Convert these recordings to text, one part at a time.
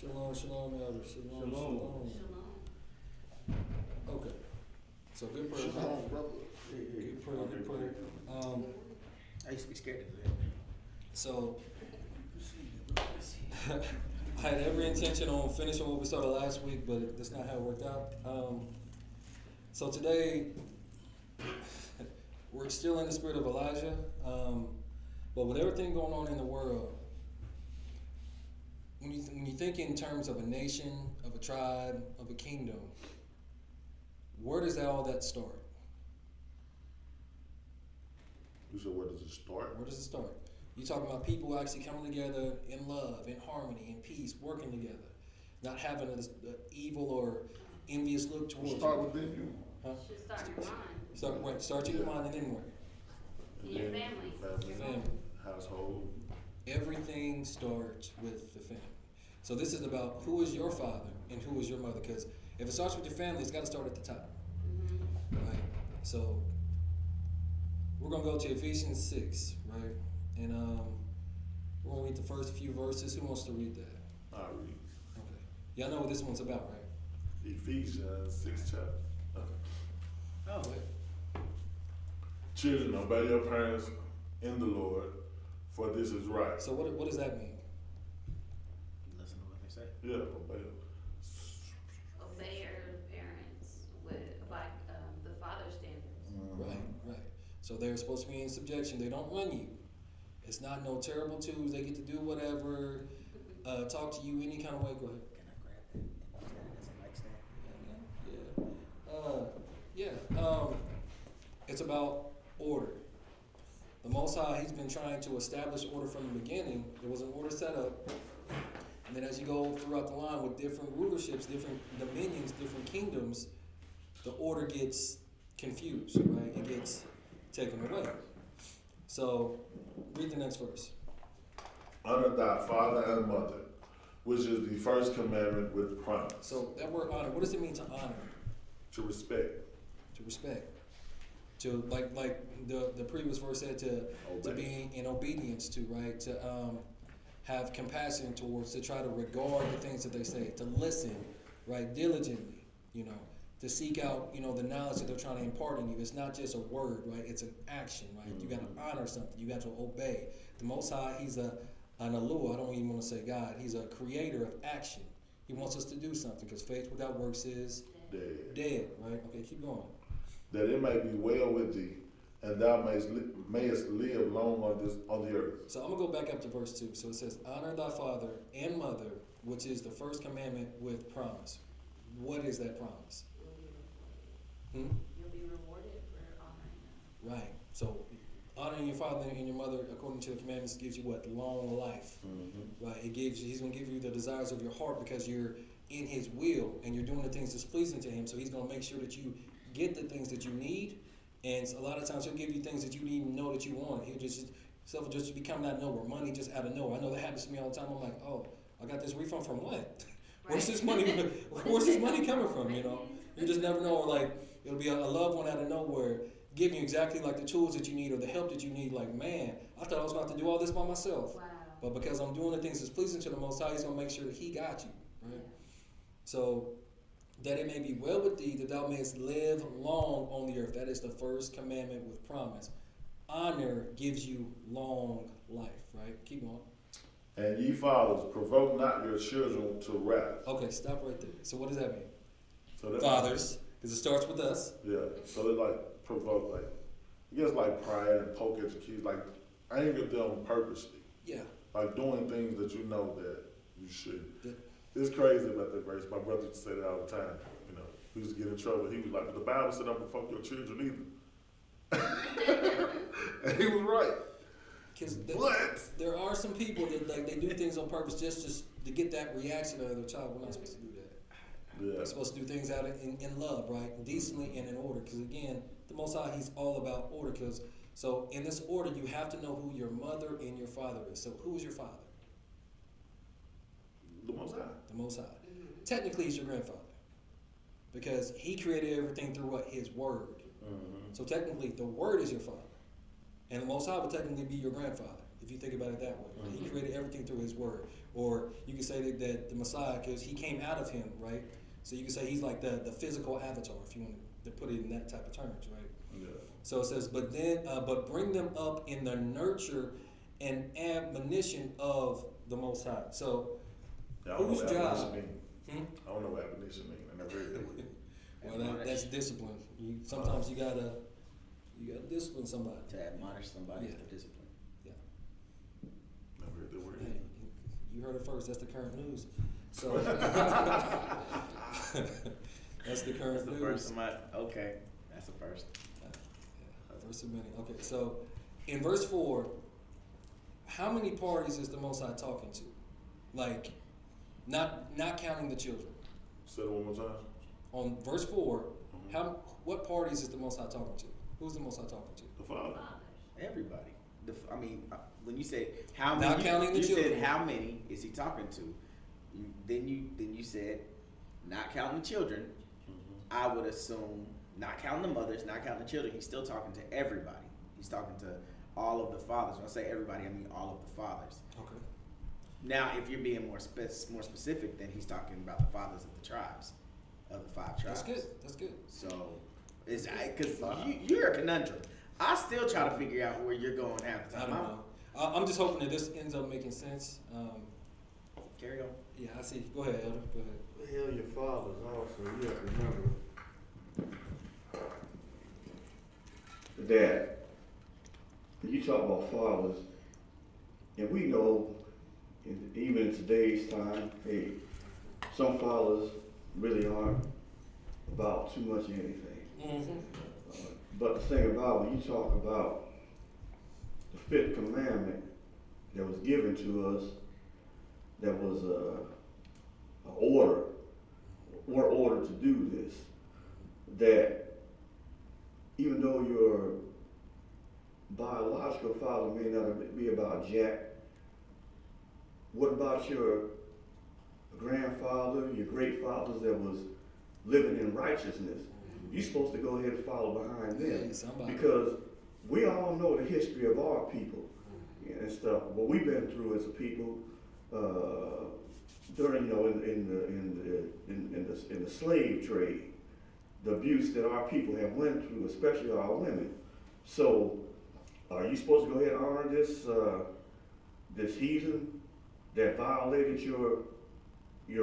Shalom, shalom, elder. Shalom, Shalom. shalom. Okay. So good prayer. Shalom, brother. Good prayer, good prayer. I used to be scared of that. So I had every intention on finishing what we started last week, but that's not how it worked out. So today we're still in the spirit of Elijah, but with everything going on in the world, when you think in terms of a nation, of a tribe, of a kingdom, where does all that start? You said, where does it start? Where does it start? You're talking about people actually coming together in love, in harmony, in peace, working together, not having an evil or envious look towards Start you. within you. Huh? Should start in your mind. Start in your mind and then where? In your family. Your family. Household. Everything starts with the family. So this is about who is your father and who is your mother. Because if it starts with your family, it's got to start at the top. Mm-hmm. Right? So we're going to go to Ephesians 6, right? And we're going to read the first few verses. Who wants to read that? I read. Okay. Y'all know what this one's about, right? Ephesians 6 chapter. Okay. Oh, Children, obey your parents in the Lord, for this is right. So what does that mean? listen to what they say. Yeah, obey them. Obey your parents by the father standards. Right. So they're supposed to be in subjection. They don't run you. It's not no terrible twos. They get to do whatever, talk to you any kind of way. Go ahead. Can I grab that and use that as a mic stand? It's about order. The Most High, He's been trying to establish order from the beginning. There was an order set up. And then as you go throughout the line with different rulerships, different dominions, different kingdoms, the order gets confused, right? It gets taken away. So, read the next verse. Honor thy father and mother, which is the first commandment with promise. So, that word honor, what does it mean to honor? To respect. To respect. To, like the previous verse said, to Obey. be in obedience to, right? To have compassion towards, to try to regard the things that they say, to listen, right? Diligently, to seek out, the knowledge that they're trying to impart in you. It's not just a word, right? It's an action, right? You got to honor something. You got to obey. The Most High, He's an Alua. I don't even want to say God. He's a creator of action. He wants us to do something because faith without works is dead, right? Okay, keep going. That it may be well with thee, and thou mayest live long on the earth. So I'm going to go back up to verse 2. So it says, honor thy father and mother, which is the first commandment with promise. What is that promise? You'll be rewarded for honoring them. Right. So honoring your father and your mother according to the commandments gives you what? Long life. Right. It gives you, He's going to give you the desires of your heart because you're in His will and you're doing the things that's pleasing to Him. So He's going to make sure that you get the things that you need. And a lot of times He'll give you things that you didn't even know that you wanted. He'll just be coming out of nowhere. Money just out of nowhere. I know that happens to me all the time. I'm like, oh, I got this refund from what? Where's this money? Where's this money coming from? You just never know. Or like it'll be a loved one out of nowhere giving you exactly like the tools that you need or the help that you need. Like, man, I thought I was going to have to do all this by myself. Wow. But because I'm doing the things that's pleasing to the Most High, He's going to make sure that He got you. Right. Yeah. So that it may be well with thee, that thou mayest live long on the earth. That is the first commandment with promise. Honor gives you long life, right? Keep going. And ye fathers, provoke not your children to wrath. Okay, stop right there. So what does that mean? So that Fathers, because it starts with us. Yeah. So they like provoke, like I guess like pride and poke at your kids, like anger them purposely. Yeah. Like doing things that you know that you should. Yeah. It's crazy about that verse. My brother used to say that all the time. He used to get in trouble. He was like, "But the Bible said, don't provoke your children either." And he was right. Because What? there are some people that like they do things on purpose just to get that reaction out of their child. We're not supposed to do that. Yeah. We're supposed to do things out in love, right? Decently and in order. Because again, the Most High, He's all about order. So in this order, you have to know who your mother and your father is. So who is your father? The Most High. The Most High. Technically, He's your grandfather. Because He created everything through what? His Word. So technically, the Word is your father. And the Most High would technically be your grandfather. If you think about it that way, right? He created everything through His Word. Or you could say that the Messiah, because He came out of Him, right? So you could say He's like the physical avatar, if you want to put it in that type of terms, right? Yeah. So it says, but bring them up in the nurture and admonition of the Most High. So Yeah, I don't know whose what job? admonition mean. I don't know what admonition mean. I never heard that word. Well, that's discipline. Sometimes you gotta discipline somebody. To admonish somebody Yeah. for discipline. Yeah. Never heard that word. Hey, you heard it first. That's the current news. So that's the current That's the news. first somebody. Okay, that's the first. Verse of many. Okay, so in verse 4, how many parties is the Most High talking to? Like, not counting the children. Say it one more time. On verse 4, what parties is the Most High talking to? Who's the Most High talking to? The Father. Everybody. When you say how many, Not counting the you children. said how many is He talking to? Then you said not counting the children. I would assume not counting the mothers, not counting the children. He's still talking to everybody. He's talking to all of the fathers. When I say everybody, I mean all of the fathers. Okay. Now, if you're being more specific, then He's talking about the fathers of the tribes, of the 5 tribes. That's good. That's good. So, it's because you're a conundrum. I still try to figure out where you're going half the I time. don't know. I'm just hoping that this ends up making sense. Carry on. Yeah, I see. Go ahead, Elder. Go ahead. Hell, your fathers also. You have to remember that when you talk about fathers, and we know, even in today's time, hey, some fathers really aren't about too much of anything. Mm-hmm. But the thing about when you talk about the 5th commandment that was given to us, that was an order. We're ordered to do this. That even though your biological father may not be about jack, what about your grandfather, your great fathers that was living in righteousness? You're supposed to go ahead and follow behind them. Yeah, somebody. Because we all know the history of our people and stuff. What we've been through as a people during, in the slave trade, the abuse that our people have went through, especially our women. So, are you supposed to go ahead and honor this heathen that violated your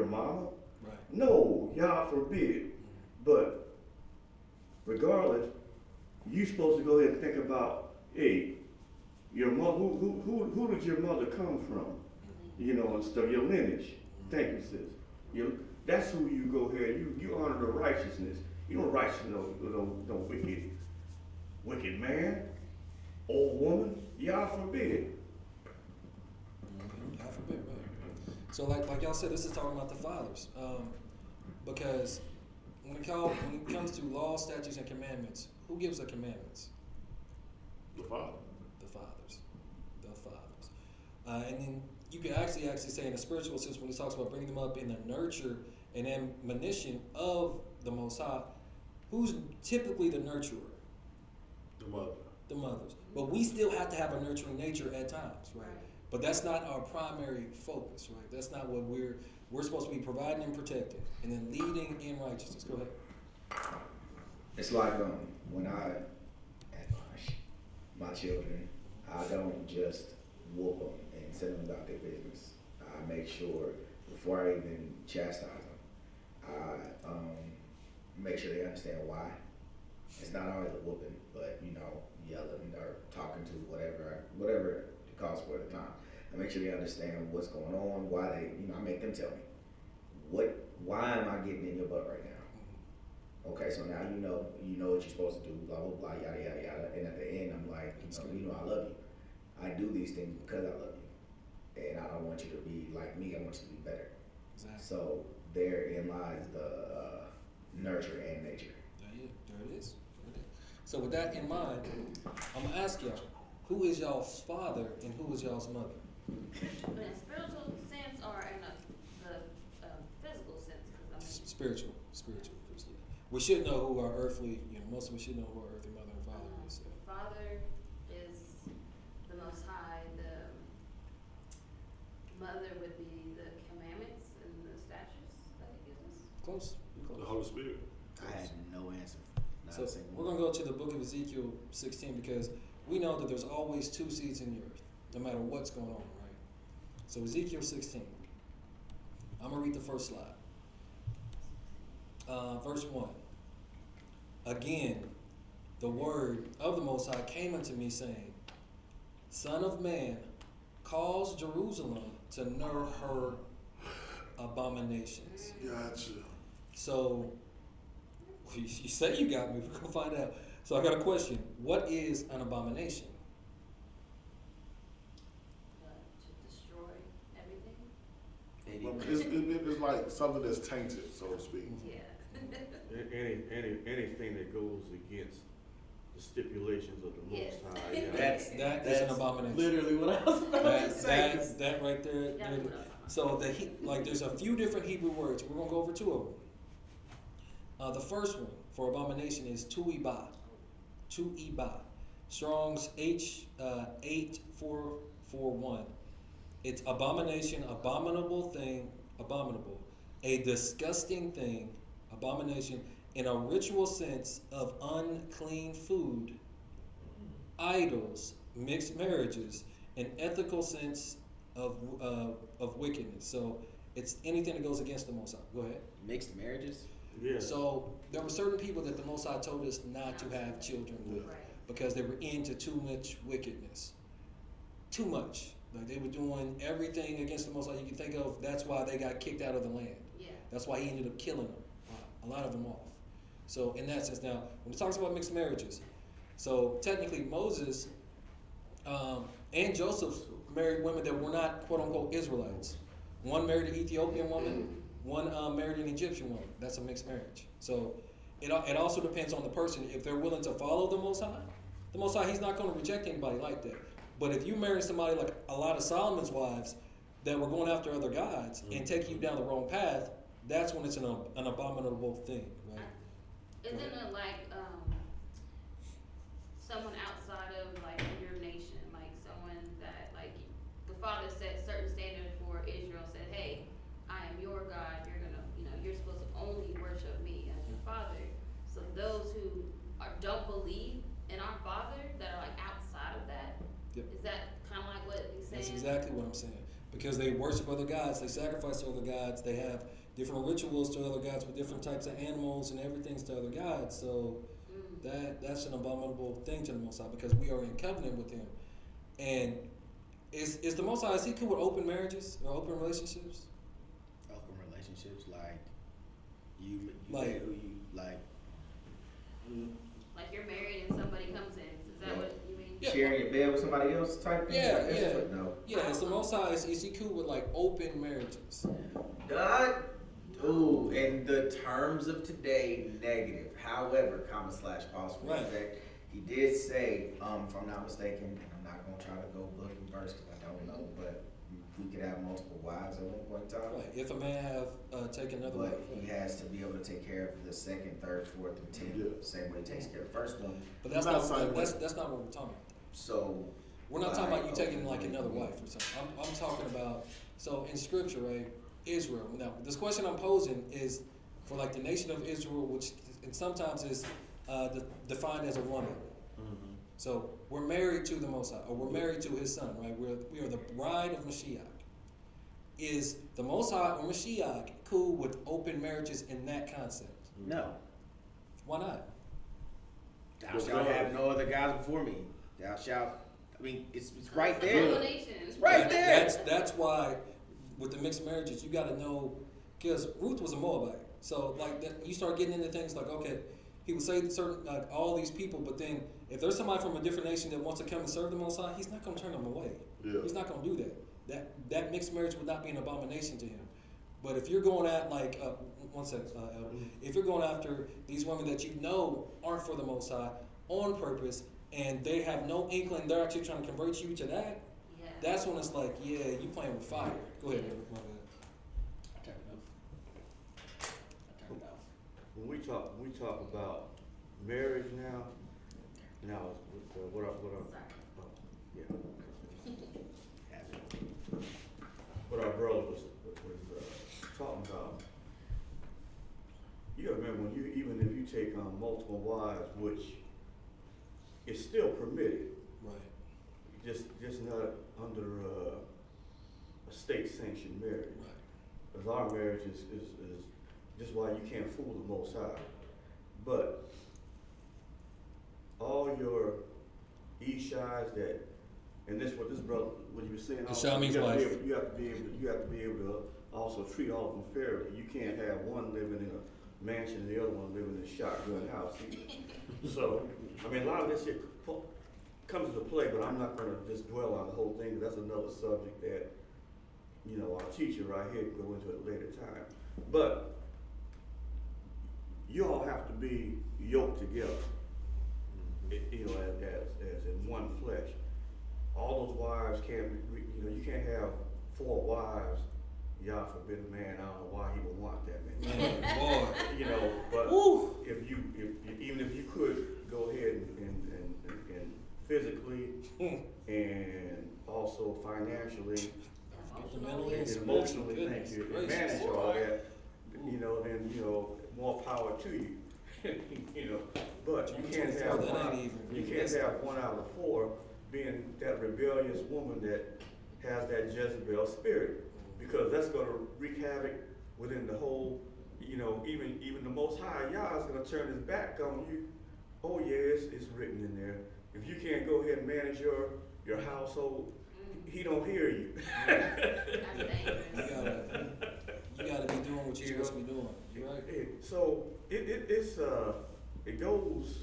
mama? Right. No, Yah forbid. But regardless, you're supposed to go ahead and think about, hey, your mother, who did your mother come from? You know, and stuff, your lineage. Thank you, sis. That's who you go ahead, you honor the righteousness. You don't righteous no wicked man, old woman, Yah forbid. God forbid, right? So, like y'all said, this is talking about the fathers, because when it comes to law, statutes, and commandments, who gives the commandments? The Father. The fathers. The fathers. And then you could actually say in a spiritual sense when he talks about bringing them up in the nurture and admonition of the Most High, who's typically the nurturer? The mother. The mothers. But we still have to have a nurturing nature at times, right? But that's not our primary focus, right? That's not what we're supposed to be providing and protecting, and then leading in righteousness. Go ahead. It's like when I admonish my children, I don't just whoop them and send them about their business. I make sure before I even chastise them, I make sure they understand why. It's not always a whooping, but yelling or talking to whatever it calls for at the time. I make sure they understand what's going on, why they, I make them tell me, why am I getting in your butt right now? Okay, so now you know what you're supposed to do, blah, blah, blah, yada, yada, yada. And at the end, I'm like, I love you. I do these things because I love you. And I don't want you to be like me, I want you to be better. Exactly. So therein lies the nurture and nature. There it is. So with that in mind, I'm going to ask y'all, who is y'all's father and who is y'all's mother? But in spiritual sense or in the physical sense? Spiritual. Yeah. We should know who our earthly, most of us should know who our earthly mother and father is. The Father is the Most High. The mother would be the commandments and the statutes that he gives us. Close. You're The close. Holy Spirit. I had no answer. Not So a single we're one. gonna go to the book of Ezekiel 16 because we know that there's always two seeds in the earth, no matter what's going on, right? So Ezekiel 16. I'm gonna read the first slide. Verse 1. Again, the word of the Most High came unto me, saying, Son of man, cause Jerusalem to know her abominations. Gotcha. So, you say you got me, we're gonna find out. So I got a question. What is an abomination? To destroy everything. It's like something that's tainted, so to speak. Yeah. Anything that goes against the stipulations of the Yes. Most High. Yeah. That is an abomination. Literally what I was about to say. That right there. Yeah, that's what I was talking about. So there's a few different Hebrew words. We're gonna go over two of them. The first one for abomination is tu'iba. Tu'iba. Strong's H8441. It's abomination, abominable thing, abominable, a disgusting thing, abomination in a ritual sense of unclean food, idols, mixed marriages, an ethical sense of wickedness. So it's anything that goes against the Most High. Go ahead. Mixed marriages? Yeah. So there were certain people that the Most High told us not to have children with Right. because they were into too much wickedness. Too much. Like they were doing everything against the Most High you can think of. That's why they got kicked out of the land. Yeah. That's why he ended up killing them, a lot of them off. So in that sense, now when it talks about mixed marriages, so technically Moses and Joseph married women that were not quote unquote Israelites. One married an Ethiopian woman, one married an Egyptian woman. That's a mixed marriage. So it also depends on the person. If they're willing to follow the Most High, He's not going to reject anybody like that. But if you marry somebody like a lot of Solomon's wives that were going after other gods and taking you down the wrong path, that's when it's an abominable thing, right? Isn't it like someone outside of like your nation, like someone that like the father set certain standards for Israel, said, hey, I am your God, you're gonna, you're supposed to only worship me as your father. So those who don't believe in our father, that are like outside of that, Yep. is that kind of like what he's saying? That's exactly what I'm saying. Because they worship other gods, they sacrifice to other gods, they have different rituals to other gods with different types of animals and everything's to other gods. So that's an abominable thing to the Most High because we are in covenant with Him. And is the Most High, is He cool with open marriages or open relationships? Open relationships, like you Like- marry who you like. Like you're married and somebody comes in. Is that Yeah. what you mean? Yeah. Sharing your bed with somebody else type thing? Yeah, Like, that's yeah. what- No. Yeah, is the Most High, is He cool with like open marriages? God, ooh, in the terms of today, negative. However, possible. Right. In fact, he did say, if I'm not mistaken, and I'm not gonna try to go book and verse because I don't know, but we could have multiple wives at one point in time. Right. If a man have taken another But wife. he Right. has to be able to take care of the second, third, fourth, and 10th, Yeah. same way he takes care of the first one. But that's Not not saying that's not what we're talking about. So We're not talking about you like, taking like another wife or something. I'm talking about, so in scripture, right, Israel. Now, this question I'm posing is for like the nation of Israel, which and sometimes is defined as a woman. Mm-hmm. So we're married to the Most High, or we're married to His Son, right? We are the bride of Mashiach. Is the Most High or Mashiach cool with open marriages in that concept? no, Why not? thou shalt have no other gods before me. Thou shalt. I mean, it's right there. Abomination. It's right And there. That's why with the mixed marriages, you got to know, because Ruth was a Moabite. So like that, you start getting into things like, okay, He would say certain like all these people, but then if there's somebody from a different nation that wants to come and serve the Most High, He's not going to turn them away. Yeah. He's not going to do that. That mixed marriage would not be an abomination to Him. But if you're going at like one second, Elder, if you're going after these women that you know aren't for the Most High on purpose, and they have no inkling, they're actually trying to convert you to that. Yeah. That's when it's like, yeah, you playing with fire. Go ahead, Eric. My bad. I turned it off. I turned it off. When we talk about marriage now what Sorry. yeah. Have it. what our brother was talking about. You gotta remember when even if you take on multiple wives, which is still permitted, Right. just not under a state sanctioned marriage. Right. Because our marriage is just why you can't fool the Most High. But all your Ishais that, and this what this brother, what you were saying, Shami's you wife. you have to be able to also treat all of them fairly. You can't have one living in a mansion and the other one living in a shotgun house either. So, I mean, a lot of this shit comes into play, but I'm not gonna just dwell on the whole thing. That's another subject that, you know, our teacher right here can go into at a later time. But you all have to be yoked together, you know, as in one flesh. All those wives can't be, you know, you can't have 4 wives. Yah forbid a man. I don't know why he would want that, man. Man, boy. You know, but Woo. if even if you could go ahead and physically and also financially Mentally and and emotionally, spiritually, thank you, and goodness manage gracious. all that, you know, then, you know, more power to you. You know, but you can't have That ain't even you can't have 1 out of 4 being that rebellious woman that has that Jezebel spirit, because that's going to wreak havoc within the whole, you know, even the Most High Yah is going to turn his back on you. Oh yeah, it's written in there. If you can't go ahead and manage your household, he don't hear you. You gotta be doing what you're supposed to be doing. You're right. So it goes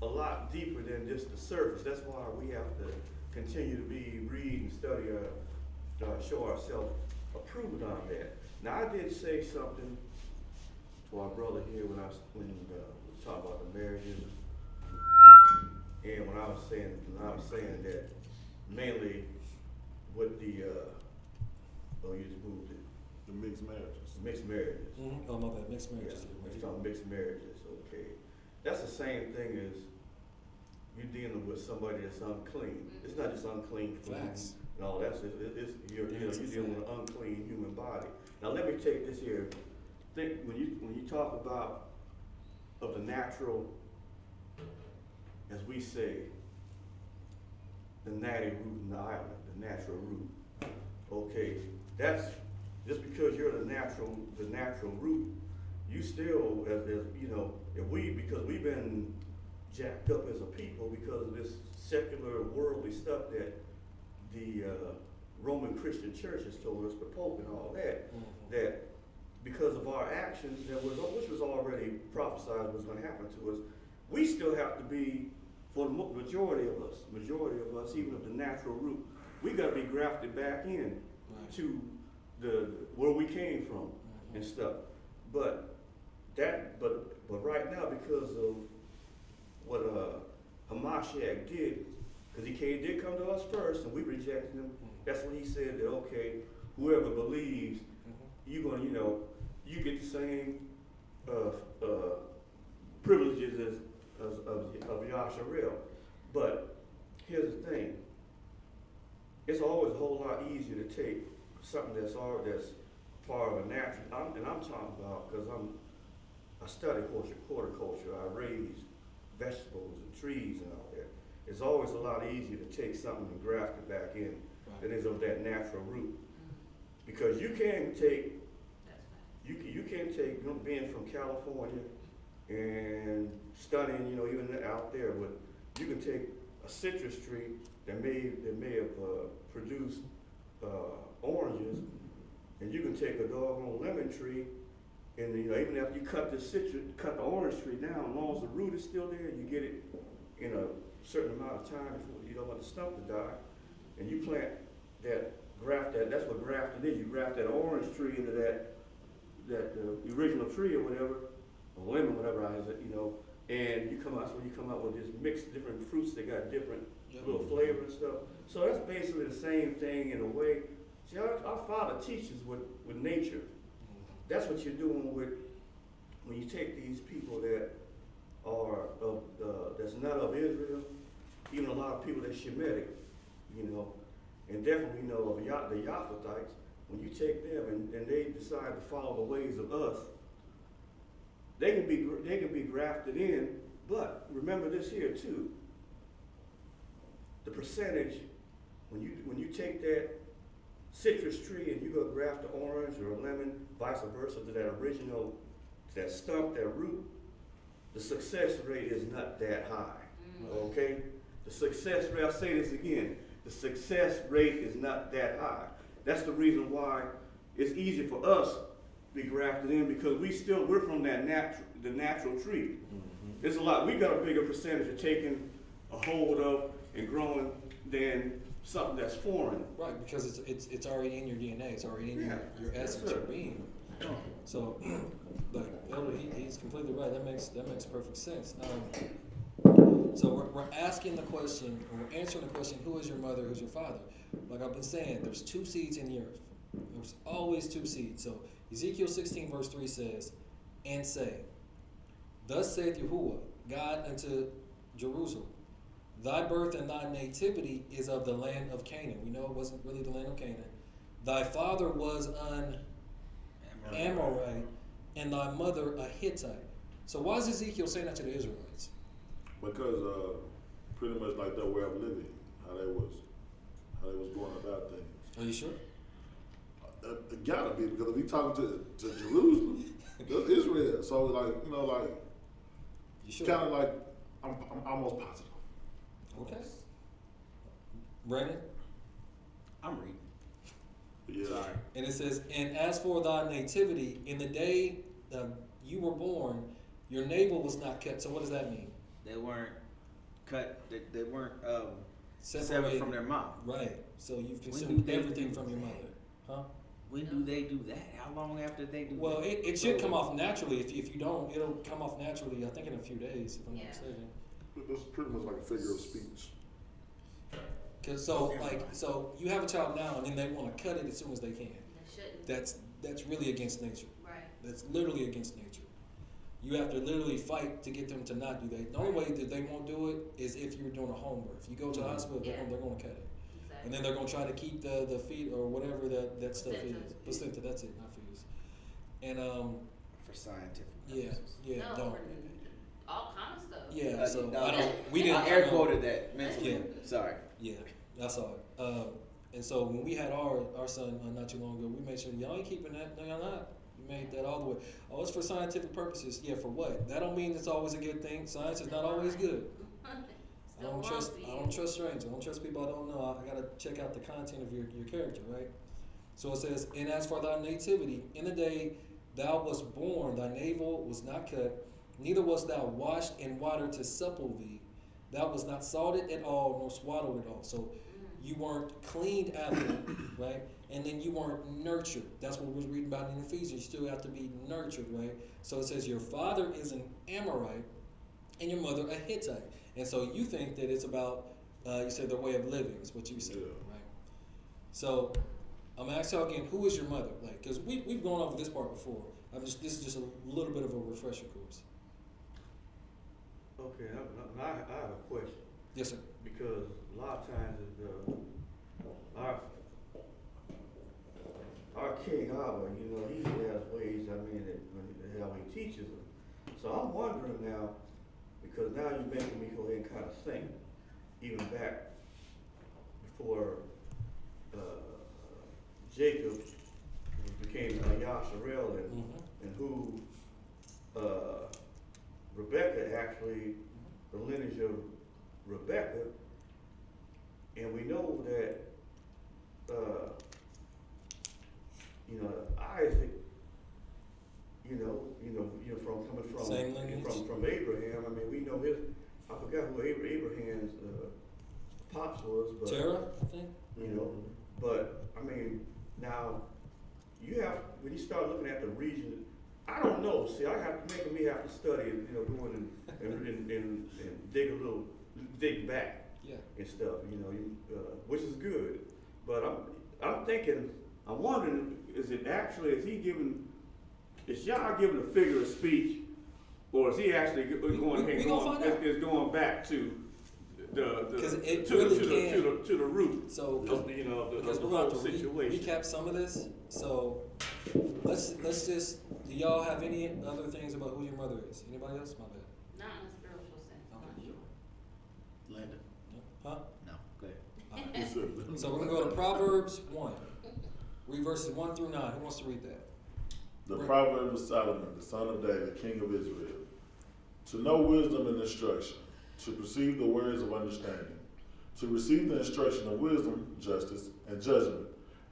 a lot deeper than just the surface. That's why we have to continue to read and study, show ourselves approved on that. Now I did say something to our brother here when we was talking about the marriages, and when I was saying that mainly with the you just moved it. The mixed marriages. Mixed marriages. Mm-hmm. Oh, my bad. Mixed marriages. Yeah, it's talking mixed marriages, okay. That's the same thing as you dealing with somebody that's unclean. It's not just unclean food Facts. and all that. You're dealing with an unclean human body. Now let me take this here. Think when you talk about of the natural, as we say, the natty root in the island, the natural root. Okay, that's just because you're the natural root. You still, as you know, because we've been jacked up as a people because of this secular worldly stuff that the Roman Christian Church has told us, the Pope and all that, that because of our actions, which was already prophesied was going to happen to us, we still have to be, for the majority of us, even of the natural root, we got to be grafted back in to where we came from and stuff. But right now, because of what Hamashiach did, because he did come to us first and we rejected him, that's when he said that, okay, whoever believes, you're going to, you get the same privileges of Yasharel. But here's the thing. It's always a whole lot easier to take something that's part of a natural, and I'm talking about, because I study horticulture, I raise vegetables and trees and all that. It's always a lot easier to take something and graft it back in than is of that natural root. Because you can take being from California and studying, even out there, but you can take a citrus tree that may have produced oranges, and you can take a doggone lemon tree, and even after you cut the orange tree down, as long as the root is still there, you get it in a certain amount of time before you don't want the stump to die, and you plant that's what grafting is. You graft that orange tree into that original tree or whatever, or lemon, whatever I said, and you come out with this mixed different fruits that got different little flavor and stuff. So that's basically the same thing in a way. See, our Father teaches with nature. That's what you're doing when you take these people that are that's not of Israel, even a lot of people that's Shemitic, and definitely of the Yaphethites. when you take them and they decide to follow the ways of us, they can be grafted in. But remember this here too. The percentage when you take that citrus tree and you go graft an orange or a lemon, vice versa, to that original, to that stump, that root, the success rate is not that high. Okay? The success rate, I'll say this again, the success rate is not that high. That's the reason why it's easy for us to be grafted in, because we're from that natural tree. It's a lot, we got a bigger percentage of taking a hold of and growing than something that's foreign. Right, because it's already in your DNA. It's already in your essence, your being. So, like Elder, he's completely right. That makes perfect sense. So we're asking the question, or we're answering the question: who is your mother? Who's your father? Like I've been saying, there's two seeds in the earth. There's always two seeds. So Ezekiel 16 verse 3 says, "And say, Thus saith Yahuwah, God unto Jerusalem, Thy birth and thy nativity is of the land of Canaan." We know it wasn't really the land of Canaan. "Thy father was an Amorite, and thy mother a Hittite." So why is Ezekiel saying that to the Israelites? Because pretty much like their way of living, how they was going about things. Are you sure? It gotta be, because if you talking to Jerusalem, that's Israel. So like You sure? kind of like I'm almost positive. Okay. Brandon? I'm reading. Yeah. Sorry. And it says, "And as for thy nativity, in the day you were born, your navel was not cut." So what does that mean? They weren't cut. They weren't severed Separated from their mom. Right. So you've When consumed do they everything do from your that? mother. Huh? When do they do that? How long after they do Well, that? it should come off naturally. If you don't, it'll come off naturally, I think in a few days, if I'm not Yeah. mistaken. It's pretty much like a figure of speech. Cause so you have a child now and then they want to cut it as soon as they can. They shouldn't. That's really against nature. Right. That's literally against nature. You have to literally fight to get them to not do that. The only way that they won't do it is if you're doing a home birth. You go to the hospital, Yeah. they're going to cut it. Exactly. And then they're going to try to keep the feet or whatever that stuff Placenta. is. Placenta, that's it, not fetus. And For scientific yeah, purposes. yeah, no, don't. for all kind of stuff. Yeah, so no, I don't. We didn't. I air quoted that mentally. Yeah. Sorry. Yeah, I saw it. And so when we had our son not too long ago, we made sure y'all ain't keeping that. No, y'all not. You made that all the way. Oh, it's for scientific purposes. Yeah, for what? That don't mean it's always a good thing. Science is not always good. I Still don't wrong trust. for I you. don't trust strangers. I don't trust people I don't know. I gotta check out the content of your character, right? So it says, "And as for thy nativity, in the day thou wast born, thy navel was not cut, neither wast thou washed in water to supple thee. Thou wast not salted at all, nor swaddled at all." So you weren't cleaned after, right? And then you weren't nurtured. That's what we was reading about in Ephesians. You still have to be nurtured, right? So it says your father is an Amorite and your mother a Hittite. And so you think that it's about, you said their way of living is what you said, Yeah. right? So I'm gonna ask y'all again, who is your mother? Like, cause we've gone over this part before. This is just a little bit of a refresher course. Okay, I have a question, Yes, sir. because a lot of times our King Abba, he has ways, how he teaches them. So I'm wondering now, because now you're making me go ahead and kind of think, even back before Jacob became Yasharel and who Rebecca actually, the lineage of Rebecca, and we know that Isaac, from coming from Same lineage. from Abraham. I mean, we know I forgot who Abraham's pops was, but Terah, I think. But I mean, now when you start looking at the region, I don't know. See, making me have to study, going and dig back Yeah. and stuff, which is good. But I'm wondering, is Yah giving a figure of speech, or is he actually We gonna find out. going back to Because it to really the, can. to the root. So, Of, you know, the because we're whole about to situation. recap some of this. So let's just. Do y'all have any other things about who your mother is? Anybody else? My bad. Not in a spiritual sense. I'm not sure. Linda. Huh? No. Go ahead. Alright. So we're gonna go to Proverbs 1. Read verses 1 through 9. Who wants to read that? The Proverbs of Solomon, the son of David, king of Israel. To know wisdom and instruction, to perceive the words of understanding, to receive the instruction of wisdom, justice, and judgment,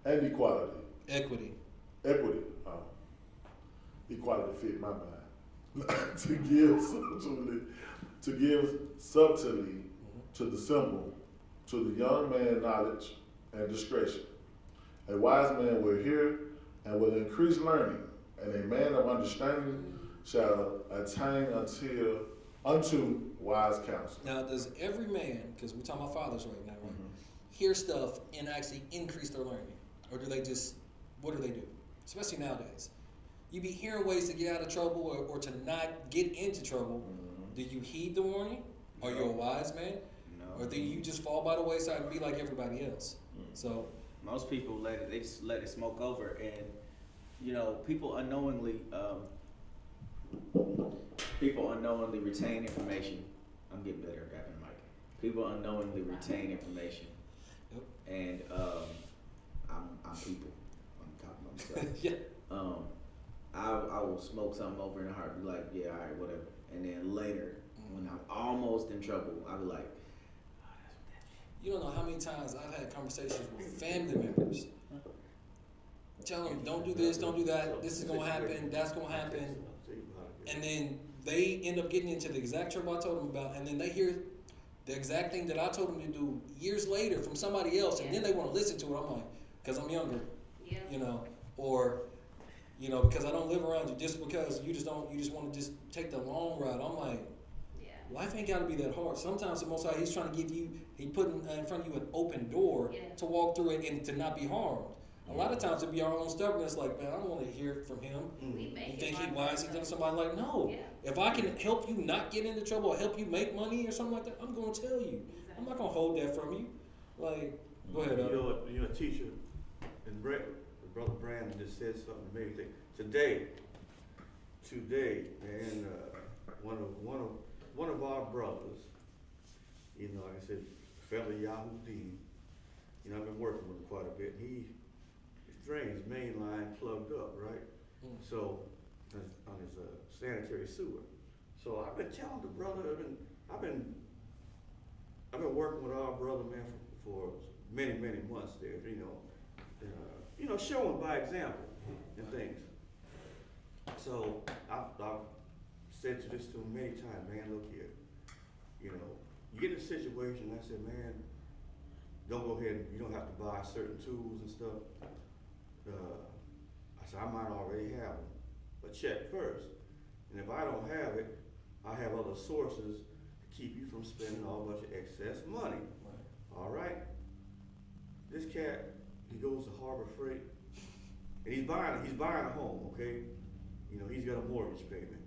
and equality. Equity. Equity. Equality fit my mind. to give subtly to the simple, to the young man knowledge and discretion. A wise man will hear and will increase learning, and a man of understanding shall attain unto wise counsel. Now, does every man, because we're talking about fathers right now, right, hear stuff and actually increase their learning? Or do they just, what do they do? Especially nowadays. You be hearing ways to get out of trouble or to not get into trouble. Do you heed the warning? Are you a wise man? No. Or do you just fall by the wayside and be like everybody else? So, Most people they just let it smoke over, and you know, people unknowingly retain information. I'm getting better at grabbing the mic. People unknowingly retain information, Yep. and I'm people. I'm talking about myself. yeah. I will smoke something over in a heart, be like, yeah, all right, whatever, and then later when I'm almost in trouble, I'll be like, oh, that's what that meant. You don't know how many times I've had conversations with family members. Tell them, don't do this, don't do that, this is going to happen, that's going to happen. And then they end up getting into the exact trouble I told them about, and then they hear the exact thing that I told them to do years later from somebody else, and then they want to listen to it. I'm like, because I'm younger, Yeah. you know, or, you know, because I don't live around you, just because you just want to just take the long ride. I'm like, Yeah. life ain't got to be that hard. Sometimes the Most High, He's trying to give you, He put in front of you an open door Yeah. to walk through it and to not be harmed. A lot of times it be our own stubbornness, like, man, I don't want to hear it from him. We make You it think he hard wise? He for thinks ourselves. somebody like, no. Yeah. If I can help you not get into trouble or help you make money or something like that, I'm going to tell you. I'm not going to hold that from you. Like, go ahead. You're a teacher, and Brother Brandon just said something amazing. Today, man, one of our brothers, you know, like I said, fellow YAH'S, you know, I've been working with him quite a bit. His drain's main line plugged up, right? So on his sanitary sewer. So I've been telling the brother, I've been working with our brother, man, for many months there, you know, showing by example and things. So I've said this to him many times, man, look here, you know, you get in a situation, I said, man, don't go ahead and you don't have to buy certain tools and stuff. I said, I might already have them, but check first. And if I don't have it, I have other sources to keep you from spending a whole bunch of excess money. All right? This cat, he goes to Harbor Freight, and he's buying a home, okay? You know, he's got a mortgage payment.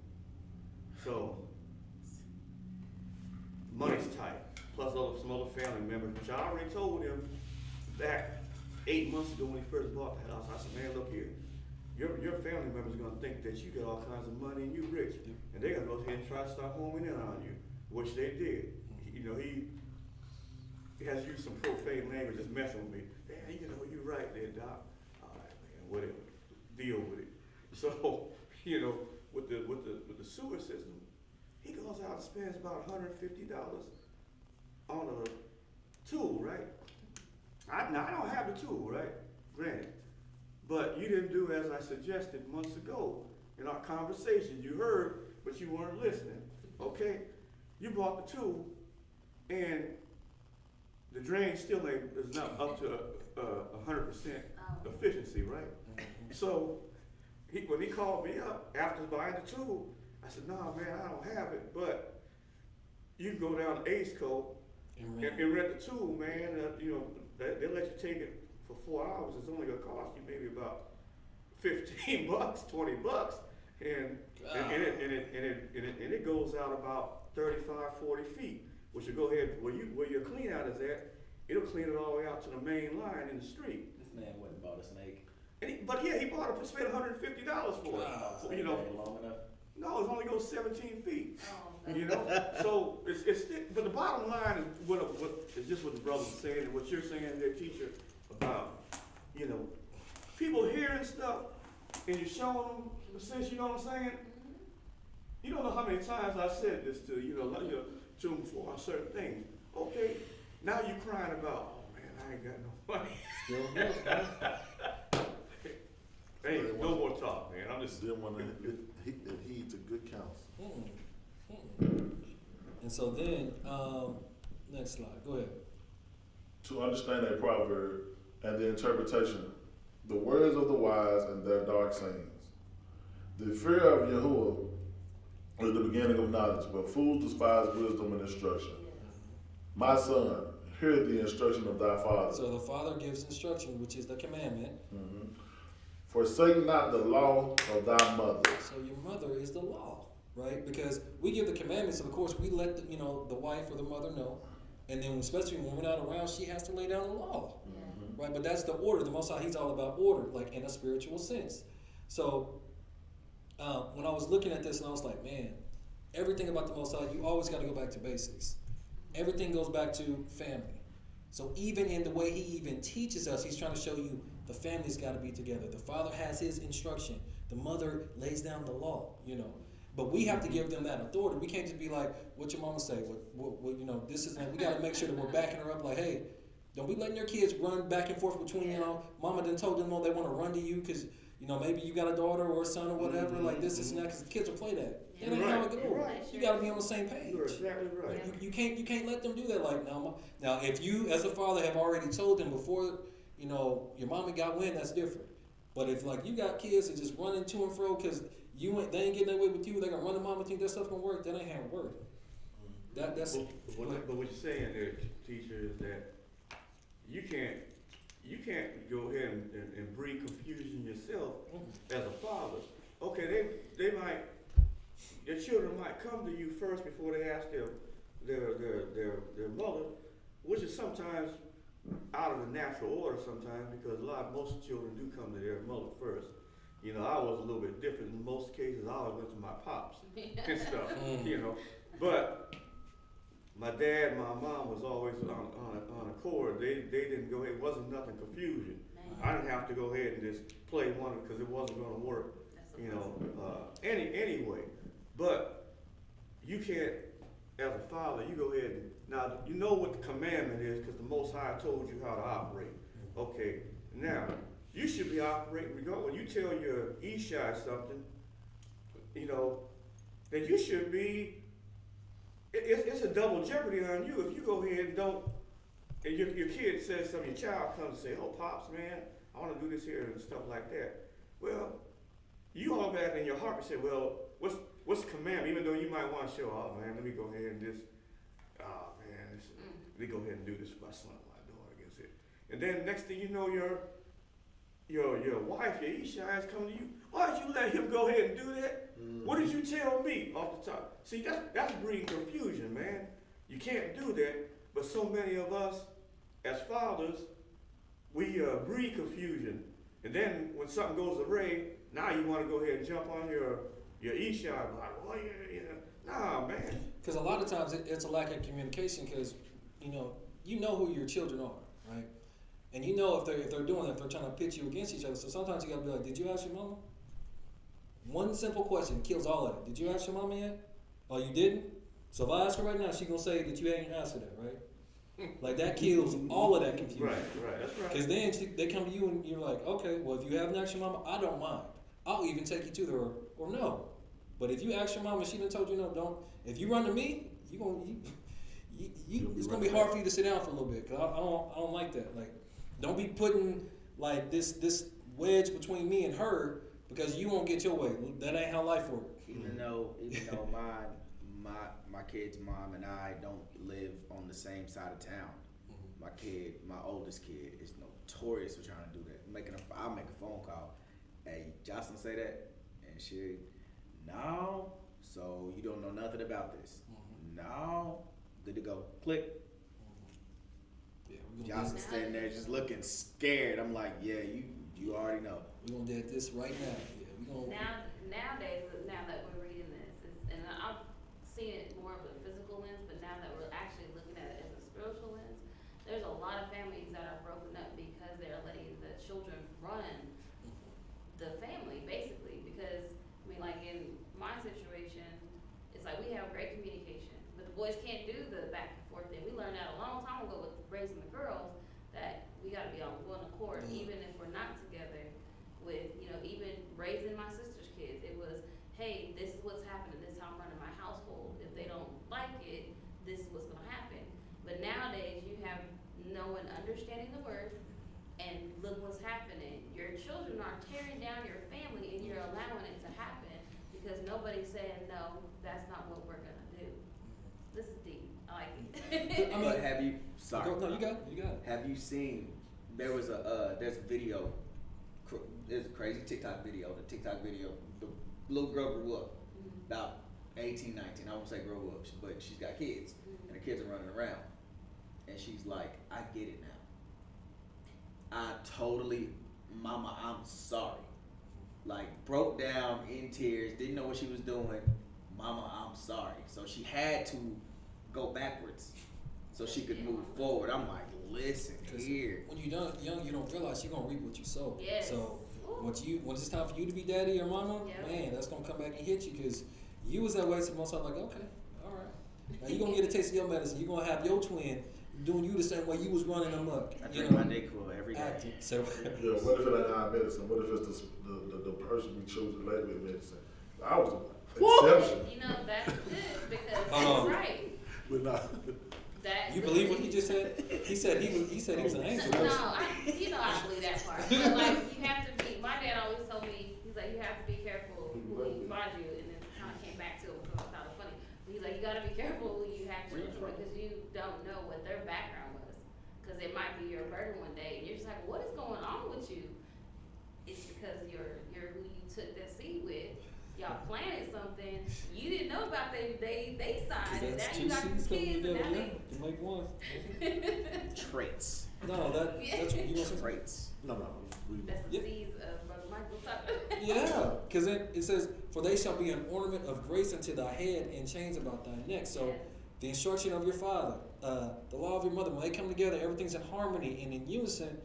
So, money's tight, plus some other family members, which I already told him back 8 months ago when he first bought the house. I said, man, look here, your family members are gonna think that you got all kinds of money and you rich, and they're gonna go ahead and try to start homing in on you, which they did. You know, he has used some profane language, just messing with me. Man, you know, you're right there, Doc. All right, man, whatever, deal with it. So, you know, with the sewer system, he goes out and spends about $150 on a tool, right? I don't have the tool, right? Granted. But you didn't do as I suggested months ago in our conversation. You heard, but you weren't listening, okay? You bought the tool, and the drain still is not up to 100% efficiency, right? So when he called me up after buying the tool, I said, "No, man, I don't have it, but you can go down to Ace Co. and rent the tool, man. You know, they'll let you take it for 4 hours. It's only gonna cost you maybe about $15, $20, and it goes out about 35, 40 feet, which will go ahead, where your clean out is at, it'll clean it all the way out to the main line in the street. This man went and bought a snake. But yeah, he bought it, spent $150 for it. You know, Long enough. no, it only goes 17 feet. Oh, You know, so but the bottom line is what is just what the brother's saying and what you're saying there, teacher, about, you know, people hearing stuff and you're showing them the sense, you know what I'm saying? You don't know how many times I said this to to them for certain things. Okay, now you're crying about, oh man, I ain't got no money. Still good. Hey, no more talk, man. I'm just Then want to heed to good counsel. And so then, next slide. Go ahead. To understand a proverb and the interpretation, the words of the wise and their dark sayings. The fear of Yahuwah is the beginning of knowledge, but fools despise wisdom and instruction. My son, hear the instruction of thy father. So the father gives instruction, which is the commandment. Mhm. Forsake not the law of thy mother. So your mother is the law, right? Because we give the commandments, and of course we let the wife or the mother know, and then especially when we're not around, she has to lay down the law, right? But that's the order. The Most High, He's all about order, like in a spiritual sense. So when I was looking at this, and I was like, man, everything about the Most High, you always got to go back to basics. Everything goes back to family. So even in the way He even teaches us, He's trying to show you the family's got to be together. The father has his instruction. The mother lays down the law, But we have to give them that authority. We can't just be like, what your mama say? What this is like, we got to make sure that we're backing her up like, hey, don't be letting your kids run back and forth between, mama done told them, they want to run to you because, maybe you got a daughter or a son or whatever, like this and that, because the kids will play that. That ain't how it goes. Right. You got to be on the same page. You're exactly right. You can't let them do that. Like now, if you as a father have already told them before, your mommy got wind, that's different. But if like you got kids that just running to and fro because they ain't getting away with you, they gonna run the mom and think that stuff gonna work. That ain't how it work. That's. But what you're saying there, teacher, is that you can't go ahead and breed confusion yourself as a father. Okay, their children might come to you first before they ask their mother, which is sometimes out of the natural order sometimes, because most children do come to their mother first. I was a little bit different. In most cases, I always went to my pops and stuff, But my dad and my mom was always on accord. They didn't go ahead. It wasn't nothing confusion. I didn't have to go ahead and just play one because it wasn't going to work. Anyway. But you can't, as a father, you go ahead and, now you know what the commandment is because the Most High told you how to operate. Okay, now you should be operating when you tell your Ishai something, then you should be. It's a double jeopardy on you if you go ahead and don't. And your kid says something, your child comes and say, "Oh, pops, man, I want to do this here and stuff like that." Well, you all back in your heart and say, "Well, what's the commandment?" Even though you might want to show, "Oh man, let me go ahead and just, let me go ahead and do this for my son, my daughter, I guess it." And then next thing you know, your wife, your Ishai, is coming to you. Why did you let him go ahead and do that? What did you tell me off the top? See, that's breeding confusion, man. You can't do that. But so many of us, as fathers, we breed confusion. And then when something goes awry, now you want to go ahead and jump on your Ishai, like, well, nah, man. Because a lot of times it's a lack of communication. Because you know who your children are, right? And if they're doing that, if they're trying to pit you against each other. So sometimes you gotta be like, did you ask your mama? One simple question kills all of it. Did you ask your mama yet? Oh, you didn't? So if I ask her right now, she's gonna say that you ain't answered that, right? Like that kills all of that confusion. Right, that's right. Because then they come to you and you're like, okay, well if you haven't asked your mama, I don't mind. I'll even take you to her or no. But if you ask your mama, she done told you no, don't. If you run to me, it's gonna be hard for you to sit down for a little bit. Cause I don't like that. Like, don't be putting like this wedge between me and her because you won't get your way. That ain't how life works. Even though my kid's mom and I don't live on the same side of town. My oldest kid, is notorious for trying to do that. I'll make a phone call. Hey, Jocelyn say that, and she, no. So you don't know nothing about this. No. Good to go. Click. Yeah, we're gonna Johnson standing there just looking scared. I'm like, yeah, you already know. we're gonna do this right now. Yeah, we're gonna. Nowadays, now that we're reading this, and I've seen it more of a physical lens, but now that we're actually looking at it as a spiritual lens, there's a lot of families that are broken up because they're letting the children run the family, basically. Because, I mean, like in my situation, it's like we have great communication, but the boys can't do the back and forth thing. We learned that a long time ago with raising the girls, that we gotta be on one accord, even if we're not together. With, you know, even raising my sister's kids, it was, hey, this is what's happening, this is how I'm running my household. If they don't like it, this is what's gonna happen. But nowadays, you have no one understanding the word, and look what's happening. Your children are tearing down your family, and you're allowing it to happen because nobody's saying, no, that's not what we're gonna do. This is deep. I like it. But have you? Sorry. No, you got it. You got it. Have you seen? There's a video. There's a crazy TikTok video. The TikTok video, the little girl grew up, about 18, 19. I won't say grow up, but she's got kids, and the kids are running around, and she's like, I get it now. I totally, Mama, I'm sorry. Like, broke down in tears, didn't know what she was doing. Mama, I'm sorry. So she had to go backwards so she could move forward. I'm like, listen here. When you're young, you don't realize you're gonna reap what you sow. Yes. So when it's time for you to be daddy or mama, man, that's gonna come back and hit you because you was that way. So most I'm like, okay, all right. Now you're gonna get a taste of your medicine. You're gonna have your twin doing you the same way you was running amok. I drink my NyQuil every day. Acting. So Yeah, what if it ain't our medicine? What if it's the person we chose to label with medicine? I was an exception. You know, that's good because Uh-huh. that's right. But not. That you believe what he just said? He said he was an angel. No, I believe that part. But like, you have to be. My dad always told me, he's like, you have to be careful who you find you, and then kind of came back to him because I thought it was funny. But he's like, you got to be careful who you have children with because you don't know what their background was, because it might be your burden one day, and you're just like, what is going on with you? It's because you're who you took that seed with. Y'all planted something you didn't know about. They signed, and now you got these kids, and now they. You make one. Traits. No, that's what you want to say. Traits. No. That's the Yeah. seeds of Brother Michael talking. Yeah, because it says, for they shall be an ornament of grace unto thy head and chains about thy neck. So Yes. the instruction of your father, the law of your mother, when they come together, everything's in harmony and in unison,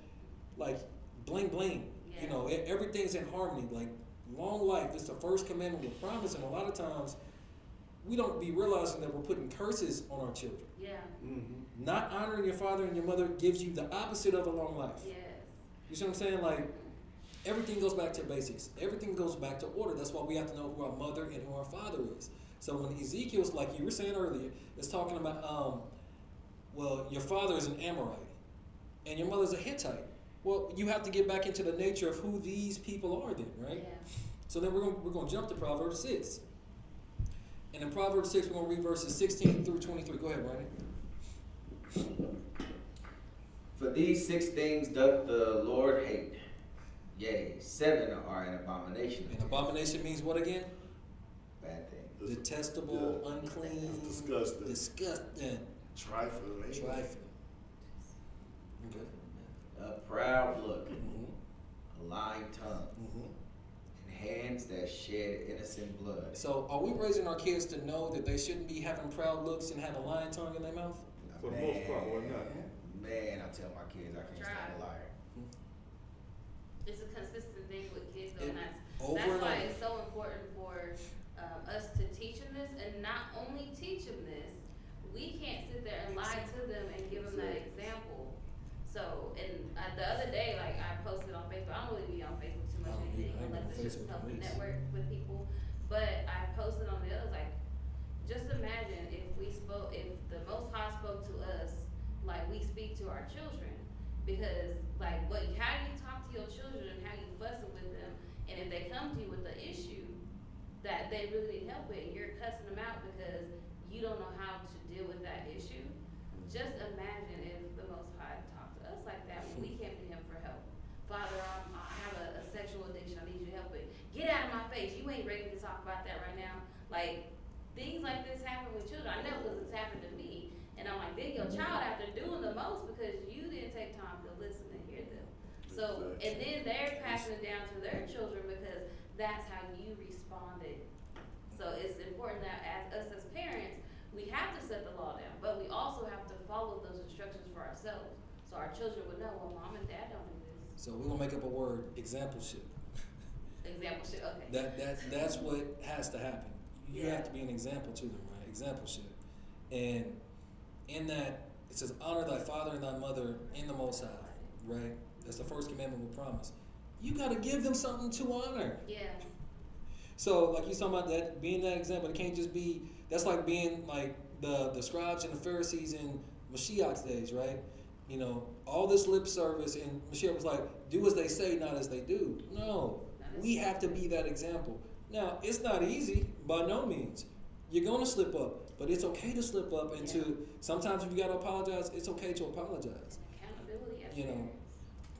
like bling bling. Yeah. You know, everything's in harmony. Like long life, it's the first commandment with promise, and a lot of times we don't be realizing that we're putting curses on our children. Yeah. Mm-hmm. Not honoring your father and your mother gives you the opposite of a long life. Yes. You see what I'm saying? Like, everything goes back to basics. Everything goes back to order. That's why we have to know who our mother and who our father is. So when Ezekiel's, like you were saying earlier, is talking about, well, your father is an Amorite and your mother's a Hittite. Well, you have to get back into the nature of who these people are then, right? Yeah. So then we're going to jump to Proverbs 6. And in Proverbs 6, we're going to read verses 16 through 23. Go ahead, Ronnie. For these 6 things doth the Lord hate. Yea, 7 are an abomination. And abomination means what again? Bad thing. Detestable, Yeah. unclean, Disgusting. disgusting, Trifling. trifling. Okay. A proud look, Mm-hmm. a lying tongue, Mm-hmm. and hands that shed innocent blood. So, are we raising our kids to know that they shouldn't be having proud looks and have a lying tongue in their mouth? For the most part, why not? Man, I tell my kids I can't stand a liar. It's a consistent thing with kids, though, It- and over that's and why over. it's so important for us to teach them this, and not only teach them this, we can't sit there and lie to them and give them that example. So, and the other day, like I posted on Facebook, I don't really be on Facebook too much Oh, yeah, anything I ain't unless on it's just Facebook helping at least. network with people. But I posted on the others, like, just imagine if the Most High spoke to us like we speak to our children, because like how you talk to your children and how you fussing with them, and if they come to you with an issue that they really need help with, and you're cussing them out because you don't know how to deal with that issue. Just imagine if the Most High talked to us like that when we came to Him for help. Father, I have a sexual addiction. I need you to help it. Get out of my face. You ain't ready to talk about that right now. Like, things like this happen with children. I know because it's happened to me. And So, and then they're passing it down to their children because that's how you responded. So it's important that as parents, we have to set the law down, but we also have to follow those instructions for ourselves. So our children would know, well, mom and dad don't do this. So we're gonna make up a word, exampleship. Example shit, okay. That's what has to happen. You Yeah. have to be an example to them, right? Exampleship. And in that, it says, honor thy father and thy mother in the Most High, right? That's the first commandment we promise. You gotta give them something to honor. Yeah. So, like you talking about that, being that example, it can't just be, that's like being like the scribes and the Pharisees in Mashiach's days, right? You know, all this lip service, and Mashiach was like, do as they say, not as they do. No, we have to be that example. Now, it's not easy, by no means. You're gonna slip up, but it's okay to slip up and to, sometimes if you gotta apologize, it's okay to apologize. Accountability as You know, parents.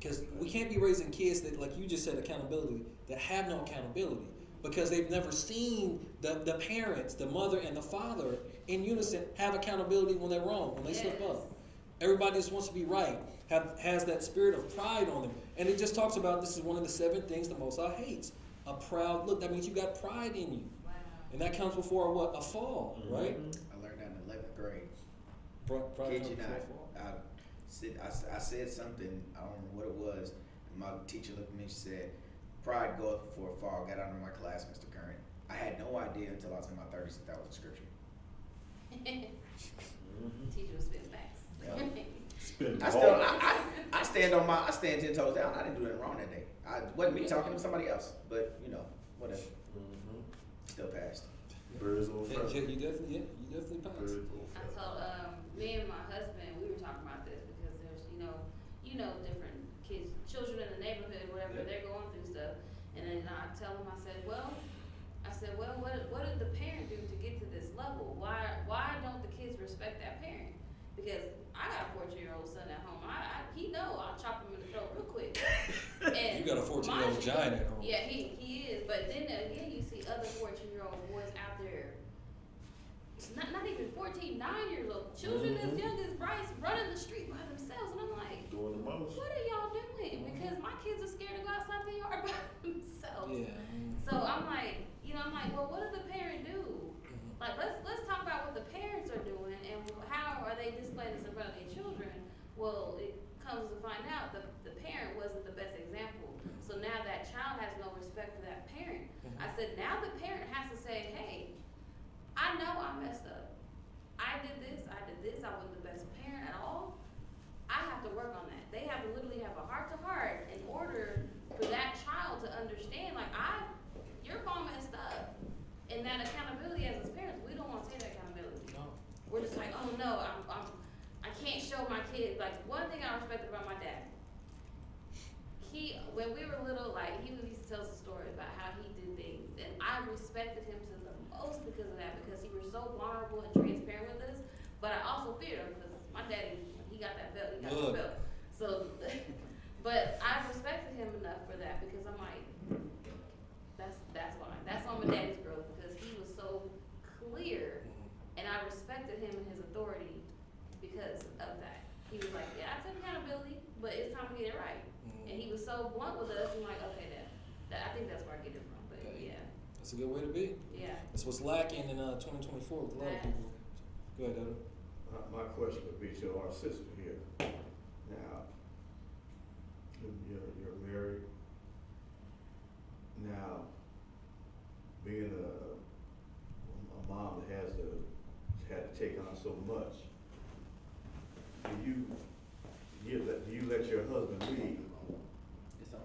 because we can't be raising kids that, like you just said, accountability, that have no accountability. Because they've never seen the parents, the mother and the father in unison have accountability when they're wrong, when they slip Yes. up. Everybody just wants to be right, has that spirit of pride on them. And it just talks about, this is one of the 7 things the Most High hates. A proud look. That means you got pride in you. Wow. And that comes before what? A fall, right? I learned that in 11th grade. Pride Kid comes you before not. a fall. I said something, I don't remember what it was, and my teacher looked at me and she said, pride goeth before a fall. Got out of my class, Mr. Curran. I had no idea until I was in my 30s that was a scripture. Teacher was spitting facts. Yeah. Spin the I still, I stand 10 toes down. I didn't do anything wrong that day. I wasn't me talking to somebody else, but you know, whatever. Still passed. Birds of a Yeah, feather. you definitely passed. Birds of a I feather. told me and my husband, we were talking about this because there's different kids, children in the neighborhood, whatever, Yeah. they're going through stuff. And then I tell him, I said, well, what did the parent do to get to this level? Why don't the kids respect that parent? Because I got a 14-year-old son at home. He know I'll chop him in the throat real quick. And You got a 14-year-old mind you, giant at home. Yeah, he is. But then again, you see other 14-year-old boys out there. It's not even 14, 9 years old. Children as young as Bryce running the street by themselves, and I'm like, Doing the most. what are y'all doing? Because my kids are scared to go outside the yard by themselves. Yeah. So I'm like, well, what did the parent do? Like, let's talk about what the parents are doing and how are they displaying this in front of their children. Well, it comes to find out the parent wasn't the best example. So now that child has no respect for that parent. I said, now the parent has to say, hey, I know I messed up. I did this, I wasn't the best parent at all. I have to work on that. They have to literally have a heart to heart in order for that child to understand, like, your mom messed up. And that accountability as his parents, we don't want to take that accountability. No. We're just like, oh no, I can't show my kid. Like, one thing I respected about my dad, when we were little, like, he used to tell us a story about how he did things. And I respected him to the most because of that, because he was so vulnerable and transparent with us. But I also feared him because my daddy, when he got that belt, he got that belt. So, but I respected him enough for that because I'm like, that's why. That's why my daddy's growth, because he was so clear, and I respected him and his authority because of that. He was like, yeah, I took accountability, but it's time to get it right. And he was so blunt with us. I'm like, okay, I think that's where I get it from. But yeah, That's a good way to be. yeah. That's what's lacking in 2024 with a lot of people. Go ahead, Edo. My question would be to our sister here. Now, you're married. Now, being a mom that had to take on so much, do you let your husband lead? It's on.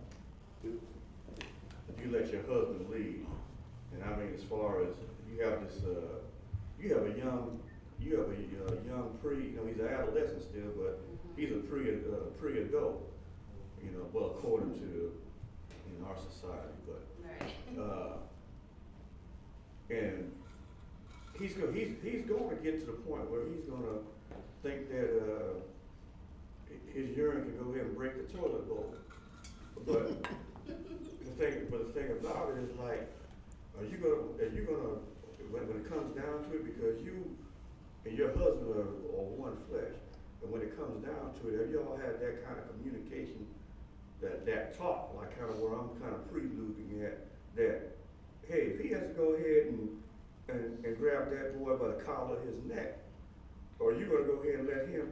Do you let your husband lead? And I mean, as far as you have this, you have a young he's an adolescent still, but he's a pre-adult, well, according to in our society, but Right. and he's going to get to the point where he's going to think that his urine can go ahead and break the toilet bowl. But the thing about it is, like, are you gonna when it comes down to it, because you and your husband are one flesh, but when it comes down to it, have you all had that kind of communication that talk, like kind of where I'm kind of preluding at, that, hey, if he has to go ahead and grab that boy by the collar of his neck, or you gonna go ahead and let him,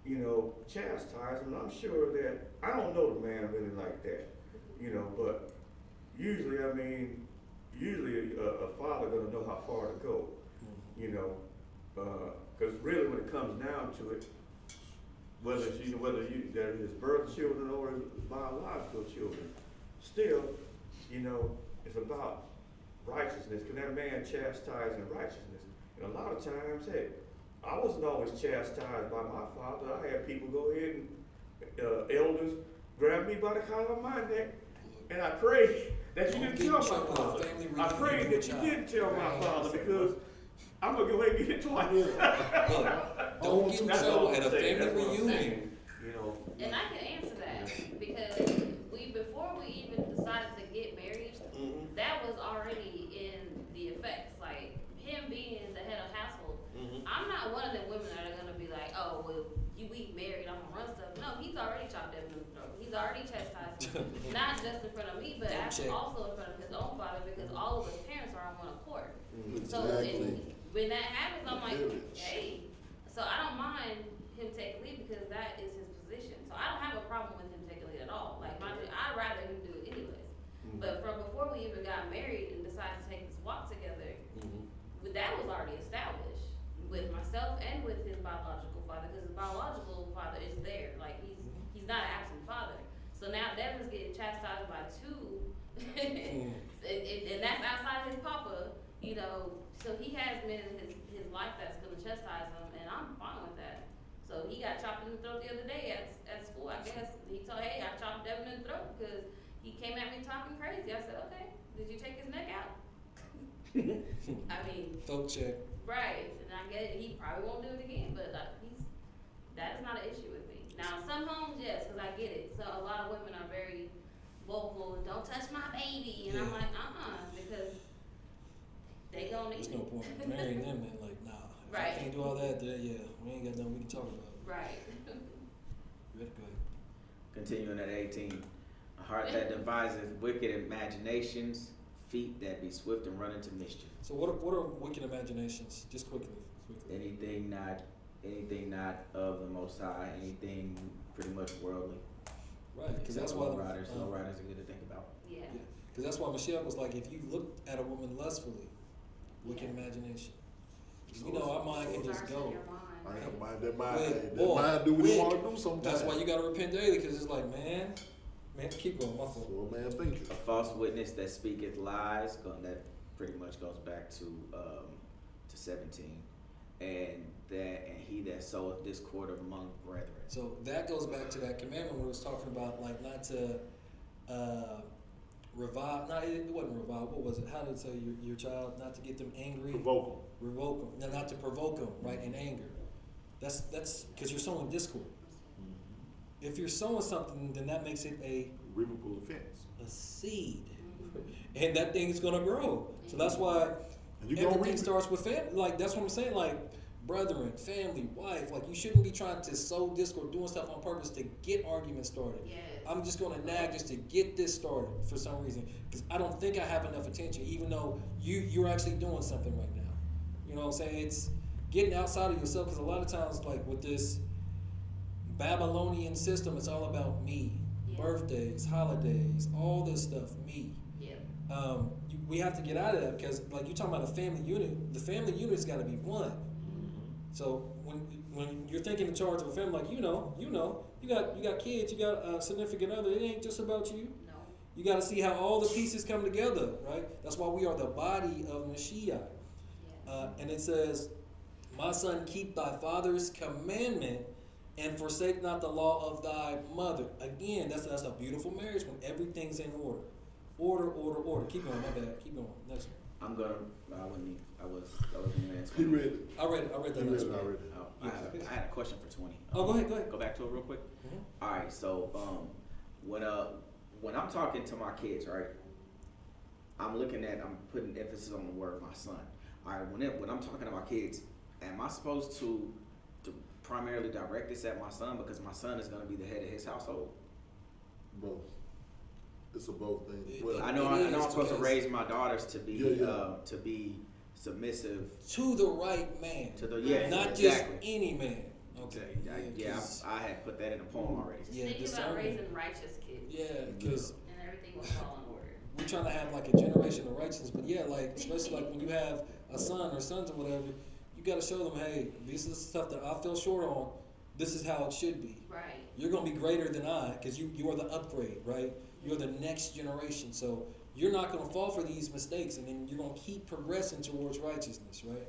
you know, chastise him. I'm sure that, I don't know the man really like that, you know, but usually, I mean, a father gonna know how far to go, you know, cause really when it comes down to it, whether they're his birth children or his biological children, still, you know, it's about righteousness. Can that man chastise in righteousness? And a lot of times, hey, I wasn't always chastised by my father. I had people go ahead and elders grab me by the collar of my neck, and I pray that you didn't tell my father. I pray that you didn't tell my father, because I'm gonna go ahead and get it twice. Look, don't get in That's trouble all at I'm a saying. family That's what I'm reunion. saying, you know. And I can answer that because before we even decided to get married, that was already in the effects. Like him being the head of household, I'm not one of the women that are gonna be like, oh well, we married, I'm gonna run stuff. No, he's already chopped Devin in the throat. He's already chastised him, not just in front of me, but also in front of his own father, because all of his parents are on one accord. So when that happens, I'm like, hey. So I don't mind him taking lead because that is his position. So I don't have a problem with him taking lead at all. Like I'd rather him do it anyways. But from before we even got married and decided to take this walk together, that was already established with myself and with his biological father, because his biological father is there. Like he's not an absent father. So now Devin's getting chastised by two, and that's outside his papa, you know. So he has men in his life that's gonna chastise him, and I'm fine with that. So he got chopped in the throat the other day at school, I guess. He told, hey, I chopped Devin in the throat because he came at me talking crazy. I said, okay, did you take his neck out? I mean, Throat check. right, and I get it, he probably won't do it again, but that is not an issue with me. Now, some homes, yes, because I get it. So a lot of women are very vocal, don't touch my baby, and I'm like, because they gonna need There's it. no point in marrying them and like, nah. If Right. I can't do all that, then yeah, we ain't got nothing we can talk about. Right. Ready, go ahead. Continuing at 18, a heart that deviseth wicked imaginations, feet that be swift and run into mischief. So what are wicked imaginations? Just quickly. Anything not of the Most High, anything pretty much worldly. Right, because that's why low riders are good to think about. Yeah. Because that's why Michelle was like, if you looked at a woman lustfully, wicked imagination. You know, our mind can just Starts in go. your mind, I right? have mind, that mind, Quick, that boy, mind do what he quick. want to do sometimes. That's why you got to repent daily, because it's like, man, keep going, my fault. So a man thinking. A false witness that speaketh lies, that pretty much goes back to 17, and he that soweth discord among brethren. So that goes back to that commandment where it was talking about like not to revile. No, it wasn't revile. What was it? How did it say your child not to get them angry? Provoke Revoke them. No, not to provoke them, right? In anger. That's because you're sowing discord. If you're sowing something, then that makes it a removable offense. seed, and that thing is gonna grow. So that's why everything starts with family. Like that's what I'm saying. Like brethren, family, wife. Like you shouldn't be trying to sow discord, doing stuff on purpose to get arguments started. Yes. I'm just gonna nag just to get this started for some reason because I don't think I have enough attention, even though you're actually doing something right now. You know what I'm saying? It's getting outside of yourself because a lot of times, like with this Babylonian system, it's all about me. Yeah. Birthdays, holidays, all this stuff, me. Yeah. We have to get out of that because, like you're talking about a family unit, the family unit's got to be one. So when you're thinking in charge of a family, like you got kids, you got a significant other. It ain't just about you. No. You got to see how all the pieces come together, right? That's why we are the body of Mashiach. Yeah. And it says, "My son, keep thy father's commandment, and forsake not the law of thy mother." Again, that's a beautiful marriage when everything's in order. Order. Keep going. My bad. Keep going. Next one. I'm gonna. I wasn't even answering. He read it. I read that He last read it one. already. Oh, I had a question for 20. Oh, go ahead. Go back to it real quick. Mhm. All right. So when I'm talking to my kids, right, I'm putting emphasis on the word my son. All right. When I'm talking to my kids, am I supposed to primarily direct this at my son because my son is going to be the head of his household? Both. It's a both thing. It- Well, I know It I'm is supposed to because- raise my daughters to be Yeah. to be submissive To the right man. to the Not exactly. just any man. Okay. Yeah, 'cause- I had put that in a poem already. Just Yeah, think about discernment. raising righteous kids. Yeah, because And everything will fall in order. we're trying to have like a generation of righteousness, but yeah, like especially like when you have a son or sons or whatever, you got to show them, hey, this is the stuff that I fell short on. This is how it should be. Right. You're gonna be greater than I, because you are the upgrade, right? You're the next generation, so you're not gonna fall for these mistakes, and then you're gonna keep progressing towards righteousness, right?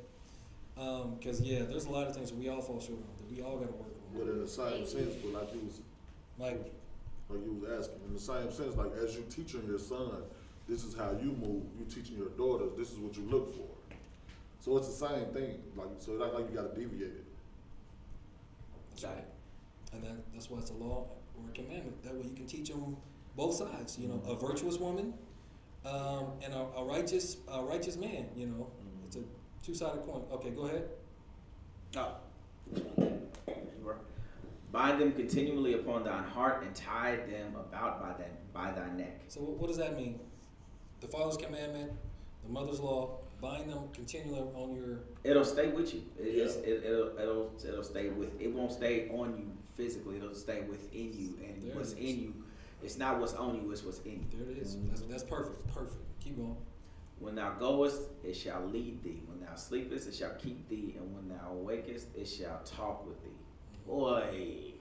Because yeah, there's a lot of things that we all fall short on that we all gotta work on. but in the same sense, but like you was asking, in the same sense, like as you teaching your son, this is how you move. You teaching your daughters, this is what you look for. So it's the same thing. Like so, it's not like you got to deviate it. That's right. And that's why it's a law or a commandment. That way you can teach them both sides. You know, a virtuous woman and a righteous man. You know, it's a two-sided coin. Okay, go ahead. Oh. Bind them continually upon thine heart and tie them about by thy neck. So what does that mean? The father's commandment, the mother's law. Bind them continually on your. It'll stay with you. It'll stay with. It won't stay on you physically. It'll stay within you, and There what's it in is. you. It's not what's on you. It's what's in you. There it is. That's perfect. Perfect. Keep going. When thou goest, it shall lead thee. When thou sleepest, it shall keep thee. And when thou awakest, it shall talk with thee. Boy,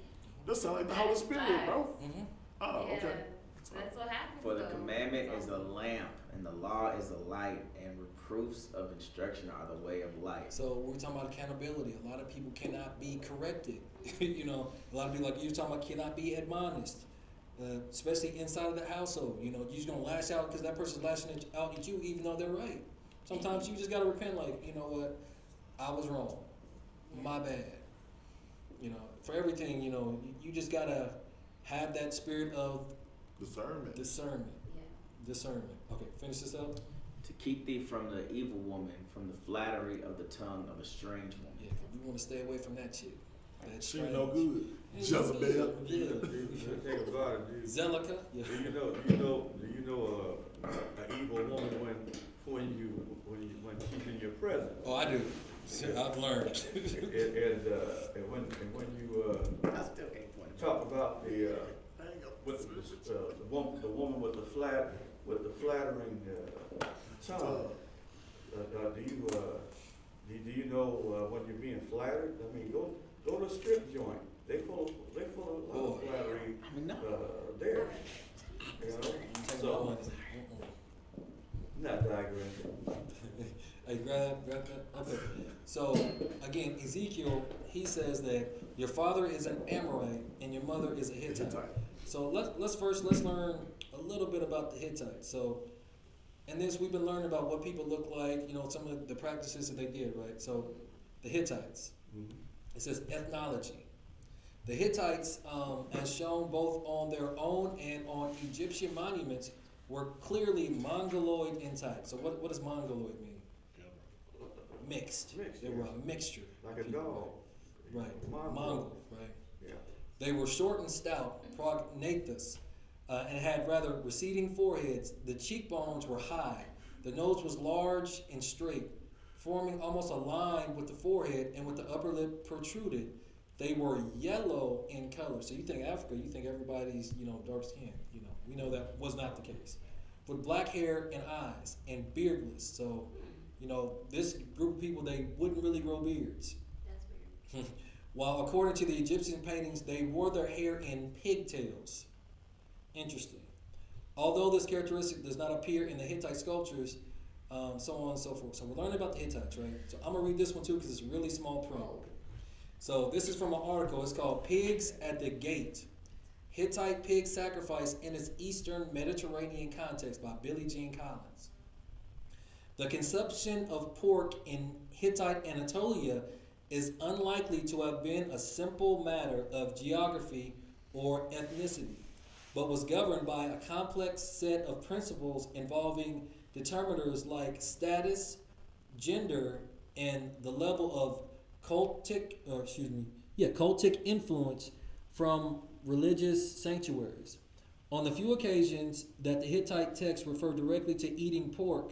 This sound like the Holy Spirit, bro. Mm-hmm. Oh, Yeah, okay. that's what happens. for the though. commandment is a lamp, and the law is a light, and reproofs of instruction are the way of life. So we're talking about accountability. A lot of people cannot be corrected. You know, a lot of people, like you were talking about, cannot be admonished, especially inside of the household. You know, you're just gonna lash out because that person's lashing out at you, even though they're right. Sometimes you just gotta repent. Like, you know what, I was wrong. My bad. You know, for everything, you know, you just gotta have that spirit of Discernment. discernment. Yeah. Discernment. Okay, finish this up. To keep thee from the evil woman, from the flattery of the tongue of a strange woman. Yeah, 'cause we want to stay away from that shit. That She no good. Ain't no Jezebel. good. The thing about it, dude. Zelica. Yeah. Do you know an evil woman when she's in your presence? Oh, I do. I've learned. And when you I still can't point it. talk about the woman with the flattering tongue, do you know when you're being flattered? I mean, go to a strip joint. They full of a lot of flattery I mean, no. there. You know, Take so my money. not digressing. Hey, grab that. Okay. So again, Ezekiel, he says that your father is an Amorite and your mother is a Hittite. So let's learn a little bit about the Hittites. So in this, we've been learning about what people look like. You know, some of the practices that they did, right? So the Hittites. It says ethnology. The Hittites, as shown both on their own and on Egyptian monuments, were clearly Mongoloid in type. So what does Mongoloid mean? Mixed. Mixed, They were a mixture. Like of a people, dog. right? Mongol. Mongol, right? Yeah. They were short and stout, prognathous, and had rather receding foreheads. The cheekbones were high. The nose was large and straight, forming almost a line with the forehead, and with the upper lip protruded. They were yellow in color. So you think Africa, you think everybody's, you know, dark skinned. You know, we know that was not the case. With black hair and eyes, and beardless. So, you know, this group of people, they wouldn't really grow beards. That's weird. While according to the Egyptian paintings, they wore their hair in pigtails. Interesting. Although this characteristic does not appear in the Hittite sculptures, so on and so forth. So we're learning about the Hittites, right? So I'm going to read this one too because it's really small print. So this is from an article. It's called Pigs at the Gate. Hittite Pig Sacrifice in its Eastern Mediterranean Context by Billie Jean Collins. The consumption of pork in Hittite Anatolia is unlikely to have been a simple matter of geography or ethnicity, but was governed by a complex set of principles involving determiners like status, gender, and the level of cultic influence from religious sanctuaries. On the few occasions that the Hittite text refer directly to eating pork,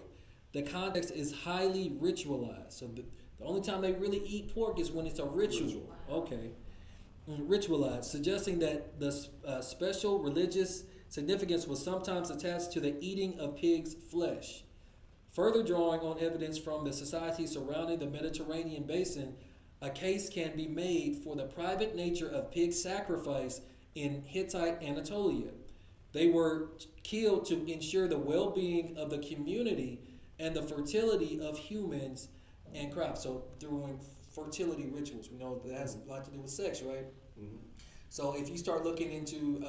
the context is highly ritualized. So the only time they really eat pork is when it's a ritual. Okay. Ritualized, suggesting that the special religious significance was sometimes attached to the eating of pig's flesh. Further drawing on evidence from the society surrounding the Mediterranean basin, a case can be made for the private nature of pig sacrifice in Hittite Anatolia. They were killed to ensure the well-being of the community and the fertility of humans and crops. So doing fertility rituals, we know that has a lot to do with sex, right? Mm-hmm. So if you start looking into,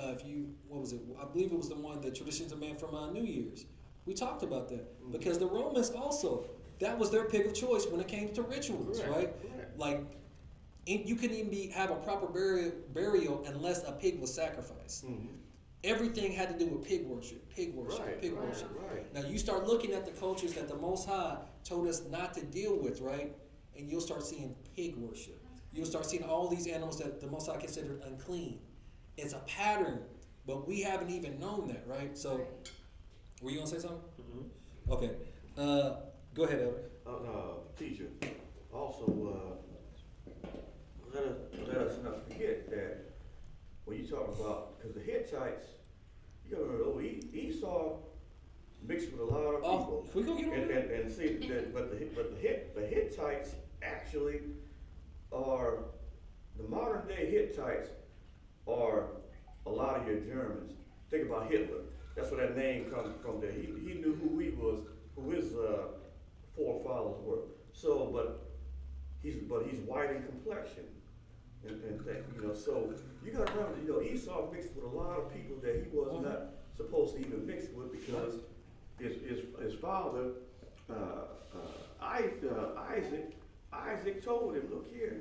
what was it? I believe it was the one, the traditions of man from New Year's. We talked about that because the Romans also, that was their pig of choice when it came to rituals, Correct, right? correct. Like, you couldn't even have a proper burial unless a pig was sacrificed. Mm-hmm. Everything had to do with pig worship, pig worship. Right. Now you start looking at the cultures that the Most High told us not to deal with, right? And you'll start seeing pig worship. You'll start seeing all these animals that the Most High considered unclean. It's a pattern, but we haven't even known that, right? So, were you gonna say something? Mm-hmm. Okay. Go ahead, Elder. Teacher, also, let us not forget that when you talk about, because the Hittites, you gotta remember, Esau mixed with a lot of people. We gonna get on that? And see that, but the Hittites actually are, the modern day Hittites are a lot of your Germans. Think about Hitler. That's where that name comes from. There, he knew who he was, who his forefathers were. So, but he's white in complexion and things, you know. So you gotta remember, you know, Esau mixed with a lot of people that he was not supposed to even mix with because his father, Isaac told him, look here,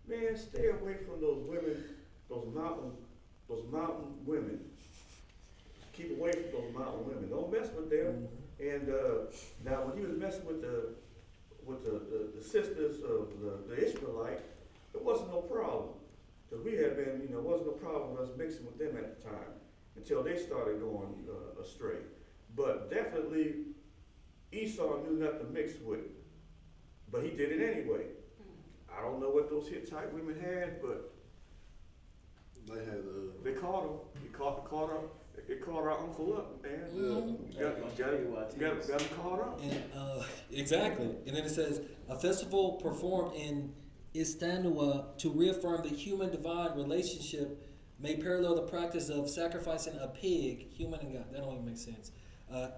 man, stay away from those women, those mountain women. Keep away from those mountain women. Don't mess with them. And now, when he was messing with the sisters of the Israelite, it wasn't no problem because we had been, you know, wasn't no problem with us mixing with them at the time until they started going astray. But definitely, Esau knew not to mix with, but he did it anyway. I don't know what those Hittite women had, but they caught him. It caught our uncle up, man. Got him caught up. And, exactly. And then it says, a festival performed in Istanbul to reaffirm the human-divine relationship may parallel the practice of sacrificing a pig, human and God. That don't even make sense.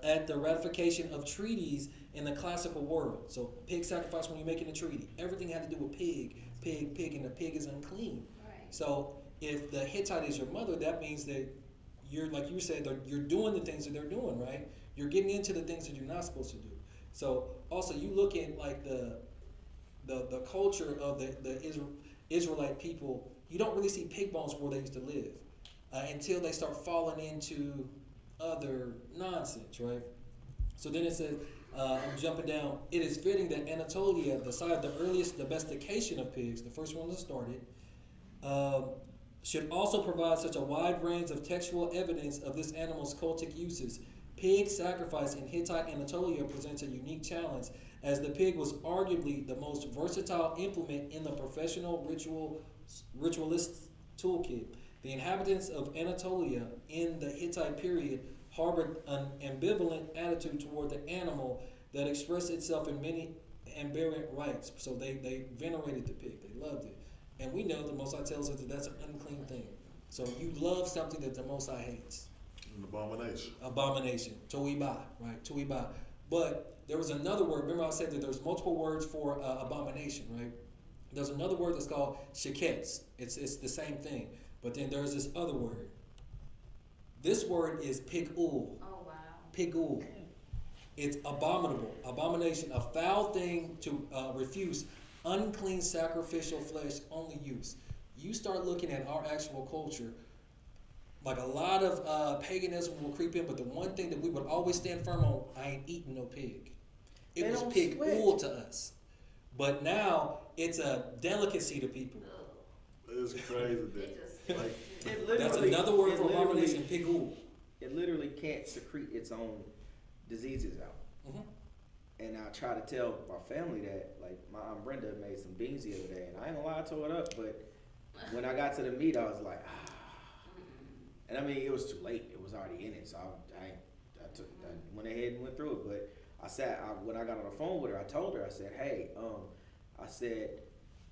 At the ratification of treaties in the classical world. So pig sacrifice when you're making a treaty. Everything had to do with pig, and the pig is unclean. Right. So if the Hittite is your mother, that means that you're, like you said, you're doing the things that they're doing, right? You're getting into the things that you're not supposed to do. So also you look at like the culture of the Israelite people, you don't really see pig bones where they used to live until they start falling into other nonsense, right? So then it says, I'm jumping down, it is fitting that Anatolia, the site of the earliest domestication of pigs, the first one that started, should also provide such a wide range of textual evidence of this animal's cultic uses. Pig sacrifice in Hittite Anatolia presents a unique challenge, as the pig was arguably the most versatile implement in the professional ritualist toolkit. The inhabitants of Anatolia in the Hittite period harbored an ambivalent attitude toward the animal that expressed itself in many aberrant rites. So they venerated the pig, they loved it. And we know the Most High tells us that that's an unclean thing. So you love something that the Most High hates. An abomination. Abomination. Toiba, right? Toiba. But there was another word. Remember I said that there's multiple words for abomination, right? There's another word that's called sheketz. It's the same thing. But then there's this other word. This word is pigul. Oh, wow. Pigul. It's abominable. Abomination. A foul thing to refuse. Unclean sacrificial flesh only use. You start looking at our actual culture, like a lot of paganism will creep in, but the one thing that we would always stand firm on, I ain't eating no pig. It They was don't pig switch. oil to us. But now it's a delicacy to people. It's crazy It that, just, like, It That's literally- another word it for literally- abomination, pig oil. it literally can't secrete its own diseases out. Mhm. And I try to tell my family that, like, my Aunt Brenda made some beans the other day, and I ain't gonna lie, I tore it up, but when I got to the meat, I was like, ah. And I mean, it was too late. It was already in it, so I went ahead and went through it. But when I got on the phone with her, I told her, I said, hey, I said,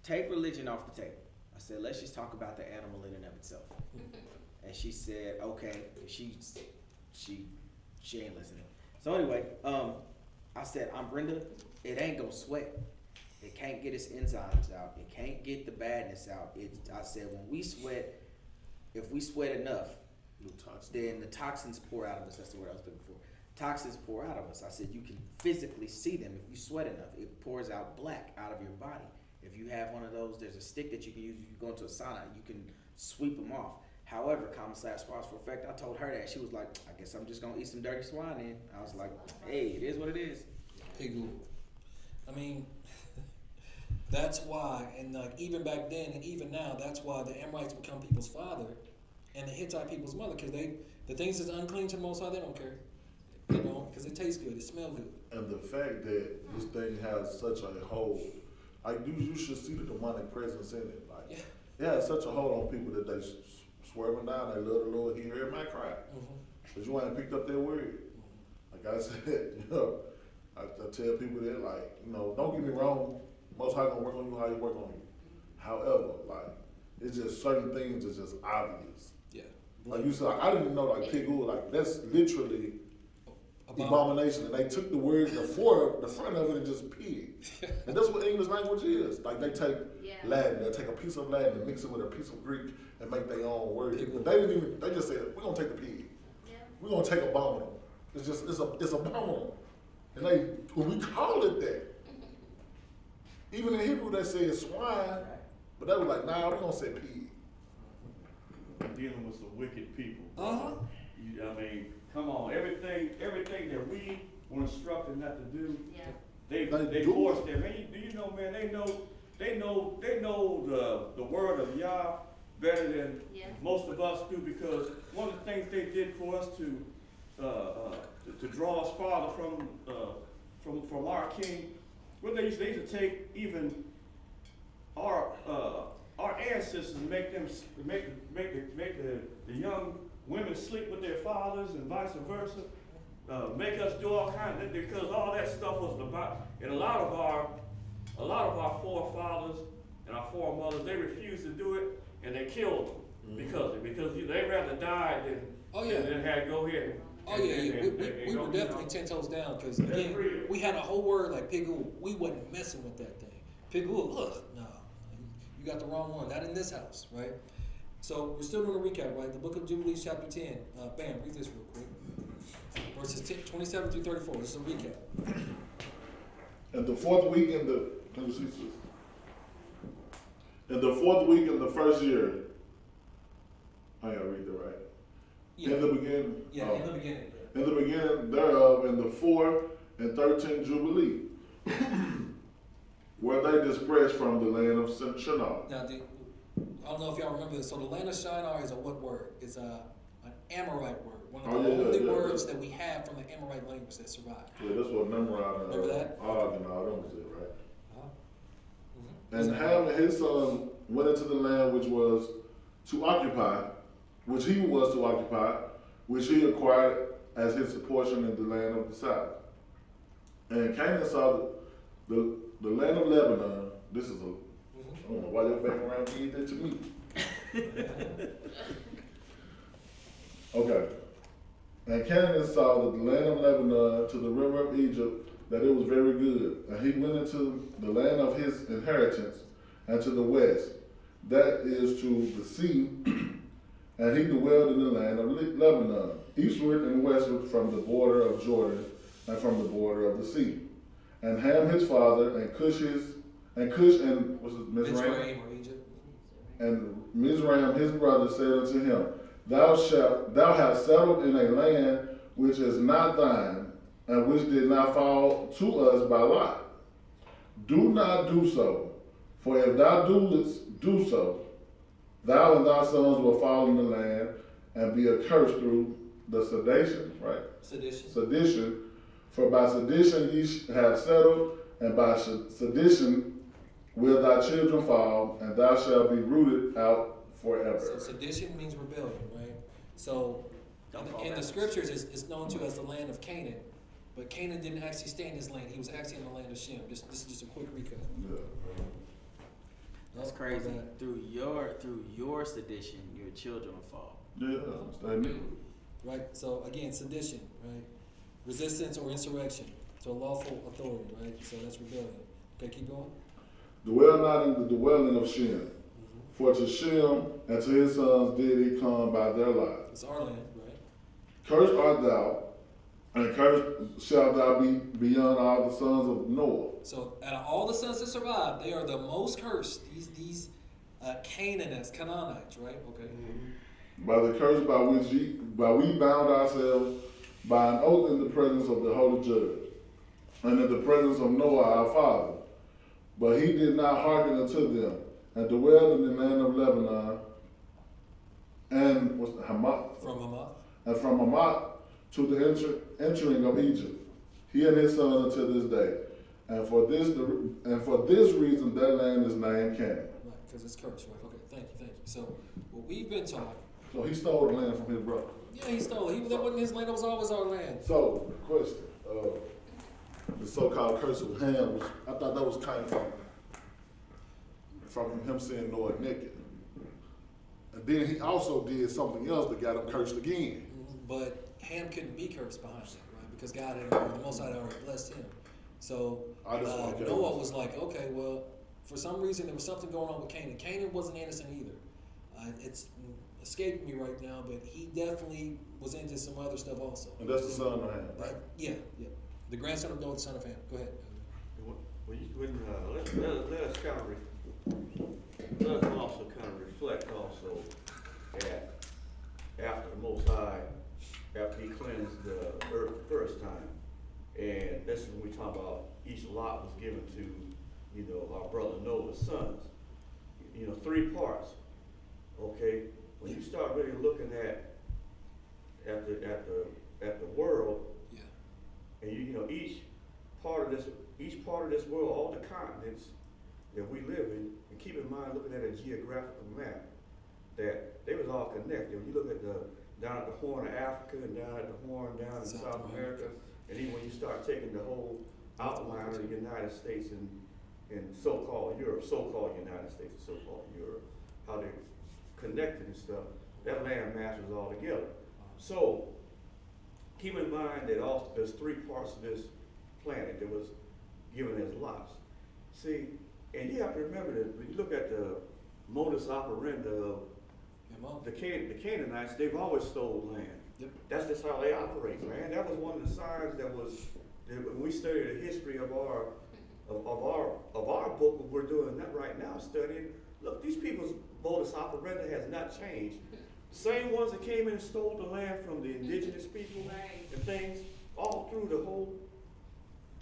take religion off the table. I said, let's just talk about the animal in and of itself. And she said, okay. She ain't listening. So anyway, I said, I'm Brenda, it ain't gonna sweat. It can't get its enzymes out. It can't get the badness out. I said, when we sweat, if we sweat enough, then the toxins pour out of us. That's the word I was looking for. Toxins pour out of us. I said, you can physically see them if you sweat enough. It pours out black out of your body. If you have one of those, there's a stick that you can use. If you go into a sauna, you can sweep them off. However, common slash sparse for effect, I told her that. She was like, I guess I'm just going to eat some dirty swine then. I was like, hey, it is what it is. Pigou. I mean, that's why, and like even back then and even now, that's why the Amorites become people's father and the Hittite people's mother, because the things that's unclean to the Most High, they don't care. They don't, because it tastes good, it smells good. And the fact that this thing has such a hold, like you should see the demonic presence in it. Like, Yeah. it has such a hold on people that they swerving down. They love the Lord. He heard my cry, but you ain't picked up that word. Like I said, you know, I tell people that, like, you know, don't get me wrong. Most High gonna work on you how He work on you. However, like, it's just certain things that's just obvious. Yeah. Like you said, like, I didn't even know, like, pigou, like, that's literally abomination. And they took the word, the front of it, and just pig. And that's what English language is. Like, they take Latin, they take a piece of Latin and mix it with a piece of Greek and make their own word. But they just said, we're gonna take the pig. We're gonna take abominable. It's abominable. And when we call it that, even in Hebrew they say swine, but they were like, nah, we're gonna say pig. Dealing with some wicked people. Uh-huh. I mean, come on, everything that we were instructed not to do, they forced them. Man, do you know, man? They know the word of Yah better than most of us do, because one of the things they did for us to draw us farther from our King, what they used to take even our ancestors and make the young women sleep with their fathers and vice versa, make us do all kinds of, because all that stuff was about, and a lot of our forefathers and our foremothers, they refused to do it and they killed them because they rather die than had to go ahead. We were definitely 10 toes down, because again, we had a whole word like pigou. We wasn't messing with that thing. Pigou, look, no, you got the wrong one. Not in this house, right? So we're still doing a recap, right? The Book of Jubilees, chapter 10. Bam, read this real quick. Verses 27 through 34. This is a recap. And the fourth week in the first year, I gotta read that right. Yeah. In the beginning. Yeah, in the beginning. In the beginning thereof, in the 4th and 13th Jubilee, were they dispersed from the land of Shinar. Now, I don't know if y'all remember this. So the land of Shinar is a what word? It's an Amorite word. One of the only words that we have from the Amorite language that survived. Yeah, that's what Nimrod and Remember that? Og and all them was it, right? Uh-huh. And Ham and his son went into the land which he was to occupy, which he acquired as his portion in the land of the south. And Canaan saw the land of Lebanon. This is I don't know why your background did that to me. Okay. And Canaan saw the land of Lebanon to the river of Egypt, that it was very good. And he went into the land of his inheritance, and to the west, that is to the sea, and he dwelled in the land of Lebanon, eastward and westward from the border of Jordan, and from the border of the sea. And Ham his father, and Cush and what's his Mizraim? Or Egypt. And Mizraim his brother said unto him, Thou hast settled in a land which is not thine, and which did not fall to us by lot. Do not do so, for if thou do so, thou and thy sons will fall in the land and be accursed through the sedation, right? Sedition. Sedition. For by sedition ye have settled, and by sedition will thy children fall, and thou shalt be rooted out forever. So sedition means rebellion, right? So in the scriptures, it's known to as the land of Canaan, but Canaan didn't actually stay in his land. He was actually in the land of Shem. This is just a quick recap. Yeah. That's Oh, crazy. okay. Through your sedition, your children will fall. Yeah, stay new. Right? So again, sedition, right? Resistance or insurrection to a lawful authority, right? So that's rebellion. Okay, keep going. Dwell not in the dwelling of Shem, for to Shem and to his sons did he come by their lives. It's our land, right? Cursed art thou, and cursed shalt thou be beyond all the sons of Noah. So out of all the sons that survived, they are the most cursed. These Canaanites, Canaanites, right? Okay. By the curse by which we bound ourselves by an oath in the presence of the holy judge, and in the presence of Noah our father. But he did not hearken unto them, and dwelled in the land of Lebanon, and was Hamath, From Hamath. and from Hamath to the entering of Egypt, he and his sons unto this day. And for this reason that land is named Canaan. Right, because it's cursed, right? Okay, thank you. So what we've been taught, So he stole the land from his brother. yeah, he stole it. That wasn't his land, that was always our land. So, question, the so-called curse of Ham, I thought that was kind of from him seeing Noah naked. And then he also did something else that got him cursed again. But Ham couldn't be cursed behind that, right? Because God had the Most High had already blessed him. So Noah was like, okay, well, for some reason there was something going on with Canaan. Canaan wasn't innocent either. It's escaping me right now, but he definitely was into some other stuff also. And that's the son of Ham, right? Yeah. The grandson of Noah, the son of Ham. Go ahead. Let us kind of let us also kind of reflect also at after the Most High, after he cleansed the earth the first time, and this is when we talk about each lot was given to, our brother Noah's sons. 3 parts. Okay, when you start really looking at the world, Yeah. and each part of this world, all the continents that we live in, and keep in mind looking at a geographical map, that they was all connected. When you look at down at the Horn of Africa and down at the Horn down in South America, and even when you start taking the whole outline of the United States and so-called Europe, so-called United States and so-called Europe, how they're connected and stuff, that land mass was all together. So keep in mind that also there's 3 parts of this planet that was given as lots. See, and you have to remember that when you look at the modus operandi of the Canaanites, they've always stole land. Yep. That's just how they operate, man. That was one of the signs that when we study the history of our book, what we're doing that right now, studying. Look, these people's modus operandi has not changed. Same ones that came in and stole the land from the indigenous people and things all through the whole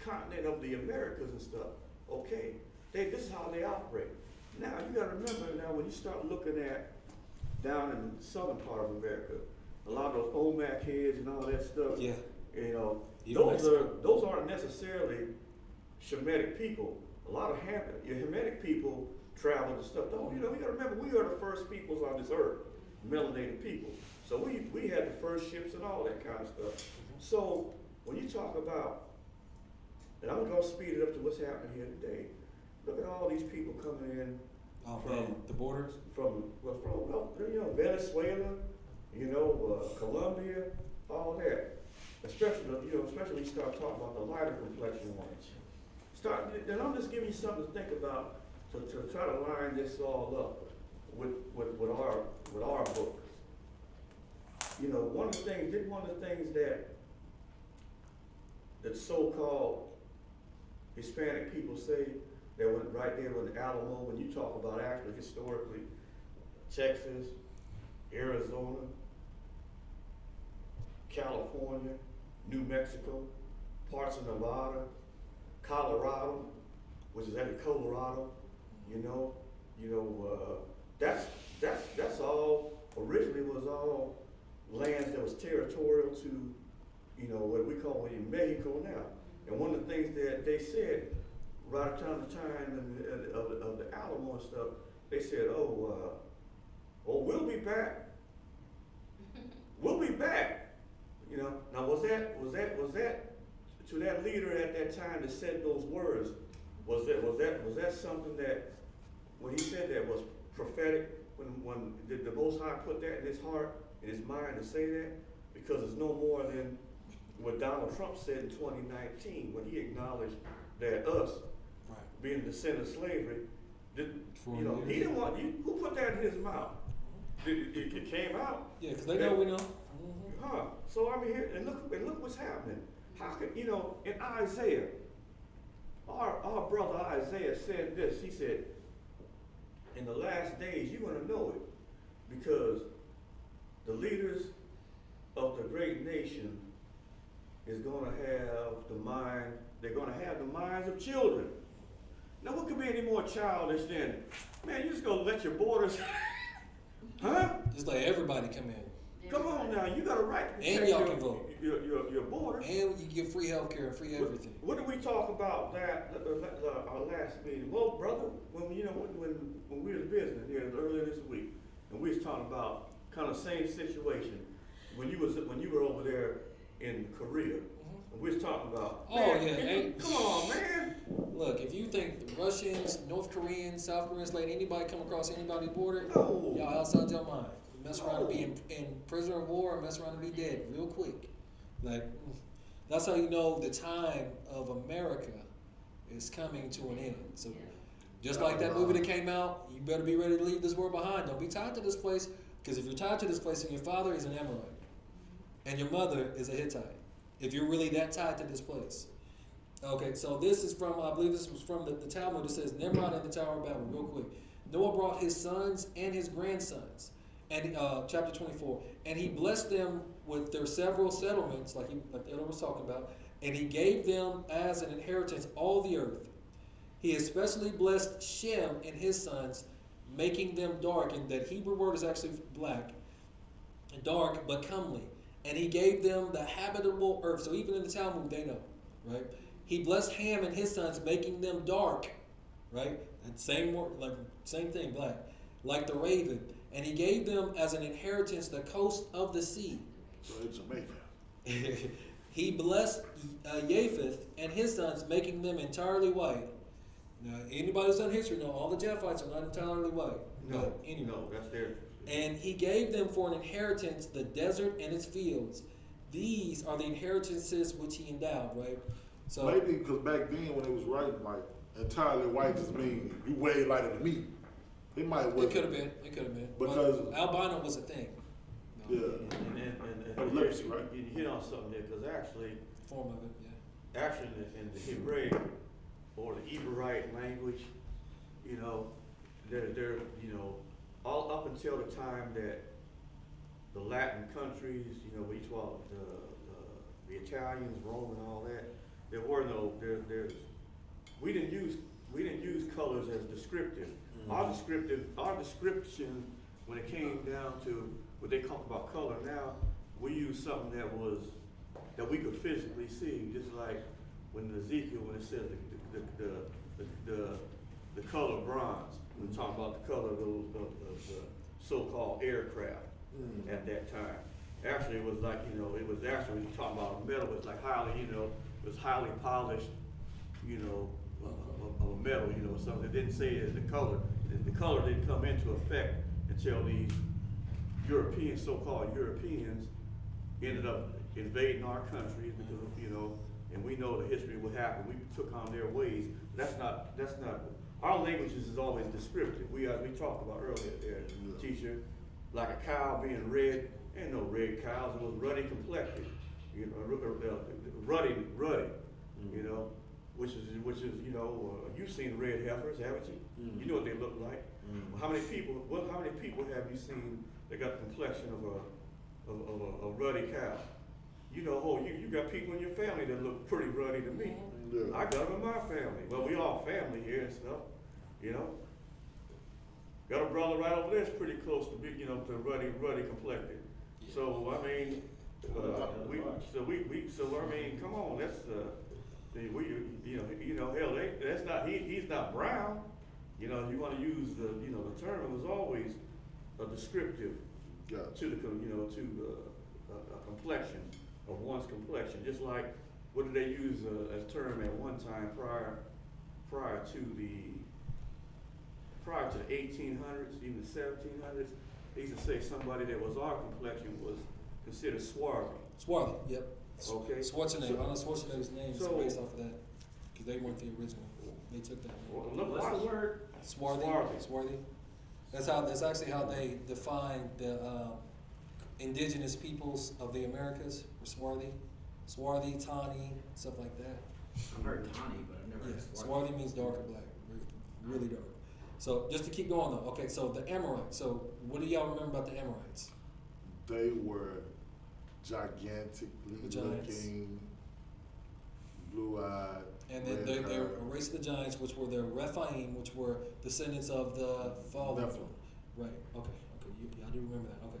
continent of the Americas and stuff. Okay, this is how they operate. Now you got to remember now when you start looking at down in the southern part of America, a lot of those Olmec heads and all that stuff. Yeah. Those aren't necessarily Shemitic people. A lot of Hamitic people travel and stuff. We got to remember we are the first peoples on this earth, melanated people. So we had the first ships and all that kind of stuff. So when you talk about, and I'm going to speed it up to what's happening here today. Look at all these people coming in From the borders? from Venezuela, Colombia, all that. Especially when you start talking about the lighter complexion ones. Then I'm just giving you something to think about to try to line this all up with our book. One of the things that so-called Hispanic people say, that went right there with the Alamo, when you talk about actually historically, Texas, Arizona, California, New Mexico, parts of Nevada, Colorado, which is actually Colorado, that's all originally was all lands that was territorial to, you know, what we call in Mexico now. And one of the things that they said right around the time of the Alamo and stuff, they said, oh, we'll be back. We'll be back. You know, now was that to that leader at that time that said those words, was that something that when he said that was prophetic, when did the Most High put that in his heart, in his mind to say that? Because it's no more than what Donald Trump said in 2019 when he acknowledged that us being the descendant of slavery, he didn't want you. Who put that in his mouth? It came out. Yeah, because they know we know. Huh? So I mean, here and look what's happening. How could in Isaiah, our brother Isaiah said this. He said, "In the last days, you're gonna know it, because the leaders of the great nation is gonna have the mind. They're gonna have the minds of children." Now, what could be any more childish than, man, you just gonna let your borders, huh? Just let everybody come in. Come on now, you got a right to And protect y'all can vote. your border. And you get free healthcare and free everything. What did we talk about that our last meeting? Well, brother, when we was visiting here earlier this week, and we was talking about kind of same situation when you were over there in Korea. We was talking about. Man, come on, man. Look, if you think the Russians, North Koreans, South Koreans let anybody come across anybody's border, No. y'all outside your mind. You mess around and be in prisoner of war, and mess around and be dead real quick. Like, that's how you know the time of America is coming to an end. So, just like that movie that came out, you better be ready to leave this world behind. Don't be tied to this place, because if you're tied to this place, and your father is an Amorite, and your mother is a Hittite, if you're really that tied to this place. Okay, so this is from, I believe this was from the Talmud. It says, Nimrod and the Tower of Babel, real quick. Noah brought his sons and his grandsons, and chapter 24, and he blessed them with their several settlements, like Elder was talking about, and he gave them as an inheritance all the earth. He especially blessed Shem and his sons, making them dark, and that Hebrew word is actually black, dark but comely. And he gave them the habitable earth. So even in the Talmud, they know, right? He blessed Ham and his sons, making them dark, right? That same word, like same thing, black, like the raven. And he gave them as an inheritance the coast of the sea. So it's Jamaica. He blessed Japheth and his sons, making them entirely white. Now, anybody who's done history know all the Japhites are not entirely white. No, anyway. no, that's their. And he gave them for an inheritance the desert and its fields. These are the inheritances which he endowed, right? So Maybe because back then when it was writing, like, entirely white just mean you way lighter than me. It might it work. could have been. It could have been. Because- but albino was a thing. Yeah. And Legacy, right? you hit on something there, because actually, Form of it, yeah. actually in the Hebraic or the Ebrahite language, they're all up until the time that the Latin countries, we call the Italians, Rome, and all that, there were no we didn't use colors as descriptive. Mm-hmm. Our description when it came down to what they talk about color now, we use something that we could physically see, just like when Ezekiel, when it says the color bronze, we talk about the color of the so-called aircraft at that time. Actually, it was like, it was actually, when you talk about metal, it was like highly, it was highly polished, of a metal, something. It didn't say the color. The color didn't come into effect until these so-called Europeans ended up invading our country because of, and we know the history of what happened. We took on their ways. That's not, our languages is always descriptive. We talked about earlier there, teacher, like a cow being red. Ain't no red cows. It was ruddy complected, ruddy, which is you've seen red heifers, haven't you? You know what they look like. How many people have you seen that got the complexion of a ruddy cow? You got people in your family that look pretty ruddy to me. Yeah. I got them in my family. Well, we all family here and stuff, Got a brother right over there that's pretty close to be, to ruddy complected. So, I mean, so I mean, come on, that's, hell, that's not, he's not brown. You know, you wanna use the term, it was always a descriptive Gotcha. to a complexion of one's complexion, just like, what did they use as term at one time prior to the 1800s, even the 1700s? They used to say somebody that was our complexion was considered swarthy. Swarthy, yep. Okay. Schwarzenegger, Arnold Schwarzenegger's name is So- based off of that, because they weren't the original. They took that. Well, look, what's the word? Swarthy. Swarthy. Swarthy. That's actually how they define the indigenous peoples of the Americas. Were swarthy, tawny, stuff like that. I've heard tawny, but I've never Yeah, heard swarthy. swarthy means dark or black, really dark. So just to keep going though, okay. So the Amorites. So what do y'all remember about the Amorites? They were gigantically The giants. looking, blue-eyed. And then red they hair. were a race of the giants, which were the Rephaim, which were descendants of the fallen. Nephilim. Right. Okay. I do remember that. Okay.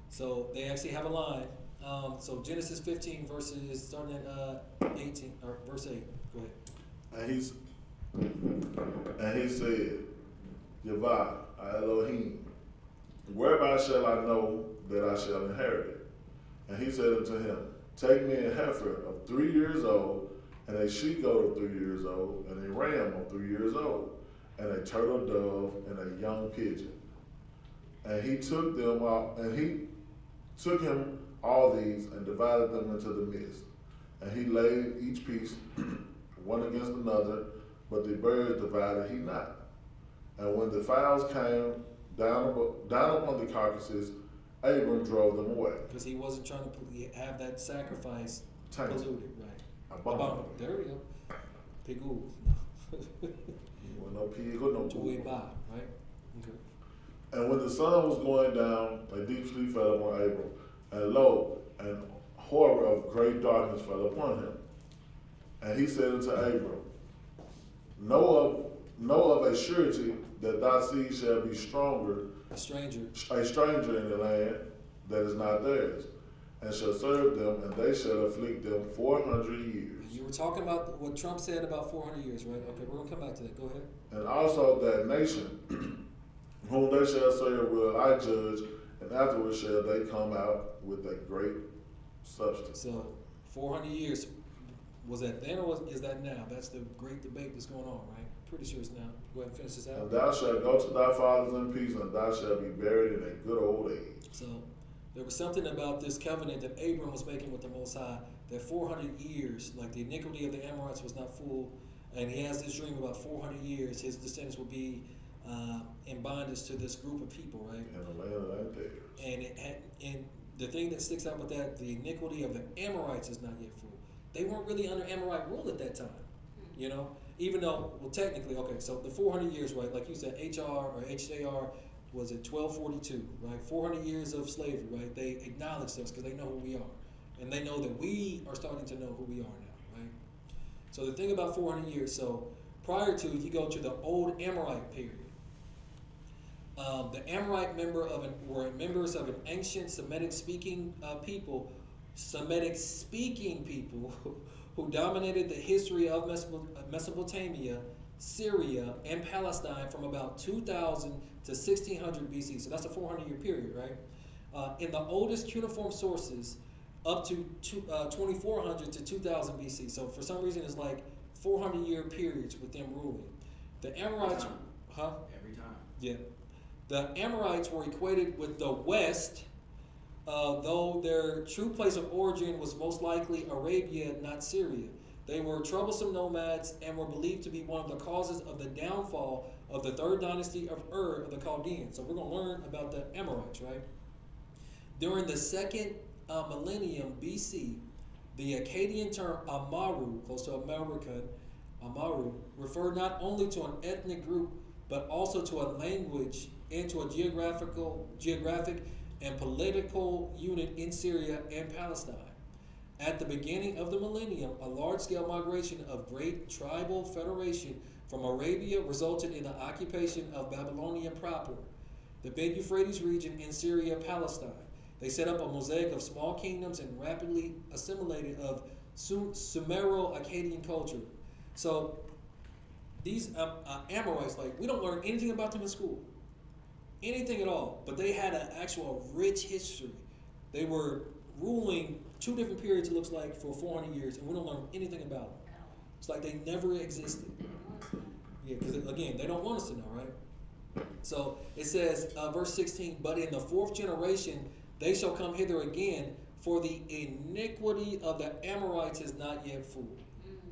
So they actually have a line. So Genesis 15 verses starting at 18 or verse 8. Go ahead. And he said, Yavah, Elohim, whereby shall I know that I shall inherit it? And he said unto him, take me a heifer of 3 years old, and a she-goat of 3 years old, and a ram of 3 years old, and a turtle dove, and a young pigeon. And he took them out, and he took him all these and divided them into the midst. And he laid each piece one against another, but the birds divided he not. And when the fowls came down upon the carcasses, Abram drove them away. Because he wasn't trying to have that sacrifice Tainted. polluted, right? Abominable. There we go. Pigou. Well, no pig or no Joy pool. ba, right? Okay. And when the sun was going down, a deep sleep fell upon Abram, and lo, an horror of great darkness fell upon him. And he said unto Abram, Know of a surety that thy seed shall be A stranger. a stranger in the land that is not theirs, and shall serve them, and they shall afflict them 400 years. You were talking about what Trump said about 400 years, right? Okay, we're gonna come back to that. Go ahead. And also that nation whom they shall serve will I judge, and afterwards shall they come out with a great substance. So 400 years, was that then or is that now? That's the great debate that's going on, right? Pretty sure it's now. Go ahead and finish this And out. thou shalt go to thy fathers in peace, and thou shalt be buried in a good old age. So there was something about this covenant that Abram was making with the Most High, that 400 years, like the iniquity of the Amorites was not full, and he has this dream about 400 years, his descendants will be in bondage to this group of people, right? In the land of that theirs. And the thing that sticks out with that, the iniquity of the Amorites is not yet full. They weren't really under Amorite rule at that time, you know? Even though, well, technically, okay, so the 400 years, right, like you said, HR or HJR was at 1242, right? 400 years of slavery, right? They acknowledged us because they know who we are. And they know that we are starting to know who we are now, right? So the thing about 400 years, so prior to, if you go to the old Amorite period, the Amorite were members of an ancient Semitic-speaking people who dominated the history of Mesopotamia, Syria, and Palestine from about 2000 to 1600 BC. So that's a 400-year period, right? In the oldest cuneiform sources, up to 2400 to 2000 BC. So for some reason, it's like 400-year periods with them ruling. The Amorites, Every time. yeah. The Amorites were equated with the West, though their true place of origin was most likely Arabia, not Syria. They were troublesome nomads and were believed to be one of the causes of the downfall of the third dynasty of Ur of the Chaldeans. So we're going to learn about the Amorites, right? During the second millennium BC, the Akkadian term Amaru, close to American, Amaru, referred not only to an ethnic group, but also to a language and to a geographic and political unit in Syria and Palestine. At the beginning of the millennium, a large-scale migration of great tribal federation from Arabia resulted in the occupation of Babylonian proper, the Big Euphrates region in Syria, Palestine, They set up a mosaic of small kingdoms and rapidly assimilated of Sumero-Akkadian culture. So these Amorites, like, we don't learn anything about them in school, anything at all. But they had an actual rich history. They were ruling 2 different periods, it looks like, for 400 years, and we don't learn anything about them. It's like they never existed. Yeah, because again, they don't want us to know, right? So it says, verse 16, but in the 4th generation they shall come hither again, for the iniquity of the Amorites is not yet full.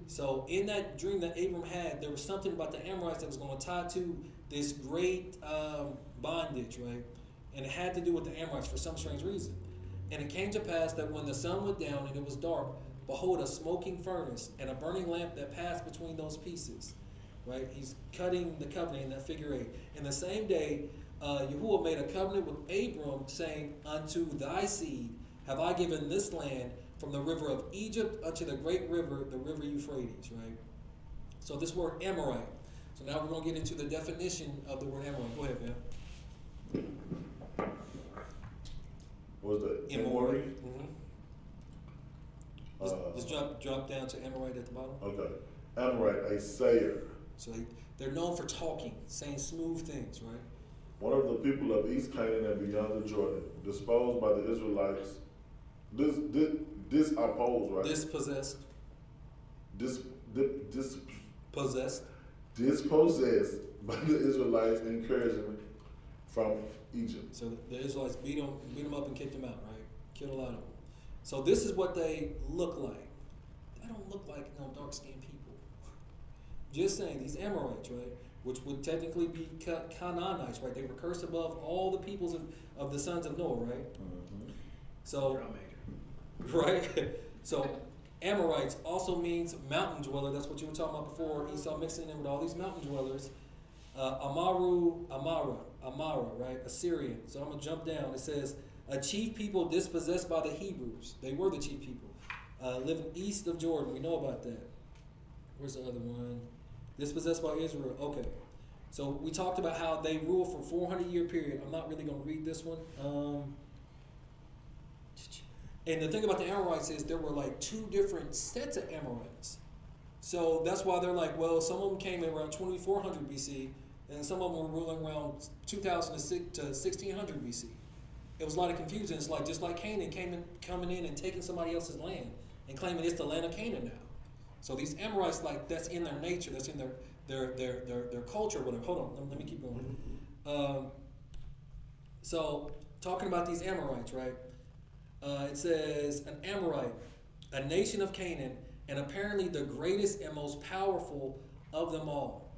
So in that dream that Abram had, there was something about the Amorites that was going to tie to this great bondage, right? And it had to do with the Amorites for some strange reason. And it came to pass that when the sun went down and it was dark, behold, a smoking furnace and a burning lamp that passed between those pieces. Right? He's cutting the covenant in that figure 8. In the same day, Yahuwah made a covenant with Abram, saying, unto thy seed have I given this land, from the river of Egypt unto the great river, the river Euphrates. Right? So this word Amorite. So now we're going to get into the definition of the word Amorite. Go ahead, man. What was that? Amorite. Just drop down to Amorite at the bottom. Okay. Amorite, a sayer. So they're known for talking, saying smooth things, right? One of the people of East Canaan and beyond the Jordan, disposed by the Israelites, disoppose, right? Dispossessed. Possessed. Dispossessed by the Israelites' encouragement from Egypt. So the Israelites beat them up and kicked them out, right? Killed a lot of them. So this is what they look like. They don't look like no dark-skinned people. Just saying, these Amorites, right, which would technically be Canaanites, right? They were cursed above all the peoples of the sons of Noah, right? Mm-hmm. So, right? So Amorites also means mountain dweller. That's what you were talking about before. Esau mixing in with all these mountain dwellers. Amara, right? Assyrian. So I'm going to jump down. It says, a chief people dispossessed by the Hebrews. They were the chief people. Living east of Jordan. We know about that. Where's the other one? Dispossessed by Israel. Okay. So we talked about how they ruled for 400-year period. I'm not really going to read this one. And the thing about the Amorites is there were like 2 different sets of Amorites. So that's why they're like, well, some of them came in around 2400 BC, and some of them were ruling around 2006 to 1600 BC. It was a lot of confusion. It's like just like Canaan coming in and taking somebody else's land and claiming it's the land of Canaan now. So these Amorites, like, that's in their nature, that's in their culture, whatever. Hold on, let me keep going. So talking about these Amorites, right? It says an Amorite, a nation of Canaan, and apparently the greatest and most powerful of them all.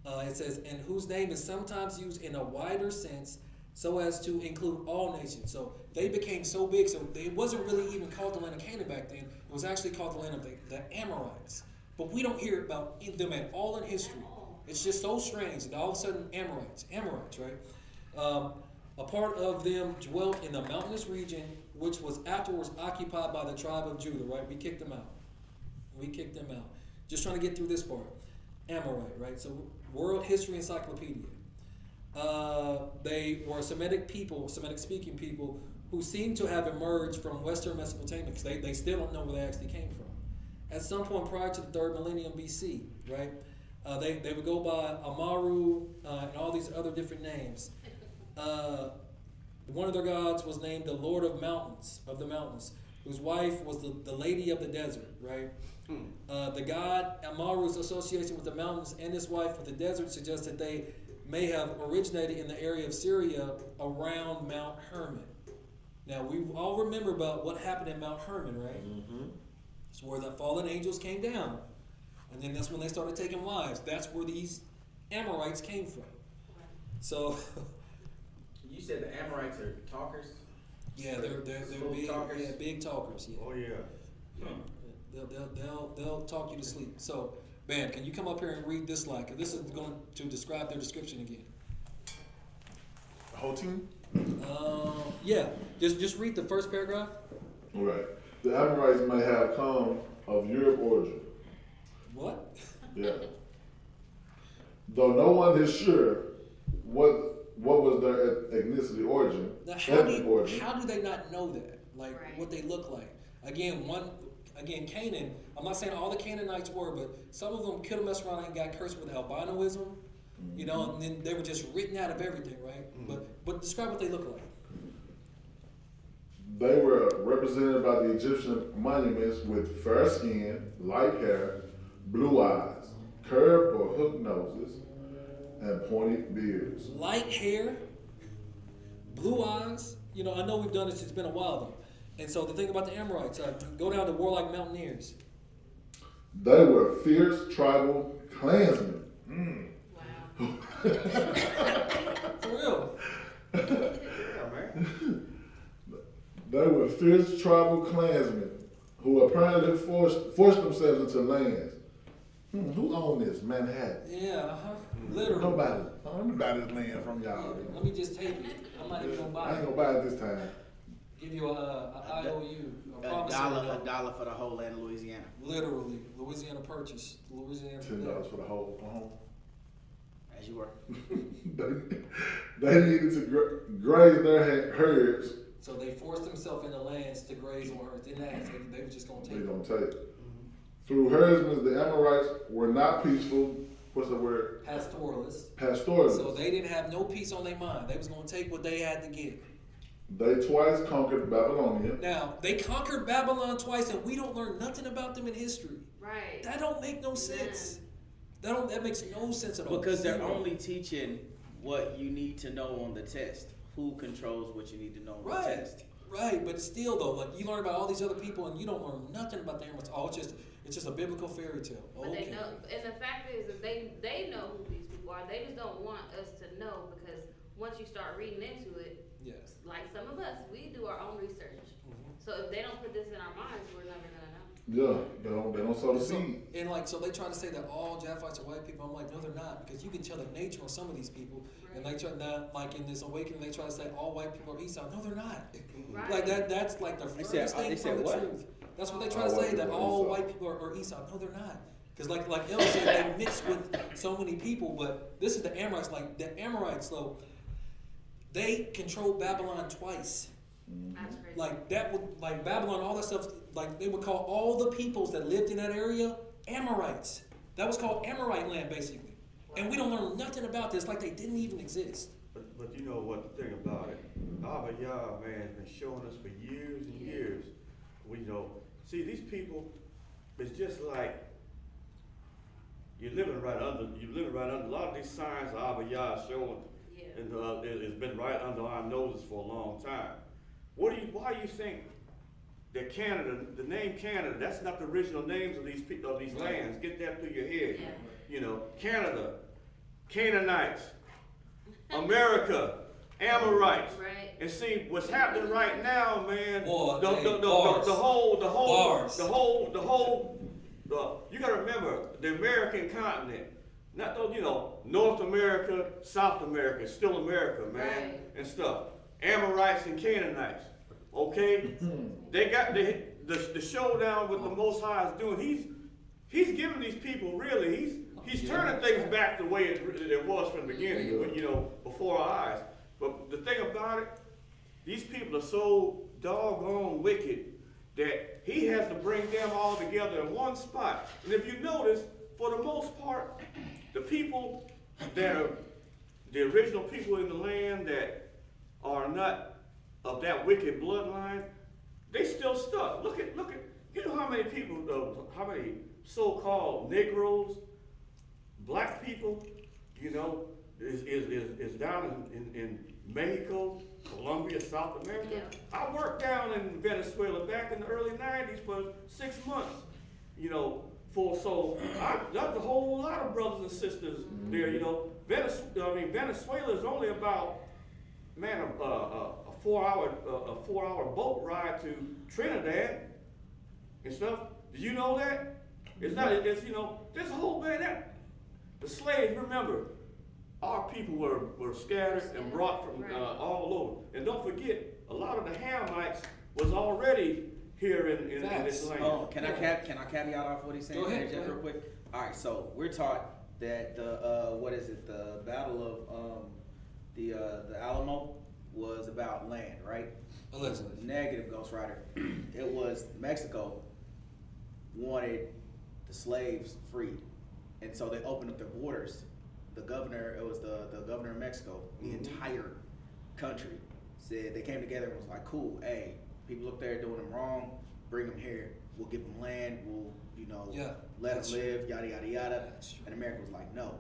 It says, and whose name is sometimes used in a wider sense so as to include all nations. So they became so big, so it wasn't really even called the land of Canaan back then. It was actually called the land of the Amorites. But we don't hear about them at all in history. It's just so strange that all of a sudden Amorites, right? A part of them dwelt in the mountainous region, which was afterwards occupied by the tribe of Judah, right? We kicked them out. Just trying to get through this part. Amorite, right? So World History Encyclopedia. They were Semitic people, Semitic-speaking people, who seem to have emerged from Western Mesopotamia, because they still don't know where they actually came from. At some point prior to the 3rd millennium BC, right? They would go by Amaru and all these other different names. One of their gods was named the Lord of the Mountains, whose wife was the Lady of the Desert, right? The god Amaru's association with the mountains and his wife with the desert suggests that they may have originated in the area of Syria around Mount Hermon. Now, we all remember about what happened in Mount Hermon, right? Mm-hmm. It's where the fallen angels came down. And then that's when they started taking lives. That's where these Amorites came from. So... You said the Amorites are talkers? Yeah, they're big talkers? Yeah, big talkers. Yeah. Oh yeah. They'll talk you to sleep. So, Ben, can you come up here and read this line? 'Cause this is going to describe their description again. The whole team? Yeah. Just read the first paragraph. All right. The Amorites may have come of Europe origin. What? Yeah. Though no one is sure what was their ethnicity origin, Now, ethnic origin. how do they not know that? Like Right. what they look like? Again, Canaan. I'm not saying all the Canaanites were, but some of them could have messed around and got cursed with albinoism. You know, and then they were just written out of everything, right? But describe what they look like. They were represented by the Egyptian monuments with fair skin, light hair, blue eyes, curved or hooked noses, and pointed beards. Light hair, blue eyes. You know, I know we've done this. It's been a while though. And so the thing about the Amorites, go down to warlike mountaineers. They were fierce tribal clansmen. Wow. For real. Yeah, man. They were fierce tribal clansmen who apparently forced themselves into lands. Who owned this? Manhattan. Yeah, literally. Nobody. Let me buy this land from y'all. Let me just take it. I'm not even gonna buy I ain't it. gonna buy it this time. Give you a IOU, a A promissory note. dollar for the whole land of Louisiana. Literally, Louisiana Purchase, Louisiana. $10 for the whole home. As you were. They needed to graze their herds. So they forced themselves into lands to graze on earth. Didn't ask. They were just gonna They take it. gonna take. Through herdsmen, the Amorites were not peaceful. What's the word? Pastoralists. Pastoralists. So they didn't have no peace on their mind. They was gonna take what they had to get. They twice conquered Babylonia. Now they conquered Babylon twice, and we don't learn nothing about them in history. Right. That don't make no sense. That makes no sense at all. Because they're Zero. only teaching what you need to know on the test. Who controls what you need to know on the Right, test. right, but still though, like you learn about all these other people and you don't learn nothing about the Amorites. Oh, it's just a biblical fairy tale. But Okay. they know, and the fact is that they know who these people are. They just don't want us to know because once you start reading into it, Yes. like some of us, we do our own research. So if they don't put this in our minds, we're never gonna know. Yeah, they don't sow the So, seed. and like, so they try to say that all Japhites are white people. I'm like, no, they're not, because you can tell the nature of some of these people. And they try not like in this awakening, they try to say all white people are Esau. No, they're not. Right. Like that's like the They furthest said- thing they from said the what? truth. That's what they try All to white say, that people are all Esau. white people are Esau. No, they're not. Because like El said, they mix with so many people. But this is the Amorites. Like the Amorites, though, they controlled Babylon twice. That's crazy. Like that would like Babylon, all that stuff. Like they would call all the peoples that lived in that area Amorites. That was called Amorite land, basically. And we don't learn nothing about this. Like they didn't even exist. But you know what the thing about it, Abba Yah, man, has been showing us for years and years. We know, see these people, it's just like you're living right under a lot of these signs that Abba Yah is showing, Yeah. and it's been right under our noses for a long time. Why do you think that Canada, the name Canada, that's not the original names of these lands? Get that through your head. Yeah. You know, Canada, Canaanites, America, Amorites. Right. And see what's happening right now, man. Boy, The hey, whole. You gotta remember the American continent. Not those, North America, South America, still America, man, Right. and stuff. Amorites and Canaanites. Okay, they got the showdown with the Most High is doing. He's giving these people really. He's turning things back the way it was from the beginning, but before our eyes. But the thing about it, these people are so doggone wicked that he has to bring them all together in one spot. And if you notice, for the most part, the people that are the original people in the land that are not of that wicked bloodline, they still stuck. Look at, you know how many people, how many so-called Negroes, black people, is down in Mexico, Colombia, South America. Yeah. I worked down in Venezuela back in the early 90s for 6 months, that's a whole lot of brothers and sisters there, Venezuela is only about, man, a 4-hour boat ride to Trinidad and stuff. Did you know that? There's a whole the slaves, remember, our people were scattered and brought from all over. And don't forget, a lot of the Hamites was already here in this land. Oh, can I caveat off what he's saying? Go ahead, Just real quick. All right, so we're taught that the battle of the Alamo, was about land, right? Allegedly. Negative, Ghost Rider. It was Mexico wanted the slaves freed, and so they opened up their borders. The governor, it was the governor of Mexico, the entire country said, they came together and was like, cool, hey, people up there doing them wrong, bring them here. We'll give them land. We'll, let them live. Yada yada yada. And America was like, no.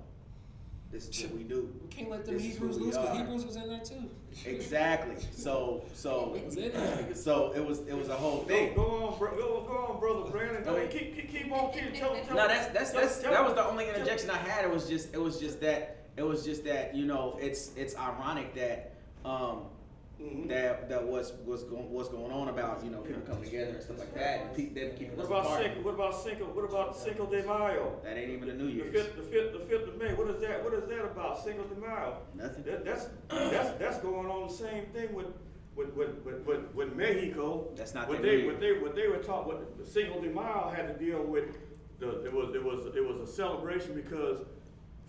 This is what we do. We can't let them This is Hebrews who we lose because are. Hebrews was in there too. Exactly. So Was in there. it was a whole thing. Go on, brother Brandon. Go ahead, keep on, tell. No, that was the only interjection I had. It was just that it's ironic that that what's going on about people coming together and stuff like that, and them keeping us apart. What about Cinco de Mayo? That ain't even a New Year's. The 5th of May. What is that about? Cinco de Mayo. Nothing. That's going on the same thing with Mexico. That's not what their they were taught. What the Cinco de Mayo had to deal with. It was a celebration because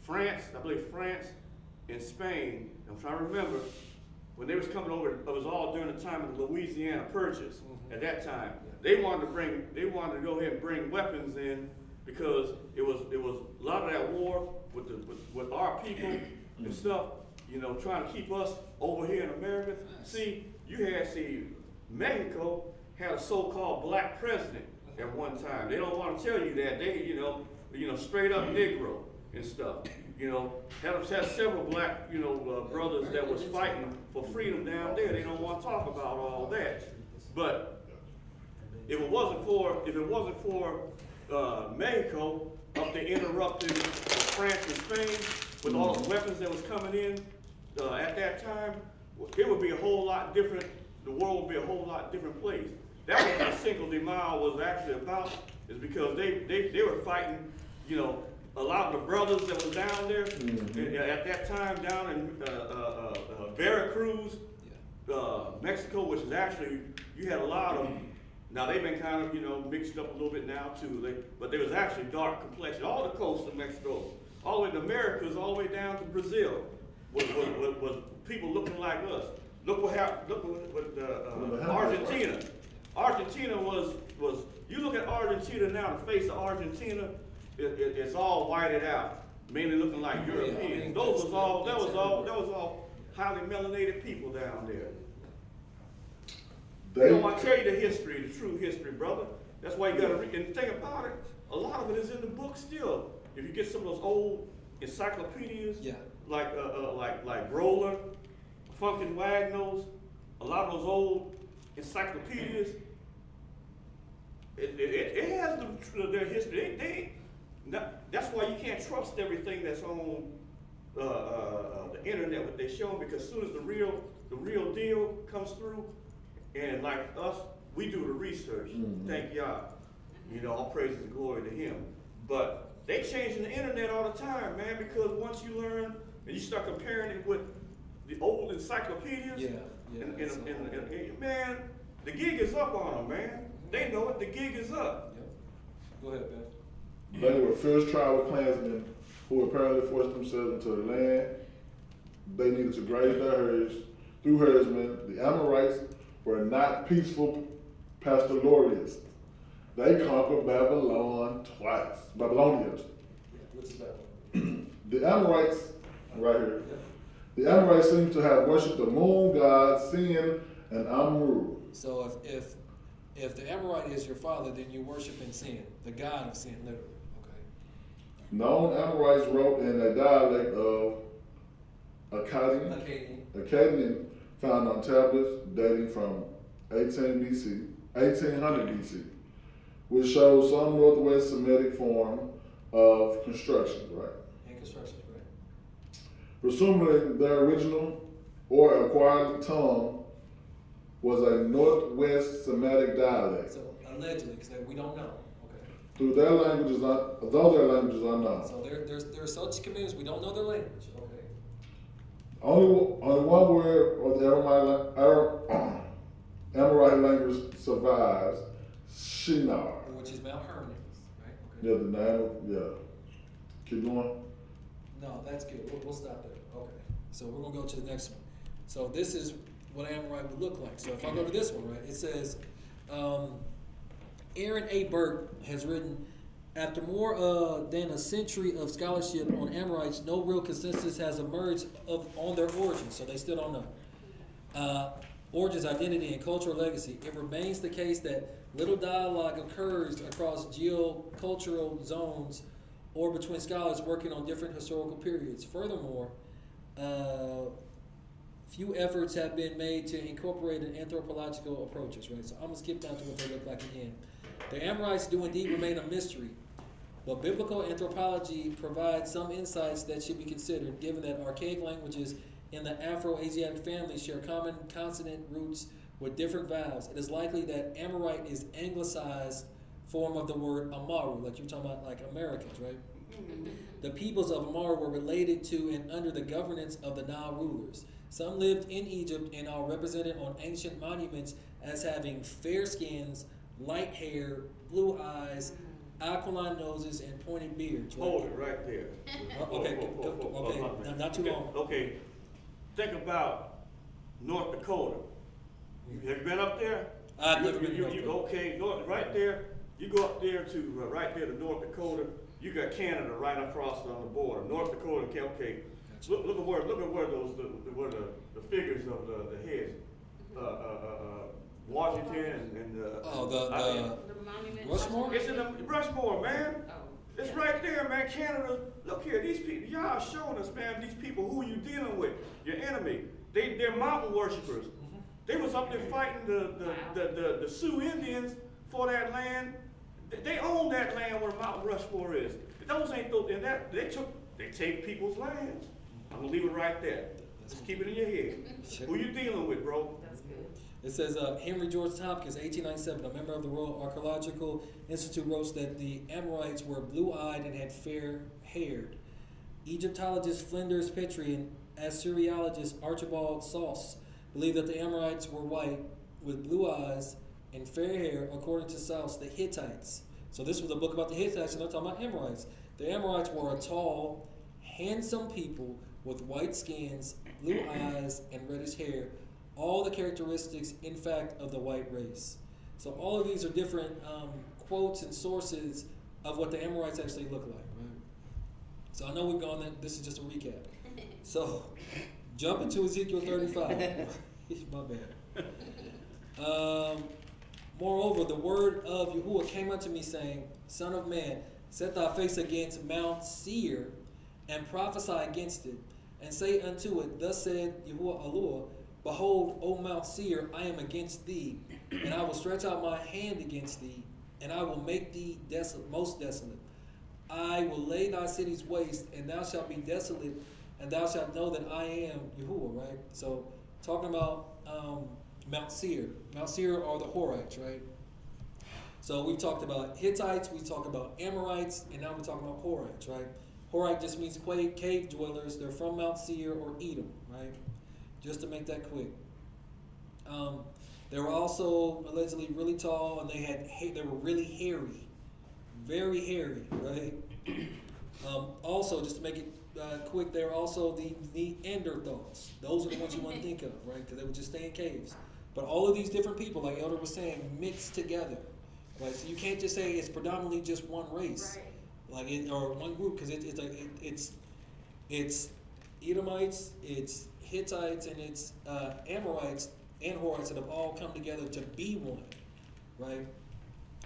France, I believe France and Spain. I'm trying to remember. When they was coming over, it was all during the time of the Louisiana Purchase. At that time, they wanted to go ahead and bring weapons in because it was a lot of that war with our people and stuff. Trying to keep us over here in America. See, Mexico had a so-called black president at one time. They don't want to tell you that they, straight up Negro and stuff. Had several black, brothers that was fighting for freedom down there. They don't want to talk about all that. But if it wasn't for Mexico up there interrupting France and Spain with all the weapons that was coming in at that time, it would be a whole lot different. The world would be a whole lot different place. That's what the Cinco de Mayo was actually about. Is because they were fighting, a lot of the brothers that was down there at that time down in Veracruz, Mexico, which is actually, you had a lot of, now they've been kind of, mixed up a little bit now too, but there was actually dark complexion. All the coast of Mexico, all the way to Americas, all the way down to Brazil, was people looking like us. Look what happened, look what Argentina. Argentina was, you look at Argentina now, the face of Argentina, it's all whited out, mainly looking like Europeans. That was all highly melanated people down there. I tell you the history, the true history, brother. That's why you gotta read. And think about it, a lot of it is in the book still. If you get some of those old encyclopedias, like Roller, Funkin' Wagnos, a lot of those old encyclopedias, it has their history. That's why you can't trust everything that's on the internet, what they show, because as soon as the real deal comes through, and like us, we do the research. Thank y'all. All praise and glory to Him. But they changing the internet all the time, man, because once you learn and you start comparing it with the old encyclopedias, and man, the gig is up on them, man. They know it. The gig is up. Go ahead, Ben. They were first tribal clansmen who apparently forced themselves into the land. They needed to graze their herds through herdsmen. The Amorites were not peaceful pastoralists. They conquered Babylon twice. Babylonians. What's that? The Amorites, right here. The Amorites seem to have worshipped the moon god Sin and Amru. So if the Amorite is your father, then you worship in sin, the god of sin, literally. Okay. Known Amorites wrote in a dialect of Akkadian, found on tablets dating from 1800 BC, which shows some Northwest Semitic form of construction, right? And construction, right? Presumably their original or acquired tongue was a Northwest Semitic dialect. So allegedly, because we don't know. Okay. Though their languages are unknown. So there's such communities we don't know their language. Okay. Only one word of the Amorite language survives, Shinar. Which is Mount Hermon, right? Okay. Yeah, the name. Keep going. No, that's good. We'll stop there. Okay. So we're gonna go to the next one. So this is what an Amorite would look like. So if I go to this one, right, it says, Aaron A. Burke has written, after more than a century of scholarship on Amorites, no real consensus has emerged on their origins, so they still don't know. Origins, identity, and cultural legacy. It remains the case that little dialogue occurs across geocultural zones or between scholars working on different historical periods. Furthermore, few efforts have been made to incorporate an anthropological approaches, right? So I'm going to skip down to what they look like again. The Amorites do indeed remain a mystery, but biblical anthropology provides some insights that should be considered, given that archaic languages in the Afro-Asiatic family share common consonant roots with different vowels. It is likely that Amorite is anglicized form of the word Amaru, like you were talking about, like Americans, right? The peoples of Amaru were related to and under the governance of the Nile rulers. Some lived in Egypt and are represented on ancient monuments as having fair skins, light hair, blue eyes, aquiline noses, and pointed beards. Right? Hold it right there. Okay, not too long. Okay, think about North Dakota. Have you been up there? I've never been to North Dakota. Okay, right there. You go up there to right there to North Dakota. You got Canada right across on the border. North Dakota. Okay. Look at where those the figures of the heads. Washington and The monument. Rushmore? it's in the Rushmore, man. Oh. It's right there, man. Canada. Look here, these people. Y'all showing us, man. These people who you dealing with, your enemy. They're mountain worshipers. They was up there fighting the Sioux Indians for that land. They own that land where Mount Rushmore is. Those ain't those, and that they take people's lands. I'm gonna leave it right there. Just keep it in your head. Who you dealing with, bro? That's good. It says Henry George Tompkins, 1897, a member of the Royal Archaeological Institute, wrote that the Amorites were blue-eyed and had fair-haired. Egyptologist Flinders Petrie and Assyriologist Archibald Sauce believe that the Amorites were white with blue eyes and fair hair, according to Sauce, the Hittites. So this was a book about the Hittites, and I'm talking about Amorites. The Amorites were a tall, handsome people with white skins, blue eyes, and reddish hair, all the characteristics, in fact, of the white race. So all of these are different quotes and sources of what the Amorites actually look like, right? So I know we've gone that, this is just a recap. So jump into Ezekiel 35. My bad. Moreover, the word of Yahuwah came unto me, saying, Son of man, set thy face against Mount Seir, and prophesy against it, and say unto it, Thus said Yahuwah Allah, Behold, O Mount Seir, I am against thee, and I will stretch out my hand against thee, and I will make thee most desolate. I will lay thy cities waste, and thou shalt be desolate, and thou shalt know that I am Yahuwah, right? So, talking about Mount Seir. Mount Seir are the Horites, right? So we've talked about Hittites, we talked about Amorites, and now we're talking about Horites, right? Horite just means cave dwellers. They're from Mount Seir or Edom, right? Just to make that quick. They were also allegedly really tall, and they were really hairy, very hairy, right? Also, just to make it quick, they're also the Neanderthals. Those are the ones you want to think of, right? Because they would just stay in caves. But all of these different people, like Elder was saying, mixed together, right? So you can't just say it's predominantly just one race, Right. or one group, because it's Edomites, it's Hittites, and it's Amorites and Horites that have all come together to be one, right?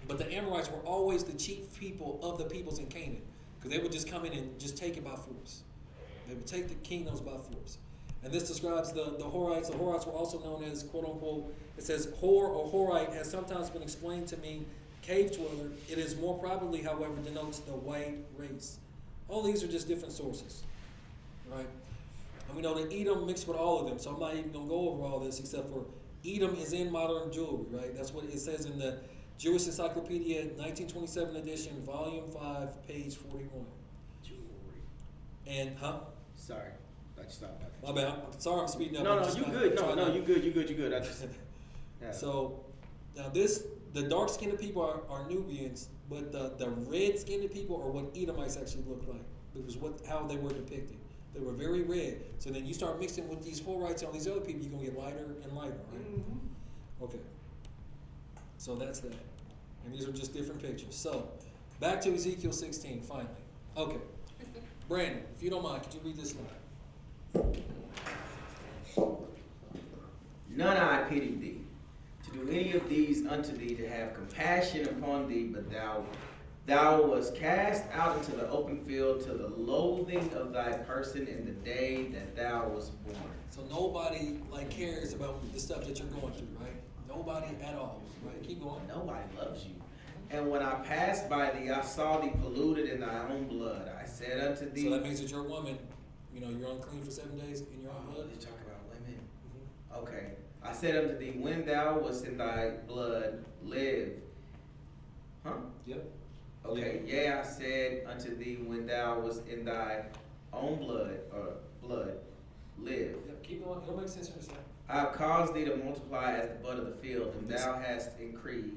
But the Amorites were always the chief people of the peoples in Canaan, because they would just come in and just take it by force. They would take the kingdoms by force. And this describes the Horites. The Horites were also known as, quote unquote, it says, Hor or Horite has sometimes been explained to mean cave dweller. It is more probably, however, denotes the white race. All these are just different sources, right? And we know that Edom mixed with all of them, so I'm not even going to go over all this except for Edom is in modern jewelry, right? That's what it says in the Jewish Encyclopedia, 1927 edition, volume 5, page 41. Jewelry. And, Sorry. I just thought about that. My bad. I'm sorry I'm speeding up. No, I'm just you not good. trying to- You good. I just. Yeah. So, now the dark-skinned people are Nubians, but the red-skinned people are what Edomites actually look like. It was how they were depicted. They were very red. So then you start mixing with these Horites and all these other people, you're gonna get lighter and lighter, right? Mm-hmm. Okay. So that's that. And these are just different pictures. So back to Ezekiel 16, finally. Okay. Brandon, if you don't mind, could you read this line? None I pity thee, to do any of these unto thee, to have compassion upon thee, but thou wast cast out into the open field to the loathing of thy person in the day that thou wast born. So nobody like cares about the stuff that you're going through, right? Nobody at all, right? Keep going. Nobody loves you. And when I passed by thee, I saw thee polluted in thy own blood. I said unto thee. So that means that you're a woman, you're unclean for 7 days in your own blood. You talk about women. Okay. I said unto thee, when thou wast in thy blood, live. Huh? Yep. Okay. Yea, I said unto thee, when thou wast in thy own blood, live. Yep. Keep going. It'll make sense in a second. I have caused thee to multiply as the bud of the field, and thou hast increased.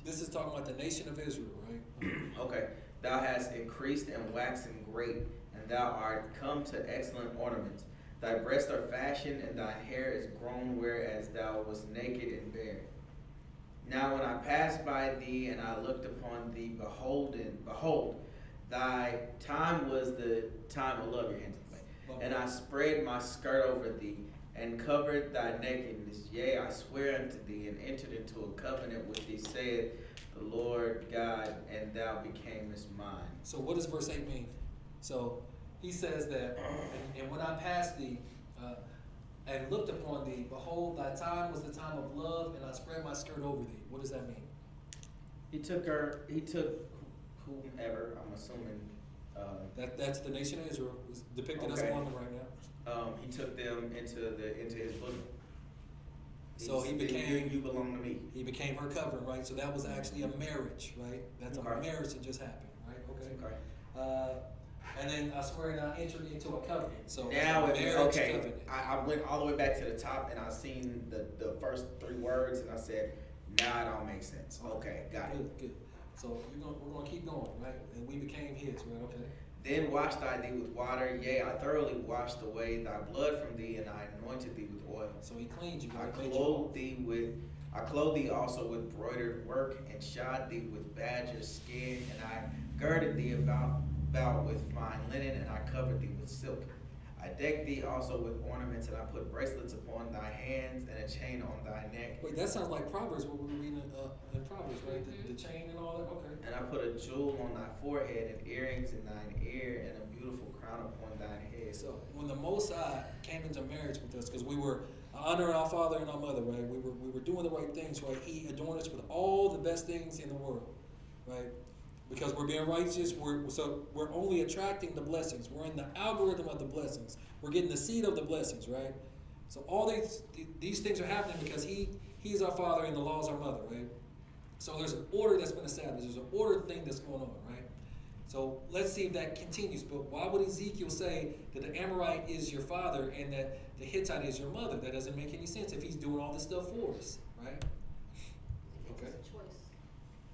This is talking about the nation of Israel, right? Okay. Thou hast increased and waxen great, and thou art come to excellent ornaments. Thy breasts are fashioned, and thine hair is grown, whereas thou wast naked and bare. Now when I passed by thee, and I looked upon thee, behold, thy time was the time of love, your hands in play. And I spread my skirt over thee, and covered thy nakedness. Yea, I swear unto thee, and entered into a covenant with thee, saith the Lord God, and thou becamest mine. So what does verse 8 mean? So he says that, and when I passed thee and looked upon thee, behold, thy time was the time of love, and I spread my skirt over thee. What does that mean? He took whomever, I'm assuming. That's the nation of Israel, is depicted as a Okay. woman right now. He took them into his bosom. So he became. You belong to me. He became her covering, right? So that was actually a marriage, right? That's a Okay. marriage that just happened, right? Okay. Okay. And then I swear, and I entered into a covenant. So Now it's a marriage covenant. I went all the way back to the top, and I seen the first 3 words, and I said, now it all makes sense. Okay, got it. Good. So we're gonna keep going, right? And we became his, right? Okay. Then washed I thee with water, yea, I thoroughly washed away thy blood from thee, and I anointed thee with oil. So he cleaned you. I Right? Cleaned clothed thee also with broidered work, and shod thee with badger skin, and I girded thee about with fine linen, and I covered thee with silk. I decked thee also with ornaments, and I put bracelets upon thy hands, and a chain on thy neck. Wait, that sounds like Proverbs, what we were reading in Proverbs, right? The chain and all that. Okay. And I put a jewel on thy forehead, and earrings in thine ear, and a beautiful crown upon thine head. So when the Most High came into marriage with us, because we were honoring our father and our mother, right? We were doing the right things, right? He adorned us with all the best things in the world, right? Because we're being righteous, we're only attracting the blessings. We're in the algorithm of the blessings. We're getting the seed of the blessings, right? So all these things are happening because he is our father and the law is our mother, right? So there's an order that's been established. There's an order thing that's going on, right? So let's see if that continues. But why would Ezekiel say that the Amorite is your father and that the Hittite is your mother? That doesn't make any sense if he's doing all this stuff for us, right? Okay. It's a choice.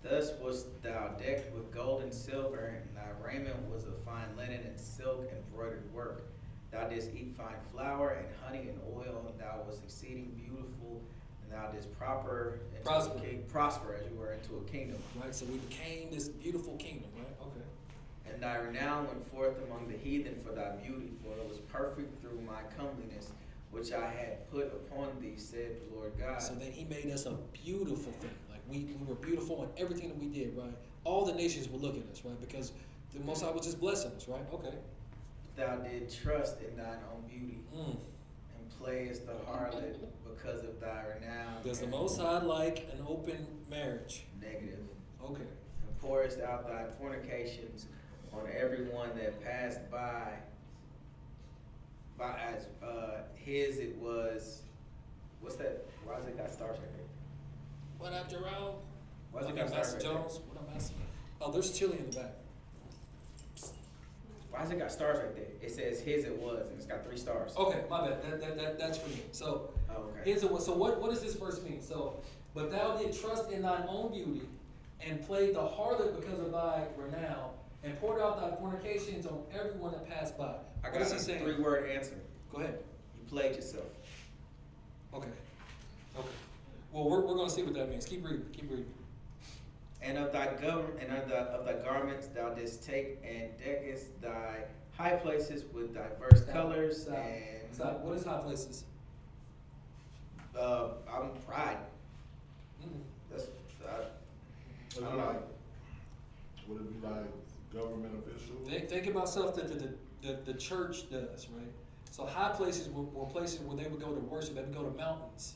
Thus wast thou decked with gold and silver, and thy raiment was of fine linen and silk and broidered work. Thou didst eat fine flour and honey and oil, and thou wast exceeding beautiful, and thou didst prosper as you were into a kingdom. Right, so we became this beautiful kingdom, right? Okay. And thy renown went forth among the heathen for thy beauty, for it was perfect through my comeliness, which I had put upon thee, said the Lord God. So then he made us a beautiful thing. Like we were beautiful in everything that we did, right? All the nations would look at us, right? Because the Most High was just blessing us, right? Okay. Thou did trust in thine own beauty, Mm. and playest the harlot because of thy renown. Does the Most High like an open marriage? Negative. Okay. And pourest out thy fornications on everyone that passed by as his it was. What's that? Why has it got stars right there? What up, Jerome? Why has it Okay, got stars Master right there? Jones. What up, Master? Oh, there's chili in the back. Why has it got stars right there? It says his it was, and it's got 3 stars. Okay, my bad. That's for me. So Oh, okay. here's so what does this verse mean? So, but thou did trust in thine own beauty, and played the harlot because of thy renown, and poured out thy fornications on everyone that passed by. I What got is he a saying? 3-word answer. Go ahead. You played yourself. Okay. Okay. Well, we're going to see what that means. Keep reading. Keep reading. And of thy of thy garments thou didst take and deckest thy high places with diverse colors Stop. and Stop. What is high places? I'm pride. Mm-mm. That's Would I it don't know. would it be like government officials? Think about stuff that the church does, right? So high places were places where they would go to worship. They would go to mountains,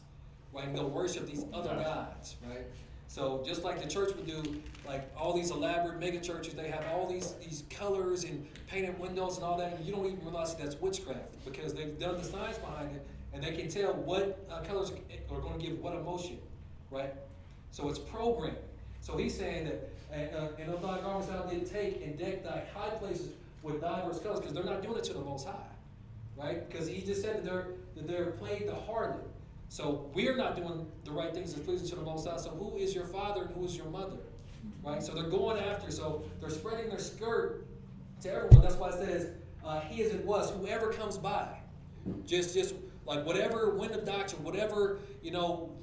right, and go worship these other gods, right? So just like the church would do, like all these elaborate mega churches, they have all these colors and painted windows and all that, and you don't even realize that's witchcraft because they've done the science behind it, and they can tell what colors are going to give what emotion, right? So it's programmed. So he's saying that, and of thy garments thou did take and deck thy high places with diverse colors, because they're not doing it to the Most High, right? Because he just said that they're playing the harlot. So we're not doing the right things that's pleasing to the Most High. So who is your father and who is your mother, right? So they're going after. So they're spreading their skirt to everyone. That's why it says, he is and was, whoever comes by. Just like whatever wind of doctrine, whatever,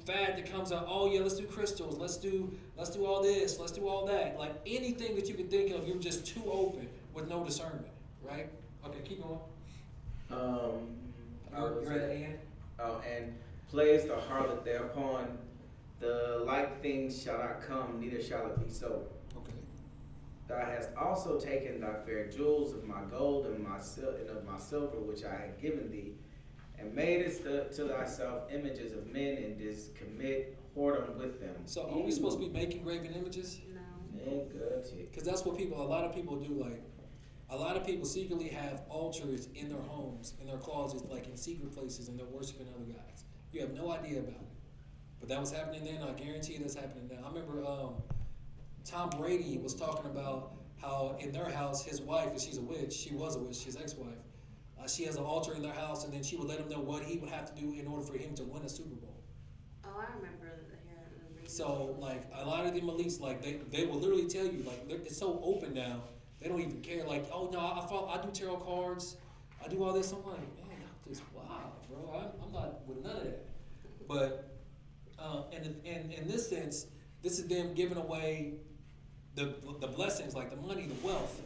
fad that comes out, oh yeah, let's do crystals, let's do all this, let's do all that. Like anything that you can think of, you're just too open with no discernment, right? Okay, keep going. You're at the end. Oh, and plays the harlot thereupon, the like things shall not come, neither shall it be so. Okay. Thou hast also taken thy fair jewels of my gold and of my silver which I had given thee, and madest to thyself images of men, and didst commit whoredom with them. So are we supposed to be making graven images? No. Because that's what a lot of people do. Like, a lot of people secretly have altars in their homes, in their closets, like in secret places, and they're worshiping other gods. You have no idea about it. But that was happening then. I guarantee you that's happening now. I remember Tom Brady was talking about how in their house, his wife, and she's a witch, she was a witch, his ex-wife, she has an altar in their house, and then she would let him know what he would have to do in order for him to win a Super Bowl. Oh, I remember hearing the reading. So, like, a lot of them elites, like, they will literally tell you, like, it's so open now, they don't even care. Like, oh, no, I do tarot cards, I do all this. I'm like, man, y'all just wow, bro. I'm not with none of that. But, in this sense, this is them giving away the blessings, like the money, the wealth.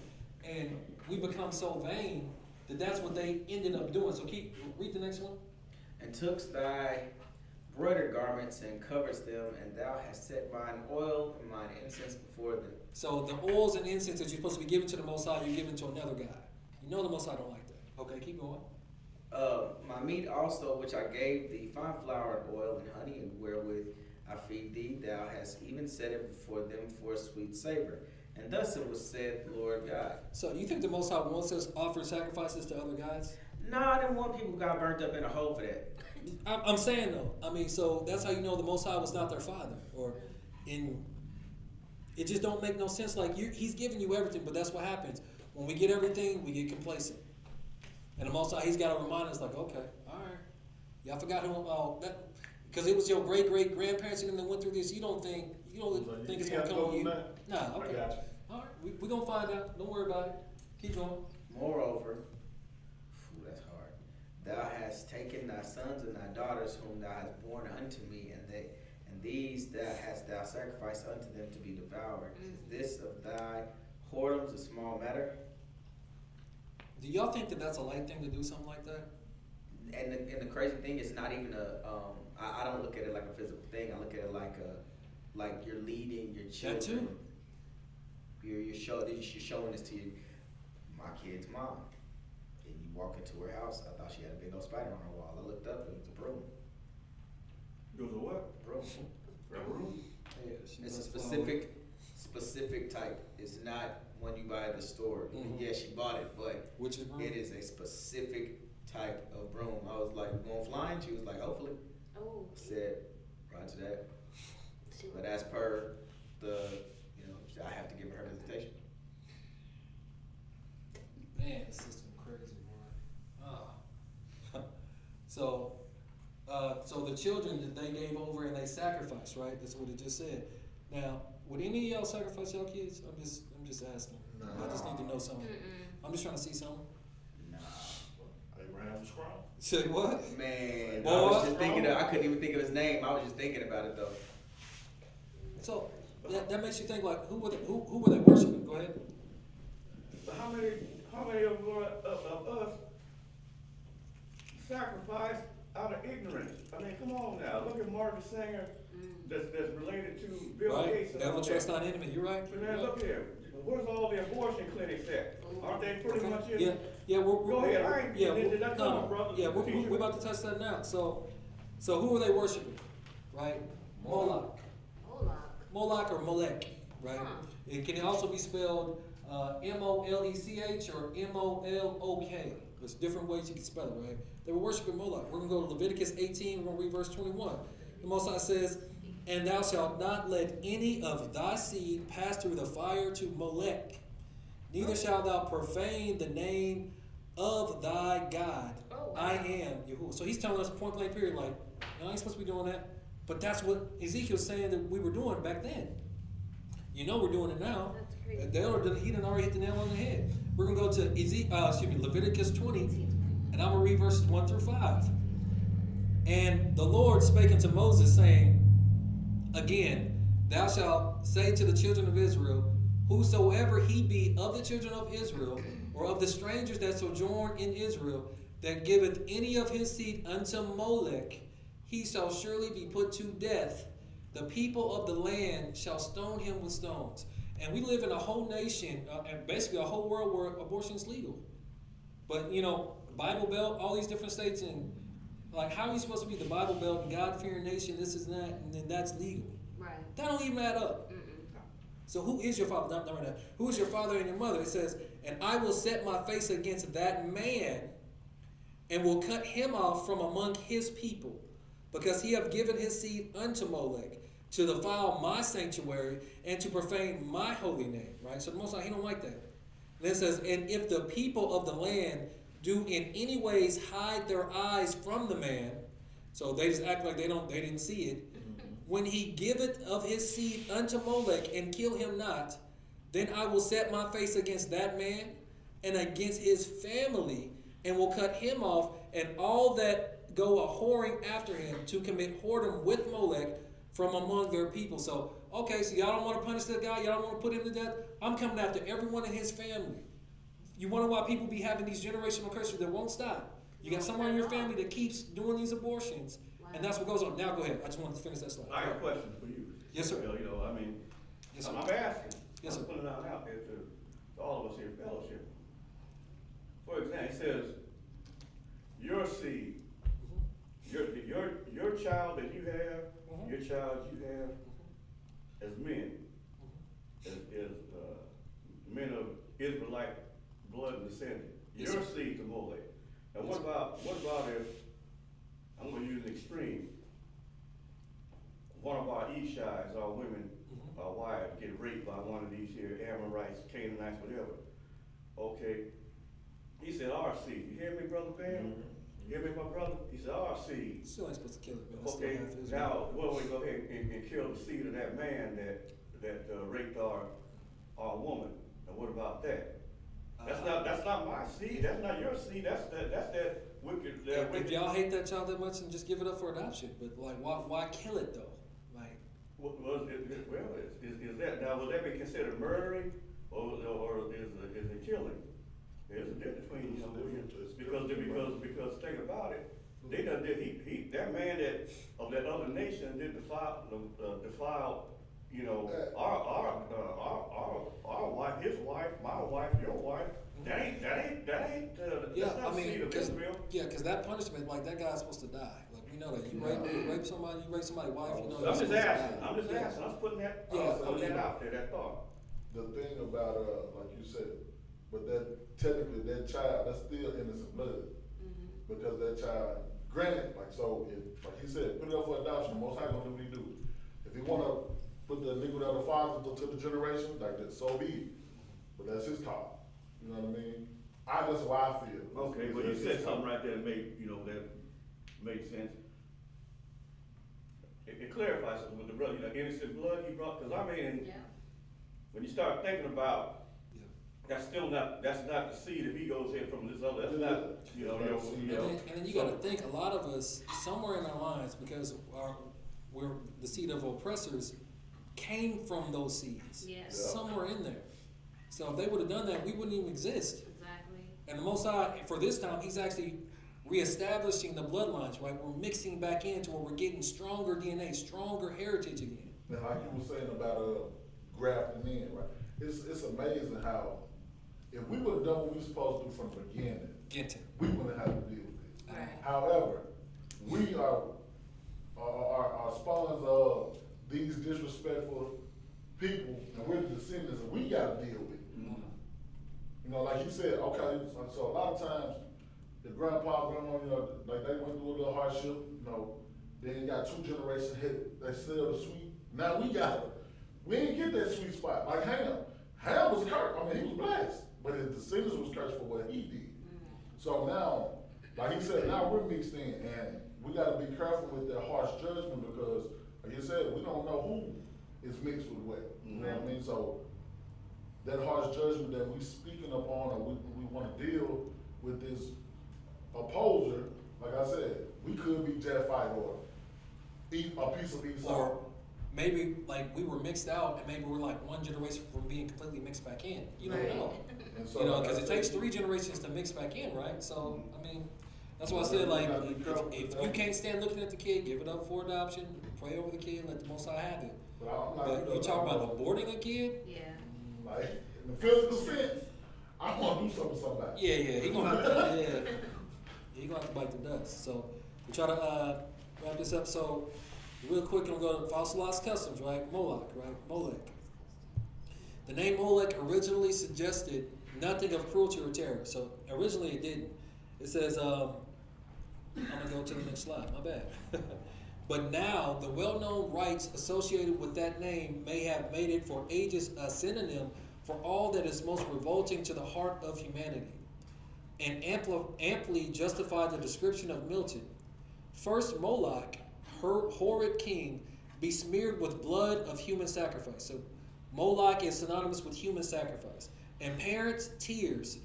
And we become so vain that that's what they ended up doing. So read the next one. And tookst thy broidered garments and coverest them, and thou hast set mine oil and mine incense before them. So the oils and incense that you're supposed to be giving to the Most High, you're giving to another God. You know the Most High don't like that. Okay, keep going. My meat also, which I gave thee, fine flour and oil and honey, and wherewith I feed thee, thou hast even set it before them for a sweet savor. And thus it was said, Lord God. So you think the Most High wants us to offer sacrifices to other gods? Nah, them one people got burnt up in a hole for that. I'm saying though. I mean, so that's how you know the Most High was not their father, it just don't make no sense. Like he's giving you everything, but that's what happens when we get everything, we get complacent. And the Most High, he's got to remind us, like, okay, all right, y'all forgot that because it was your great grandparents and them that went through this. You don't think it's gonna come to you? Nah, okay. I got you. All right, we're gonna find out. Don't worry about it. Keep going. Moreover, that's hard. Thou hast taken thy sons and thy daughters whom thou hast born unto me, and these hast thou sacrificed unto them to be devoured. Is this of thy whoredoms a small matter? Do y'all think that that's a light thing to do something like that? And the crazy thing is not even I don't look at it like a physical thing. I look at it like you're leading your children. That too. You're showing this to my kid's mom. And you walk into her house. I thought she had a big old spider on her wall. I looked up, it was a broom. It was a what? Broom. A room? Yeah, It's a specific type. It's not one you buy at the store. Mhm. Yeah, she bought it, but Which is it is a specific type of broom. I was like, going flying? She was like, hopefully. Oh. I said, roger that. But as per I have to give her visitation. Man, the system crazy, boy. So the children that they gave over and they sacrificed, right? That's what it just said. Now, would any of y'all sacrifice y'all kids? I'm just asking. I just need to know something. I'm just trying to see something. Nah. Abraham was strong. Say what? Man, Boy. I was just thinking. I couldn't even think of his name. I was just thinking about it though. So that makes you think like who were they worshiping? Go ahead. So how many of us sacrifice out of ignorance? I mean, come on now. Look at Martin Singer, that's related to Bill Gates. Right. And all Devil trust that. not enemy. You're right. But now look here. Where's all the abortion clinics at? Aren't they pretty much in? Yeah, yeah. Go ahead. I ain't getting into that. Come on, brother. Yeah, we're about to touch that now. So who are they worshiping? Right? Moloch. Moloch or Molech, right? It can also be spelled M-O-L-E-C-H or M-O-L-O-K. There's different ways you can spell it, right? They were worshiping Moloch. We're going to go to Leviticus 18. We're going to read verse 21. The Most High says, "And thou shalt not let any of thy seed pass through the fire to Molech, neither shalt thou profane the name of thy God. I am Yahuwah." So he's telling us point blank period, like, I ain't supposed to be doing that. But that's what Ezekiel's saying that we were doing back then. You know we're doing it now. He done already hit the nail on the head. We're going to go to Leviticus 20, and I'm going to read verses 1 through 5. "And the Lord spake unto Moses, saying, Again, thou shalt say to the children of Israel, Whosoever he be of the children of Israel, or of the strangers that sojourn in Israel, that giveth any of his seed unto Molech, he shall surely be put to death. The people of the land shall stone him with stones." And we live in a whole nation, and basically a whole world where abortion is legal. But, Bible Belt, all these different states, and like, how are you supposed to be the Bible Belt and God-fearing nation, this is that, and then that's legal? Right. That don't even add up. So who is your father? Not right now. Who is your father and your mother? It says, "And I will set my face against that man, and will cut him off from among his people, because he hath given his seed unto Molech, to defile my sanctuary, and to profane my holy name." Right? So the Most High, he don't like that. Then it says, "And if the people of the land do in any ways hide their eyes from the man," so they just act like they didn't see it, "when he giveth of his seed unto Molech, and kill him not, then I will set my face against that man, and against his family, and will cut him off, and all that go a whoring after him, to commit whoredom with Molech from among their people." So, okay, so y'all don't want to punish that guy, y'all don't want to put him to death. I'm coming after everyone in his family. You wonder why people be having these generational curses that won't stop? You got someone in your family that keeps doing these abortions, and that's what goes on. Now go ahead. I just wanted to finish that slide. I got a question for you. Yes, sir. Yes, sir. I'm asking. Yes, sir. I'm putting it out there to all of us here in fellowship. For example, it says, your seed, your child that you have, your child you have, as men, as men of Israelite blood and descent, Yes, your sir. seed to Molech. Now Yes, what about if, I'm gonna use an extreme, one of our Ishais, our women, our wives, get raped by one of these here Amorites, Canaanites, whatever. Okay, he said our seed. You hear me, Brother Ben? You hear me, my brother? He said our seed. Still ain't supposed to kill it, man. That's Okay, still half Israel. now, well, we go ahead and kill the seed of that man that raped our woman. And what about that? That's not my seed. That's not your seed. That's that wicked. If y'all hate that child that much, then just give it up for adoption. But like, why kill it though? Like, is that now? Will that be considered murdering, or is it killing? There's a difference between because think about it. They done did that man of that other nation did defile our wife, his wife, my wife, your wife. That ain't that's not seed of Israel. Because that punishment, like that guy's supposed to die. Like we know that you rape somebody's wife. You know. I'm just asking. I'm just putting that. Out there. That thought. The thing about like you said, but that technically that child, that's still innocent blood, because that child, granted, like so, if like he said, put it up for adoption. Most High gonna do what he do. If he wanna put the iniquity of the fathers to the generation, like that, so be it. But that's his call. You know what I mean? That's why I feel. Okay, but you said something right there that made sense. It clarifies something with the brother, innocent blood he brought. Because when you start thinking about that's not the seed if he goes in from this other, that's not, you know, And then you got to think, a lot of us, somewhere in our lives, because we're the seed of oppressors, came from those seeds. Yes. Somewhere in there. So if they would have done that, we wouldn't even exist. Exactly. And the Most High, for this time, He's actually reestablishing the bloodlines, right? We're mixing back into where we're getting stronger DNA, stronger heritage again. And like you were saying about grafting in, right? It's amazing how if we would have done what we were supposed to do from the beginning, Ginton. we wouldn't have had to deal with this. Right. However, we are spawns of these disrespectful people, and we're the descendants, and we got to deal with it. You know, like you said, okay, so a lot of times, the grandpa, grandma, you know, like they went through a little hardship, you know, then you got 2 generations hit, they sell the sweet. Now we didn't get that sweet spot, like Ham. Ham was cursed, I mean, he was blessed, but his descendants was cursed for what he did. So now, like he said, now we're mixed in, and we gotta be careful with that harsh judgment because, like you said, we don't know who is mixed with what, you know what I mean? So, that harsh judgment that we speaking upon, or we wanna deal with this opposer, like I said, we could be Japhite or eat a piece of Esau. Or maybe like we were mixed out, and maybe we're like 1 generation from being completely mixed back in. You don't Right. know. And so, You know, like because I it said, takes 3 generations to mix back in, right? So, I mean, that's why I said, like, if you can't stand looking at the kid, give it up for adoption, pray over the kid, let the Most High have it. But I'm like, But you talk about aborting a kid? Yeah. like, in the physical sense, I wanna do something about it. Yeah, he gonna have to, he gonna have to bite the dust. So, we try to wrap this up. So, real quick, I'm gonna go to fossilized customs, right? Moloch, right? Molech. The name Molech originally suggested nothing of cruelty or terror. So originally it didn't. It says, I'm gonna go to the next slide, my bad. But now the well-known rites associated with that name may have made it for ages a synonym for all that is most revolting to the heart of humanity, and amply justify the description of Milton. First, Moloch, her horrid king, besmeared with blood of human sacrifice. So Moloch is synonymous with human sacrifice. And parents' tears,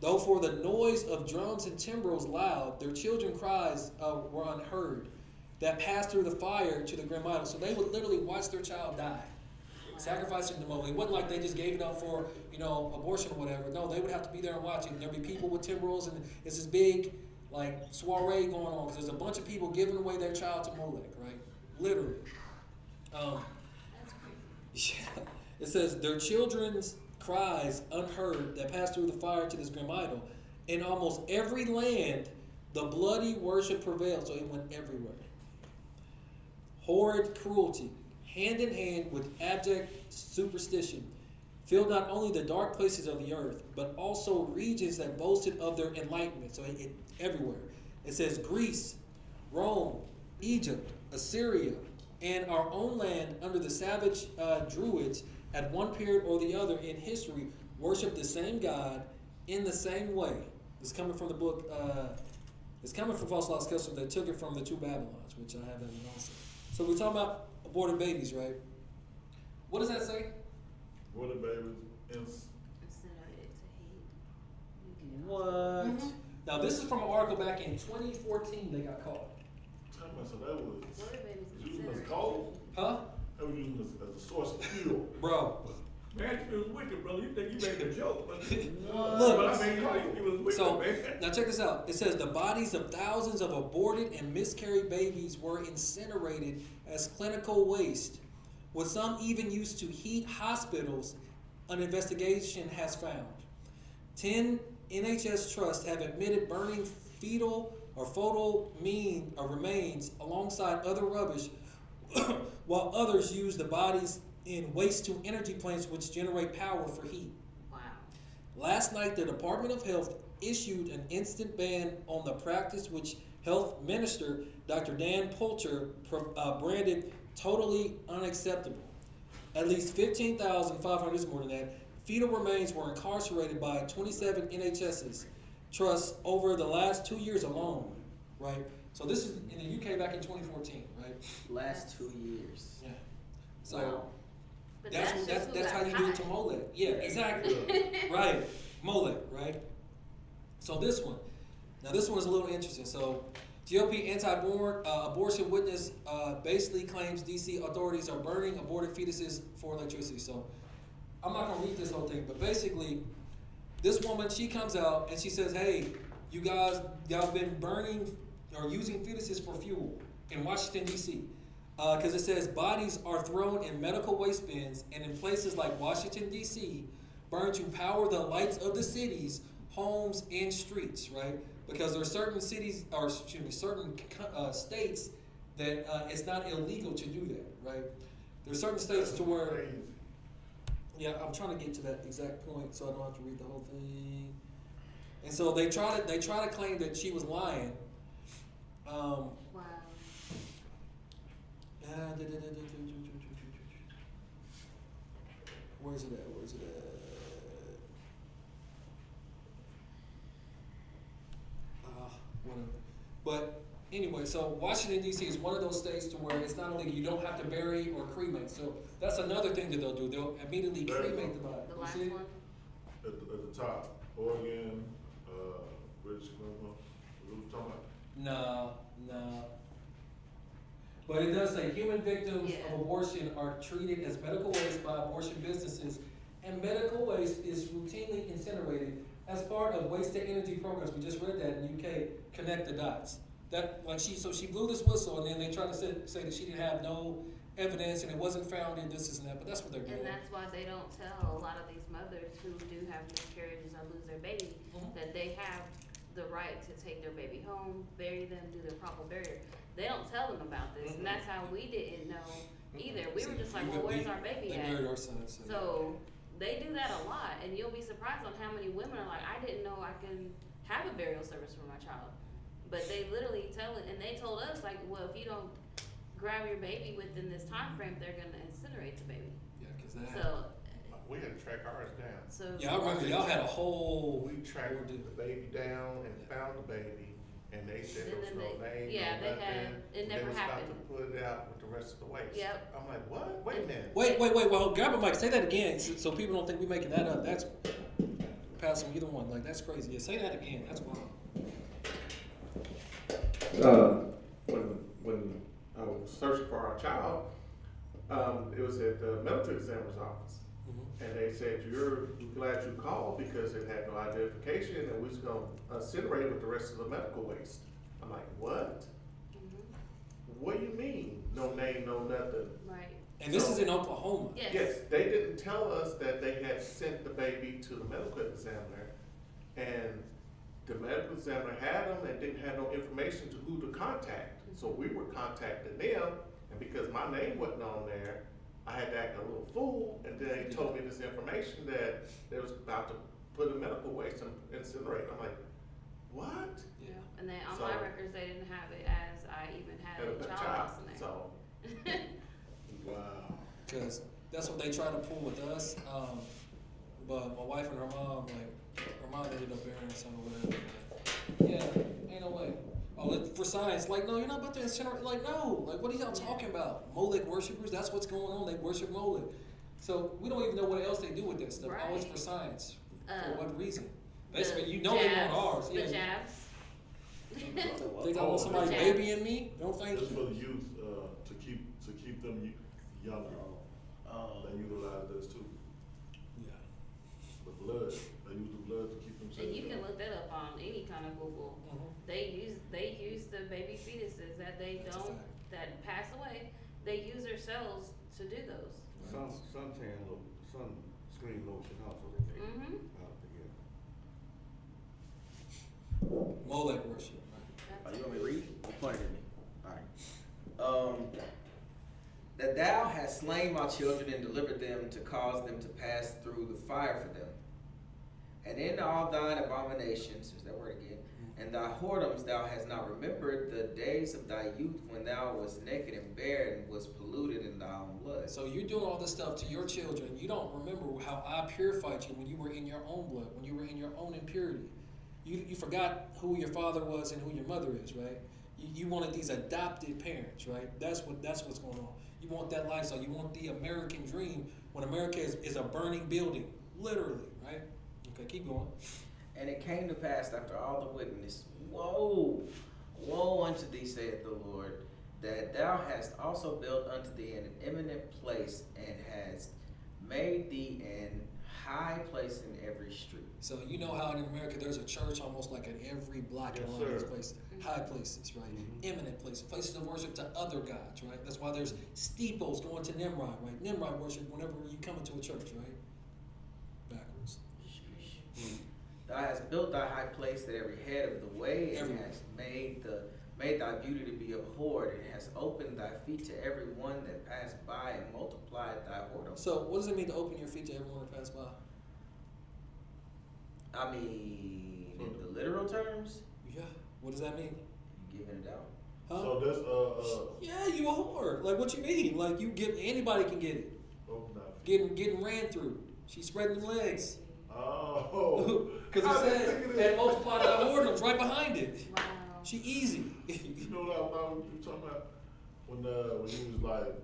though for the noise of drums and timbrels loud, their children's cries were unheard, that passed through the fire to the grim idol. So they would literally watch their child die, sacrificing the Moloch. It wasn't like they just gave it up for, abortion or whatever. No, they would have to be there and watch it. There'd be people with timbrels, and it's this big, soiree going on, because there's a bunch of people giving away their child to Molech, right? Literally. That's crazy. Yeah. It says, their children's cries unheard that passed through the fire to this grim idol. In almost every land, the bloody worship prevailed, so it went everywhere. Horrid cruelty, hand in hand with abject superstition, filled not only the dark places of the earth, but also regions that boasted of their enlightenment. So it everywhere. It says Greece, Rome, Egypt, Assyria, and our own land under the savage Druids at one period or the other in history worship the same God in the same way. It's coming from the book, it's coming from Fossilized Customs. They took it from the 2 Babylons, which I have in also. So we're talking about aborted babies, right? What does that say? What a baby is. Incinerated to hate. What? Now this is from an article back in 2014 they got caught. Tell me, so that was Water babies using as incinerated. coal. Huh? They were using this as a source of fuel. Bro. Man, you was wicked, brother. You think you made a joke, but Look, but I mean, you was wicked, So, man. now check this out. It says the bodies of thousands of aborted and miscarried babies were incinerated as clinical waste, with some even used to heat hospitals, an investigation has found. 10 NHS trusts have admitted burning fetal or remains alongside other rubbish, while others use the bodies in waste-to-energy plants which generate power for heat. Wow. Last night, the Department of Health issued an instant ban on the practice which Health Minister Dr. Dan Poulter branded totally unacceptable. At least 15,500, is more than that, fetal remains were incarcerated by 27 NHS's trusts over the last 2 years alone, right? So this is in the UK back in 2014, right? Last 2 years. Yeah. So, Wow. But That's how you do it to Molech. Yeah, exactly. Right, Molech, right? So this one is a little interesting. So GOP anti-abortion witness basically claims DC authorities are burning aborted fetuses for electricity. So I'm not gonna read this whole thing, but basically, this woman, she comes out and she says, "Hey, you guys, y'all been burning or using fetuses for fuel in Washington D.C." Because it says bodies are thrown in medical waste bins and in places like Washington D.C. burned to power the lights of the cities, homes, and streets. Right? Because there are certain cities, or excuse me, certain states that it's not illegal to do that. Right? There are certain states to where. Yeah, I'm trying to get to that exact point, so I don't have to read the whole thing. And so they try to claim that she was lying. Wow. Where's it at? Whatever. But anyway, so Washington D.C. is one of those states to where it's not only you don't have to bury or cremate. So that's another thing that they'll do. They'll immediately cremate the body. The You last see it? one. At the top, Oregon, British Columbia, what was talking about? No. But it does say human victims Yeah. of abortion are treated as medical waste by abortion businesses, and medical waste is routinely incinerated as part of waste to energy programs. We just read that in UK. Connect the dots. That she blew this whistle, and then they try to say that she didn't have no evidence and it wasn't found in this and that. But that's what they're doing. And that's why they don't tell a lot of these mothers who do have miscarriages or lose their baby that they have the right to take their baby home, bury them, do their proper burial. They don't tell them about this, and that's how we didn't know either. We were just like, well, where's our baby They at? buried our sons. So they do that a lot, and you'll be surprised on how many women are like, I didn't know I can have a burial service for my child. But they literally tell it, and they told us, like, well, if you don't grab your baby within this time frame, they're gonna incinerate the baby. Yeah, because that. So, We had to track ours down. so. Yeah, I remember y'all had a whole. We tracked the baby down and found the baby, and they said there was And no then name, yeah, no they nothing. had- it never They was happened. about to put it out with the rest of the waste. Yep. I'm like, what? Wait a minute. Wait. Well, grab a mic. Say that again, so people don't think we're making that up. That's pass them either one. Like that's crazy. Yeah, say that again. That's wild. When I was searching for our child, it was at the medical examiner's office. And they said, we're glad you called because it had no identification and we was gonna incinerate it with the rest of the medical waste. I'm like, what? What do you mean? No name, no nothing. Right. And this is in Oklahoma. Yes. Yes, they didn't tell us that they had sent the baby to the medical examiner, and the medical examiner had them and didn't have no information to who to contact. So we were contacting them, and because my name wasn't on there, I had to act a little fool, and then they told me this information that they was about to put in medical waste and incinerate. I'm like, what? Yeah. And then on So- my records, they didn't have it as I even had a child loss in there. So, wow. Because that's what they try to pull with us. But my wife and her mom ended up burying her son or whatever. Yeah, ain't no way. Oh, for science, like, no, you're not about to incinerate. Like, no, like, what are y'all talking about? Molech worshipers, that's what's going on. They worship Molech. So we don't even know what else they do with that stuff. Right. All it's for science. For what reason? The Basically, you know they want ours. The Yeah. jabs. Think I want somebody Jabs. babying me? No, thank It's for you. the youth, to keep them younger. They utilize this too. Yeah. The blood, they use the blood to keep them safe. And you can look that up on any kind of Google. They use the baby fetuses that they That's a don't, fact. that pass away. They use their cells to do those. Sunscreen lotion also they make Mm-hmm. out together. Molech worship. Oh, you want me to read? You pointed at me. Alright. That thou hast slain my children and delivered them to cause them to pass through the fire for them. And in all thine abominations, there's that word again, and thy whoredoms thou hast not remembered the days of thy youth when thou wast naked and bare and was polluted in thy own blood. So you're doing all this stuff to your children. You don't remember how I purified you when you were in your own blood, when you were in your own impurity. You forgot who your father was and who your mother is, right? You wanted these adopted parents, right? That's what's going on. You want that lifestyle. You want the American dream when America is a burning building, literally, right? Okay, keep going. And it came to pass after all the wickedness, woe unto thee, saith the Lord, that thou hast also built unto thee an eminent place, and hast made thee an high place in every street. So you know how in America there's a church almost like at every block Yes, in a lot of these sir. places. High places, right? Mhm. Eminent places, places of worship to other gods, right? That's why there's steeples going to Nimrod, right? Nimrod worship whenever you come into a church, right? Backwards. Thou hast built thy high place at every head of the way, and Everywhere. hast made thy beauty to be abhorred, and hast opened thy feet to every one that passed by, and multiplied thy whoredom. So what does it mean to open your feet to everyone that passed by? I mean, in the literal terms, Yeah. What does that mean? you giving it out. Huh? So that's Yeah, you a whore. Like what you mean? Like you get anybody can get it. open up. Getting ran through. She's spreading them legs. Oh. Because I it didn't says, think of and that. multiply thy whoredoms right behind it. Wow. She easy. You know what I thought you talking about when you was like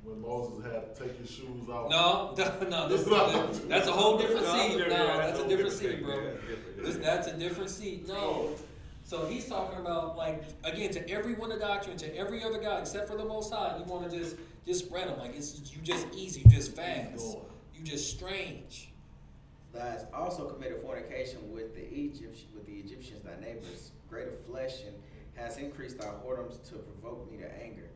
when Moses had to take his shoes off. No, that's a whole different seed. No, that's a different seed, bro. That's a different seed. No. So he's talking about, like, again, to every one of doctrine, to every other God except for the Most High, you want to just spread them. Like, you just easy, you just fast, you just strange. Thou hast also committed fornication with the Egyptians, thy neighbors, great of flesh, and hast increased thy whoredoms to provoke me to anger.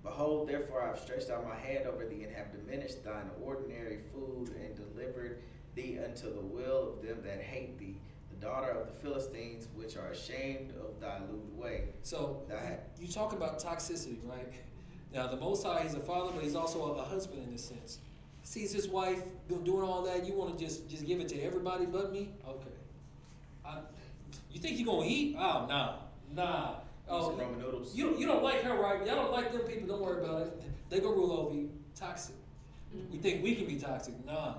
Behold, therefore I have stretched out my hand over thee, and have diminished thine ordinary food, and delivered thee unto the will of them that hate thee, the daughter of the Philistines, which are ashamed of thy lewd way. So Thou hast you talk about toxicity, right? Now the Most High, he's a father, but he's also a husband in this sense. Sees his wife doing all that, you want to just give it to everybody but me? Okay. You think you gonna eat? Oh, nah. Oh, some Roman noodles. you don't like her, right? Y'all don't like them people. Don't worry about it. They gonna rule over you. Toxic. We think we can be toxic. Nah,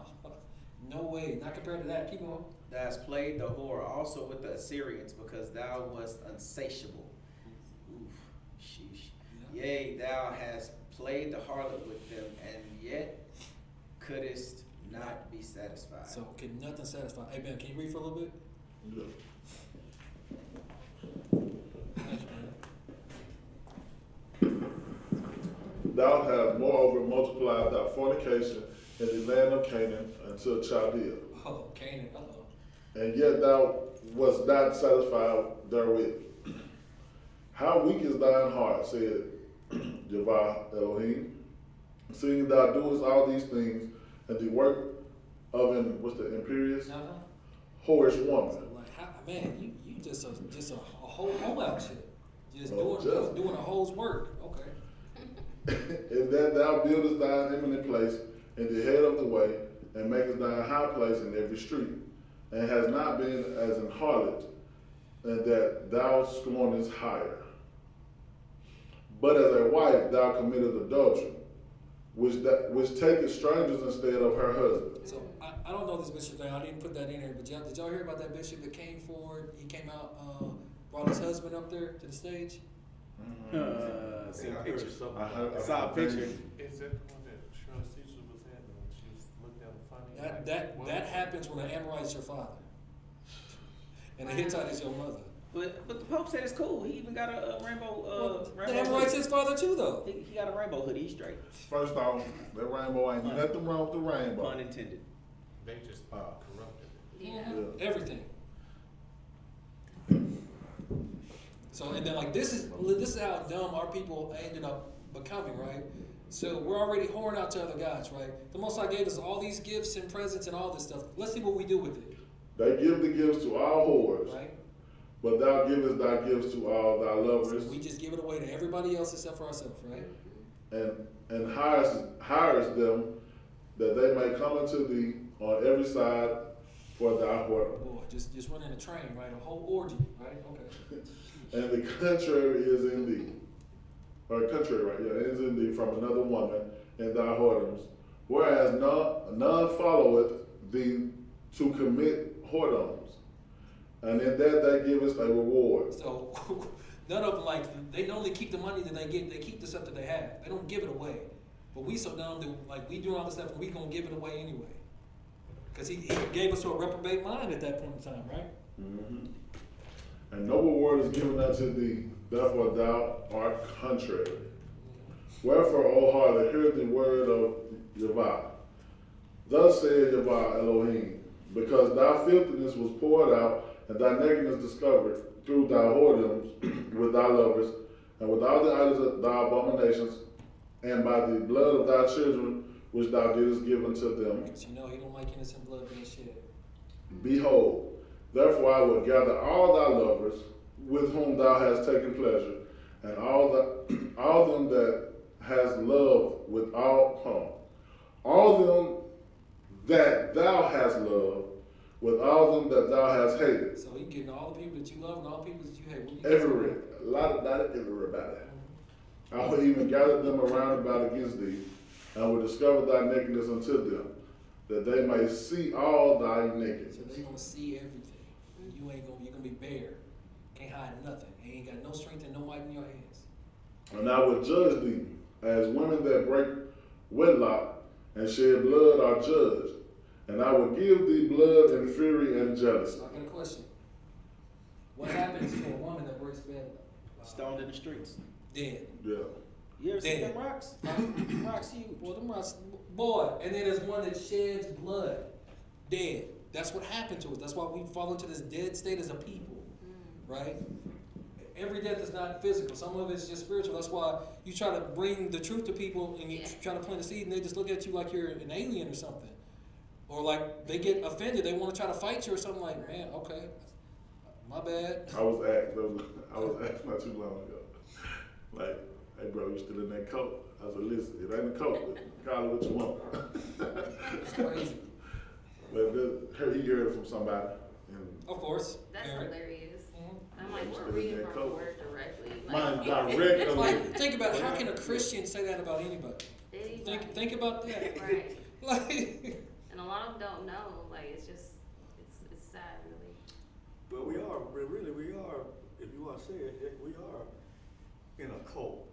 no way. Not compared to that. Keep going. Thou hast played the whore also with the Assyrians, because thou wast unsatiable. Oof, sheesh. Yeah. Yea, thou hast played the harlot with them, and yet couldest not be satisfied. So can nothing satisfy. Hey Ben, can you read for a little bit? Yeah. Thanks, man. Thou hast moreover multiplied thy fornication in the land of Canaan until Chaldea. Oh, Canaan. Uh-oh. And yet thou wast not satisfied therewith. How weak is thine heart, said Jehovah Elohim, seeing thou doest all these things, and the work of an imperious, Uh-huh. whorish woman. So like, man, you just a whole out shit. Just Oh, doing a hole's work. Okay. And that thou buildest thine eminent place in the head of the way, and makest thine high place in every street, and has not been as an harlot, and that thou scornest hire. But as a wife thou committed adultery, which taketh strangers instead of her husband. So I don't know this bishop thing. I didn't put that in there, but did y'all hear about that bishop that came forward? He came out, brought his husband up there to the stage. See a I picture. heard something. I Saw a picture. Is that the one that Shirley Caesar was at when she was looked at funny? That happens when an Amorite is your father, and a Hittite is your mother. But the Pope said it's cool. He even got a rainbow. The Rainbow Amorite's hoodie. his father too, though. He got a rainbow hoodie. He's straight. First off, that rainbow ain't nothing wrong with the rainbow. Pun intended. They just corrupted it. Yeah. Yeah. Everything. So and then like this is how dumb our people ended up becoming, right? So we're already whoring out to other gods, right? The Most High gave us all these gifts and presents and all this stuff. Let's see what we do with it, They give the gifts to all whores, right? but thou givest thy gifts to all thy lovers, We just give it away to everybody else except for ourselves, right? and hires them that they may come unto thee on every side for thy whoredom. Boy, just running a train, right? A whole orgy, right? Okay. And the contrary is in thee. Or contrary, right? Yeah, is in thee from another woman in thy whoredoms. Whereas none followeth thee to commit whoredoms. And in that they give us a reward. So None of them, like, they normally keep the money that they get. They keep the stuff that they have. They don't give it away. But we so dumb that, like, we doing all this stuff and we gonna give it away anyway. Because he gave us to a reprobate mind at that point in time, right? Mm-hmm. And no reward is given unto thee, therefore thou art contrary. Wherefore, O harlot, hear the word of Yahweh. Thus saith Yahweh Elohim, because thy filthiness was poured out, and thy nakedness discovered through thy whoredoms with thy lovers, and with all the idols of thy abominations, and by the blood of thy children which thou didst give unto them. Because you know he don't like innocent blood being shed. Behold, therefore I will gather all thy lovers with whom thou hast taken pleasure, and all them that has loved with all them that thou hast loved with all them that thou hast hated. So he getting all the people that you love and all the people that you hate. What you Every, a lot of that, everybody. I will even gather them around about against thee, and will discover thy nakedness unto them, that they may see all thy nakedness. So they gonna see everything. You ain't gonna, you're gonna be bare. Can't hide nothing. You ain't got no strength and no might in your hands. And I will judge thee as women that break wedlock and shed blood are judged. And I will give thee blood and fury and jealousy. So I got a question. What happens to a woman that breaks bed? Stoned in the streets. Dead. Yeah. You ever seen Dead. them rocks? Rocks huge. Boy, them rocks, boy. And then there's one that sheds blood. Dead. That's what happened to us. That's why we fall into this dead state as a people. Right? Every death is not physical. Some of it's just spiritual. That's why you try to bring the truth to people and you try to plant a seed and they just look at you like you're an alien or something. Or like they get offended. They want to try to fight you or something like, man, okay, my bad. I was asked not too long ago. Like, hey bro, you still in that coat? I was like, listen, it ain't a coat, but call it what you want. It's crazy. But he heard it from somebody. And Of course. That's Aaron. hilarious. Mhm. I'm like, Still we're in reading that from coat. the word directly. Mine Like, directly. Like, think about how can a Christian say that about anybody? anybody. Think about that. Right. Like, And a lot of them don't know. Like, it's just, it's sad, really. But we are, if you want to say it, we are in a cult.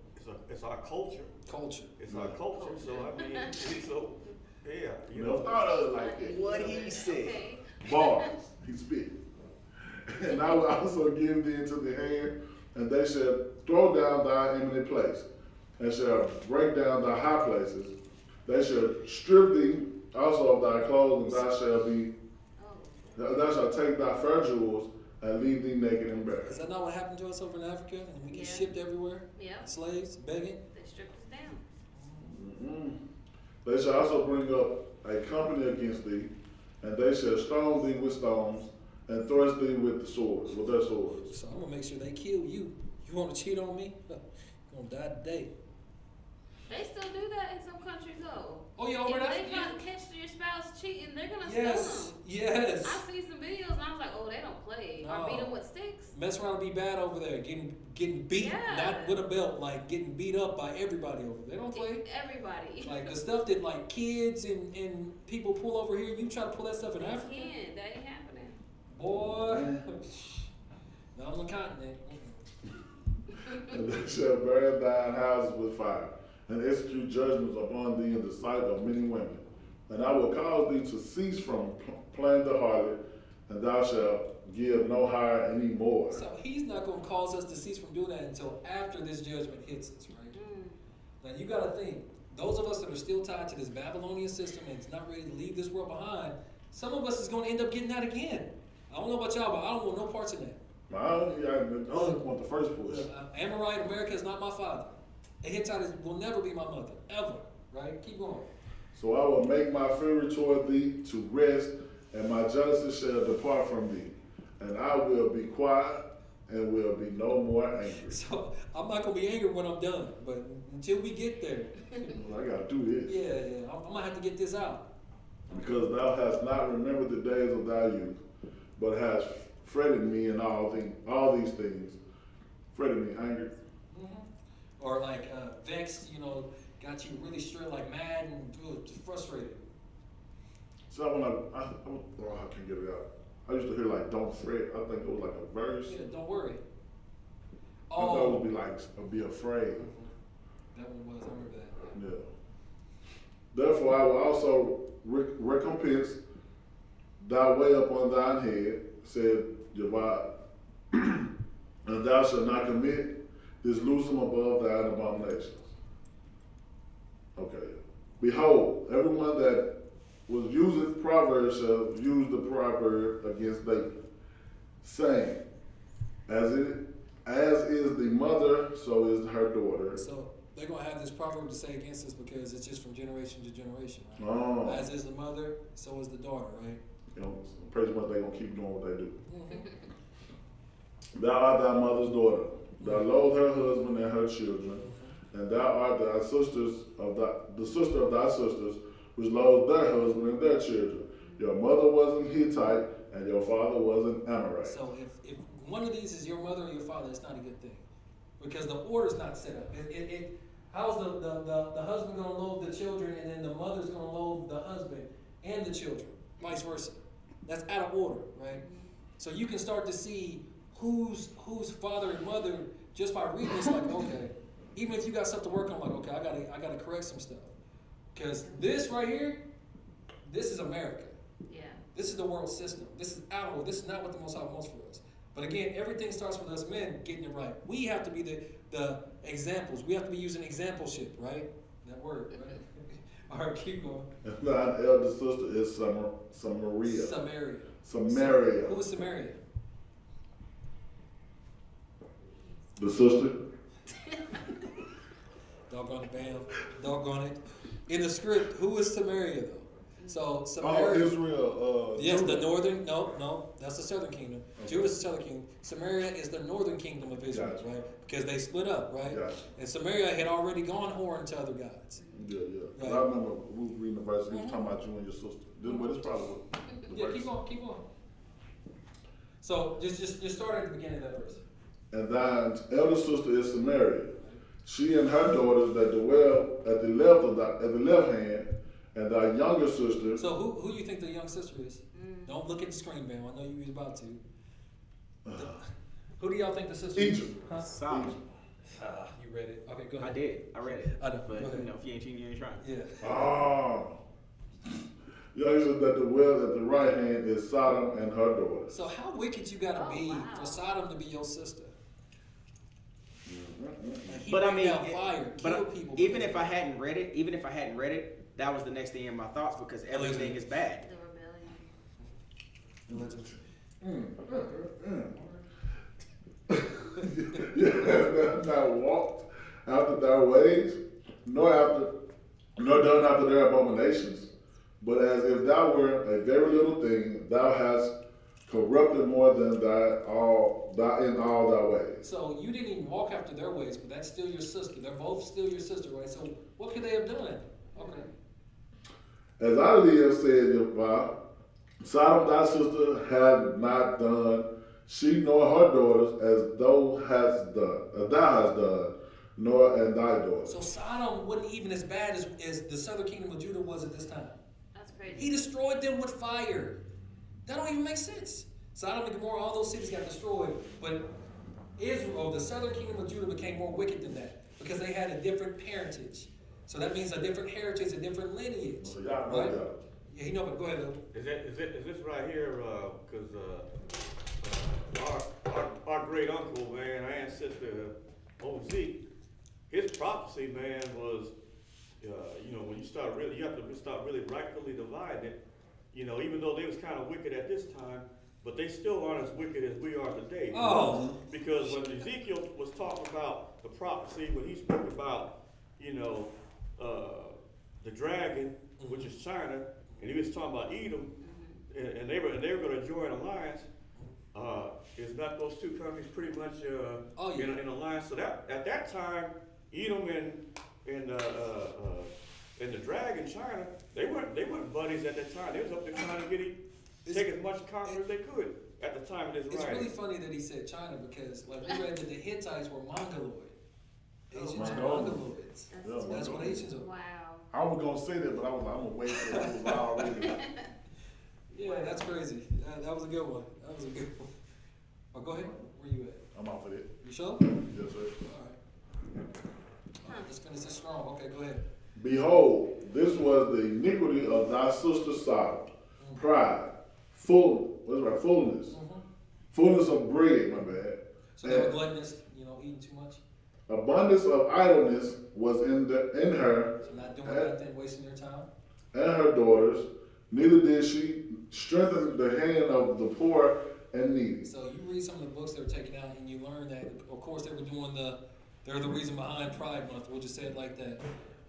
It's our culture. culture. It's our culture. So I mean, so yeah, You know, thought of it like that. What he said. Okay. Bars, he spit. And I will also give thee into the hand, and they shall throw down thy eminent place, and shall break down thy high places. They shall strip thee also of thy clothes, and thou shalt take thy fair jewels, and leave thee naked and bare. Is that not what happened to us over in Africa? And we get Yeah. shipped everywhere? Yeah. Slaves, begging? They stripped us down. Mm-mm. They shall also bring up a company against thee, and they shall stone thee with stones, and thrust thee with their swords. So I'm gonna make sure they kill you. You wanna cheat on me? You're gonna die today. They still do that in some countries, though. Oh, yeah, over If that? they Yeah. catch your spouse cheating, they're gonna Yes, stone them. yes. I see some videos and I was like, oh, they don't play. Or beat No. them with sticks. Mess around and be bad over there, getting beat, Yeah. not with a belt, like getting beat up by everybody over there. They don't play. Everybody. Like the stuff that like kids and people pull over here, you try to pull that stuff in They Africa, can't. That ain't happening. boy. No, on the continent. And they shall burn thine houses with fire, and execute judgments upon thee in the sight of many women. And I will cause thee to cease from playing the harlot, and thou shalt give no hire any more. So he's not going to cause us to cease from doing that until after this judgment hits us, right? Now you got to think, those of us that are still tied to this Babylonian system and is not ready to leave this world behind, some of us is going to end up getting that again. I don't know about y'all, but I don't want no parts in that. I only want the first push. Amorite America is not my father. A Hittite will never be my mother, ever. Right? Keep going. So I will make my fury toward thee to rest, and my jealousy shall depart from thee. And I will be quiet, and will be no more angry. So I'm not going to be angry when I'm done, but until we get there, I gotta do this. yeah, I'm going to have to get this out. Because thou hast not remembered the days of thy youth, but hast fretted me in all these things. Fretted me, angered. Or like vexed, got you really straight, like mad and just frustrated. So when I can't get it out. I used to hear like "Don't fret." I think it was like a verse. Yeah, don't worry. thought it would be like, be afraid. That one was, I remember that. Yeah. Therefore, I will also recompense thy way upon thine head, said Jehovah, and thou shalt not commit this loosum above thine abominations. Okay. Behold, everyone that was using proverbs shall use the proverb against David, saying, as is the mother, so is her daughter. So they're gonna have this proverb to say against us because it's just from generation to generation, right? Oh. As is the mother, so is the daughter, right? You know, pretty much they're gonna keep doing what they do. Thou art thy mother's daughter. Thou loathe her husband and her children, and thou art the sister of thy sisters, which loathe their husband and their children. Your mother was an Hittite, and your father was an Amorite. So if one of these is your mother or your father, it's not a good thing, because the order's not set up. How's the husband gonna loathe the children, and then the mother's gonna loathe the husband and the children, vice versa? That's out of order, right? So you can start to see who's father and mother just by reading this. Like, okay, even if you got stuff to work on, like, okay, I gotta correct some stuff, because this right here, this is America. Yeah. This is the world system. This is our world. This is not what the Most High wants for us. But again, everything starts with us men getting it right. We have to be the examples. We have to be using exampleship, right? That word, right? All right, keep going. And thine elder sister is Samaria. Samaria. Who is Samaria? The sister. Doggone it, bam. Doggone it. In the script, who is Samaria, though? So Samaria. Oh, Israel. Yes, Judah. the northern. No, that's the southern kingdom. Okay. Judah is the southern kingdom. Samaria is the northern kingdom of Israel, Gotcha. right? Because they split up, right? Gotcha. And Samaria had already gone whoring to other gods. Yeah. Right. I remember we was reading the verse. He was talking about you and your sister. But it's probably what the Yeah, verse. keep going. So just start at the beginning of that verse. And thine elder sister is Samaria. She and her daughters that dwell at the left hand, and thy younger sister. So who do you think the young sister is? Don't look at the screen, Bam. I know you was about to. Who do y'all think the sister is? Egypt. Huh? Solomon. You read it. Okay, go ahead. I did. I read it. I know. But Go ahead. you know, if you ain't cheating, you ain't trying. Yeah. Oh. Younger that dwell at the right hand is Sodom and her daughters. So how wicked you gotta be wow. for Sodom to be your sister? Like, he But I bring mean, down fire, kill people. even if I hadn't read it, that was the next thing in my thoughts because everything is bad. The rebellion. You have not walked after their ways, nor done after their abominations. But as if thou were a very little thing, thou hast corrupted more than in all thy ways. So you didn't even walk after their ways, but that's still your sister. They're both still your sister, right? So what could they have done? Okay. As I live, said Jehovah, Sodom thy sister had not done, she nor her daughters as thou hast done, nor and thy daughters. So Sodom wasn't even as bad as the southern kingdom of Judah was at this time. That's crazy. He destroyed them with fire. That don't even make sense. Sodom and Gomorrah, all those cities got destroyed, but Israel, the southern kingdom of Judah, became more wicked than that because they had a different parentage. So that means a different heritage, a different lineage. So y'all know right? that. Yeah, you know, but go ahead, Lil. Is this right here? Because our great uncle, man, our ancestor, old Zeke, his prophecy, man, was, when you have to start really rightfully dividing it. You know, even though they was kind of wicked at this time, but they still aren't as wicked as we are today. Oh. Because when Ezekiel was talking about the prophecy, when he spoke about, the dragon, which is China, and he was talking about Edom, and they were going to join alliance. Is not those two countries pretty much in alliance? So that at that time, Edom and the dragon, China, they weren't buddies at that time. They was up there trying to take as much conquer as they could at the time of this It's writing. really funny that he said China because, like, we read that the Hittites were Mongoloid. Asians are Mongolian. Mongoloids. Yeah, That's what Asians are. Wow. I was gonna say that, but I'm gonna wait till it was already. Yeah, that's crazy. That was a good one. That was a good one. Oh, go ahead. Where you at? I'm off of it. You sure? Yes, sir. All right, let's finish this strong. Okay, go ahead. Behold, this was the iniquity of thy sister Sodom. Pride, fullness, fullness of bread, my bad. So they were gluttonous, eating too much. Abundance of idleness was in her So not doing nothing, wasting your time. and her daughters. Neither did she strengthen the hand of the poor and needy. So you read some of the books that were taken out, and you learn that, of course, they were doing they're the reason behind Pride Month. We'll just say it like that.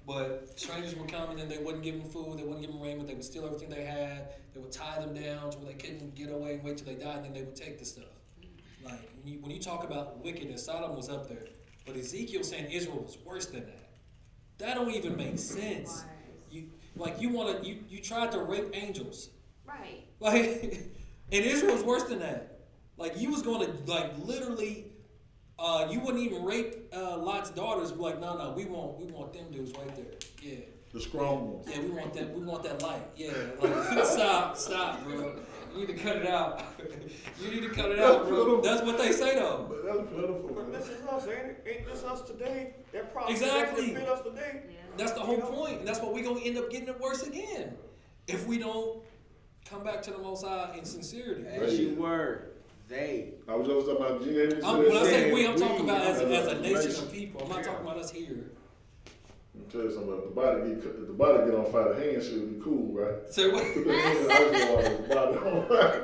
But strangers would come, and then they wouldn't give them food, they wouldn't give them raiment, they would steal everything they had, they would tie them down to where they couldn't get away and wait till they died, and then they would take the stuff. Like, when you talk about wickedness, Sodom was up there. But Ezekiel saying Israel was worse than that. That don't even make sense. You tried to rape angels. Right. Like, and Israel's worse than that. Like, you was going to, literally, you wouldn't even rape Lot's daughters. Like, no, we want them dudes right there. Yeah. The strong ones. Yeah, we want that light. Yeah, like, stop, bro. You need to cut it out. You need to cut it out, bro. That's what they say, though. But that's pitiful. But this is us, ain't this us today? That problem Exactly. fit us today. Yeah. That's the whole point, and that's what we're gonna end up getting it worse again if we don't come back to the Most High in sincerity. As you were, they. I was just talking about G. When I say we, I'm we, talking about as a nation nation. of people. I'm not talking about us here. I'll tell you something. If the body get on fire, the hand should be cool, right? Say what? Put the hand out the body on fire.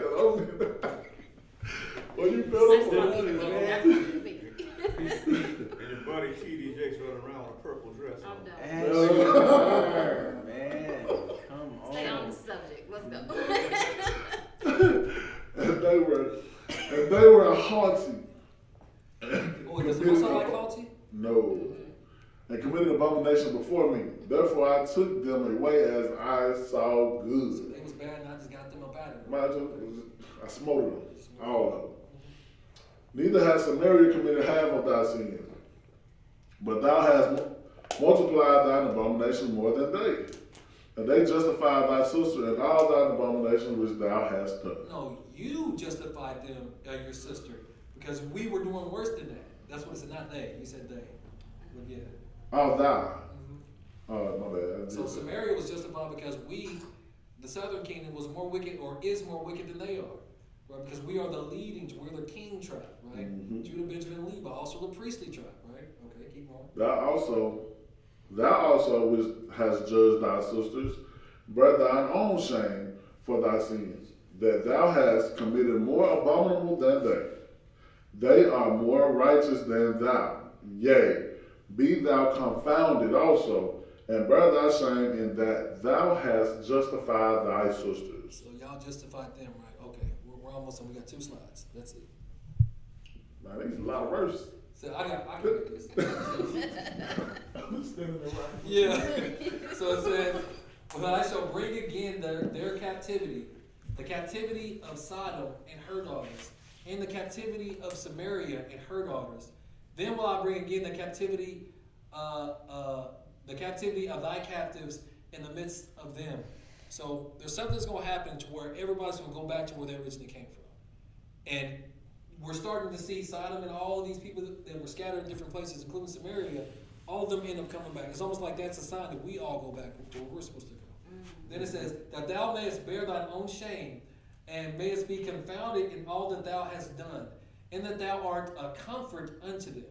Well, you pitiful. And your buddy TD Jakes running around with a purple dress I'm on. done. As you were, man. Come on. Stay on the subject. Let's go. and they were haughty. Oh, does the Most High like haughty? No. And committed abomination before me. Therefore I took them away as I saw good. They was bad, and I just got them up out of it. I smote them, all of them. Neither has Samaria committed half of thy sins, but thou hast multiplied thine abomination more than they. And they justified thy sister in all thine abomination which thou hast done. No, you justified them, your sister, because we were doing worse than that. That's what it said, not they. You said they. But yeah. Oh, thou. Oh, my bad. I did So that. Samaria was justified because the southern kingdom, was more wicked or is more wicked than they are. Right? Because we are the we're the king tribe, right? Mhm. Judah, Benjamin, and Levi, also the priestly tribe, right? Okay, keep going. Thou also which hast judged thy sisters, bear thine own shame for thy sins, that thou hast committed more abominable than they. They are more righteous than thou. Yea, be thou confounded also, and bear thy shame in that thou hast justified thy sisters. So y'all justified them, right? Okay, we're almost done. We got 2 slides. That's it. Now, these a lot of verses. So I can get this. I'm standing there right. Yeah. So it says, "But I shall bring again their captivity, the captivity of Sodom and her daughters, and the captivity of Samaria and her daughters. Then will I bring again the captivity of thy captives in the midst of them." So there's something that's going to happen to where everybody's going to go back to where they originally came from, and we're starting to see Sodom and all of these people that were scattered in different places, including Samaria. All of them end up coming back. It's almost like that's a sign that we all go back to where we're supposed to go. Then it says, "That thou mayest bear thine own shame, and mayest be confounded in all that thou hast done, and that thou art a comfort unto them.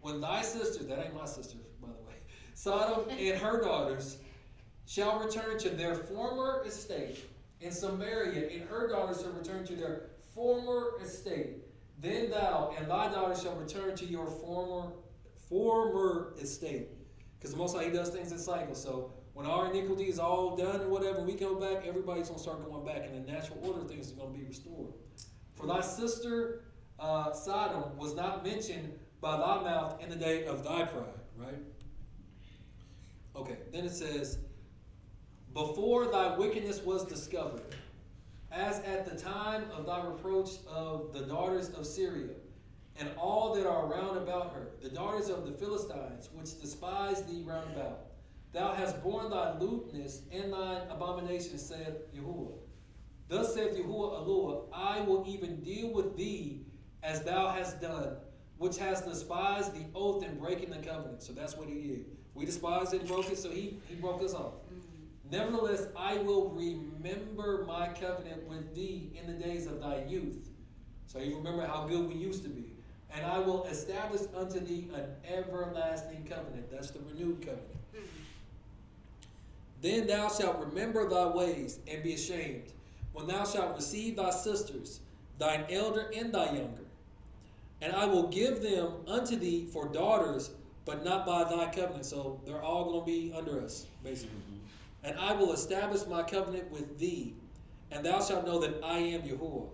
When thy sister," that ain't my sister, by the way, "Sodom and her daughters shall return to their former estate, and Samaria and her daughters shall return to their former estate. Then thou and thy daughters shall return to your former estate." Because the Most High, He does things in cycles. So when our iniquity is all done and whatever, we go back, everybody's going to start going back, and the natural order of things are going to be restored. "For thy sister Sodom was not mentioned by thy mouth in the day of thy pride," right? Okay, then it says, "Before thy wickedness was discovered, as at the time of thy reproach of the daughters of Syria, and all that are round about her, the daughters of the Philistines, which despise thee round about. Thou hast borne thy lewdness and thine abomination, saith Yahuwah. Thus saith Yahuwah Elohah, I will even deal with thee as thou hast done, which has despised the oath and breaking the covenant. So that's what he did. We despised it and broke it, so he broke us off. Nevertheless, I will remember my covenant with thee in the days of thy youth. So you remember how good we used to be. And I will establish unto thee an everlasting covenant. That's the renewed covenant. Then thou shalt remember thy ways and be ashamed, when thou shalt receive thy sisters, thine elder and thy younger. And I will give them unto thee for daughters, but not by thy covenant. So they're all going to be under us, basically. And I will establish my covenant with thee, and thou shalt know that I am Yahuwah,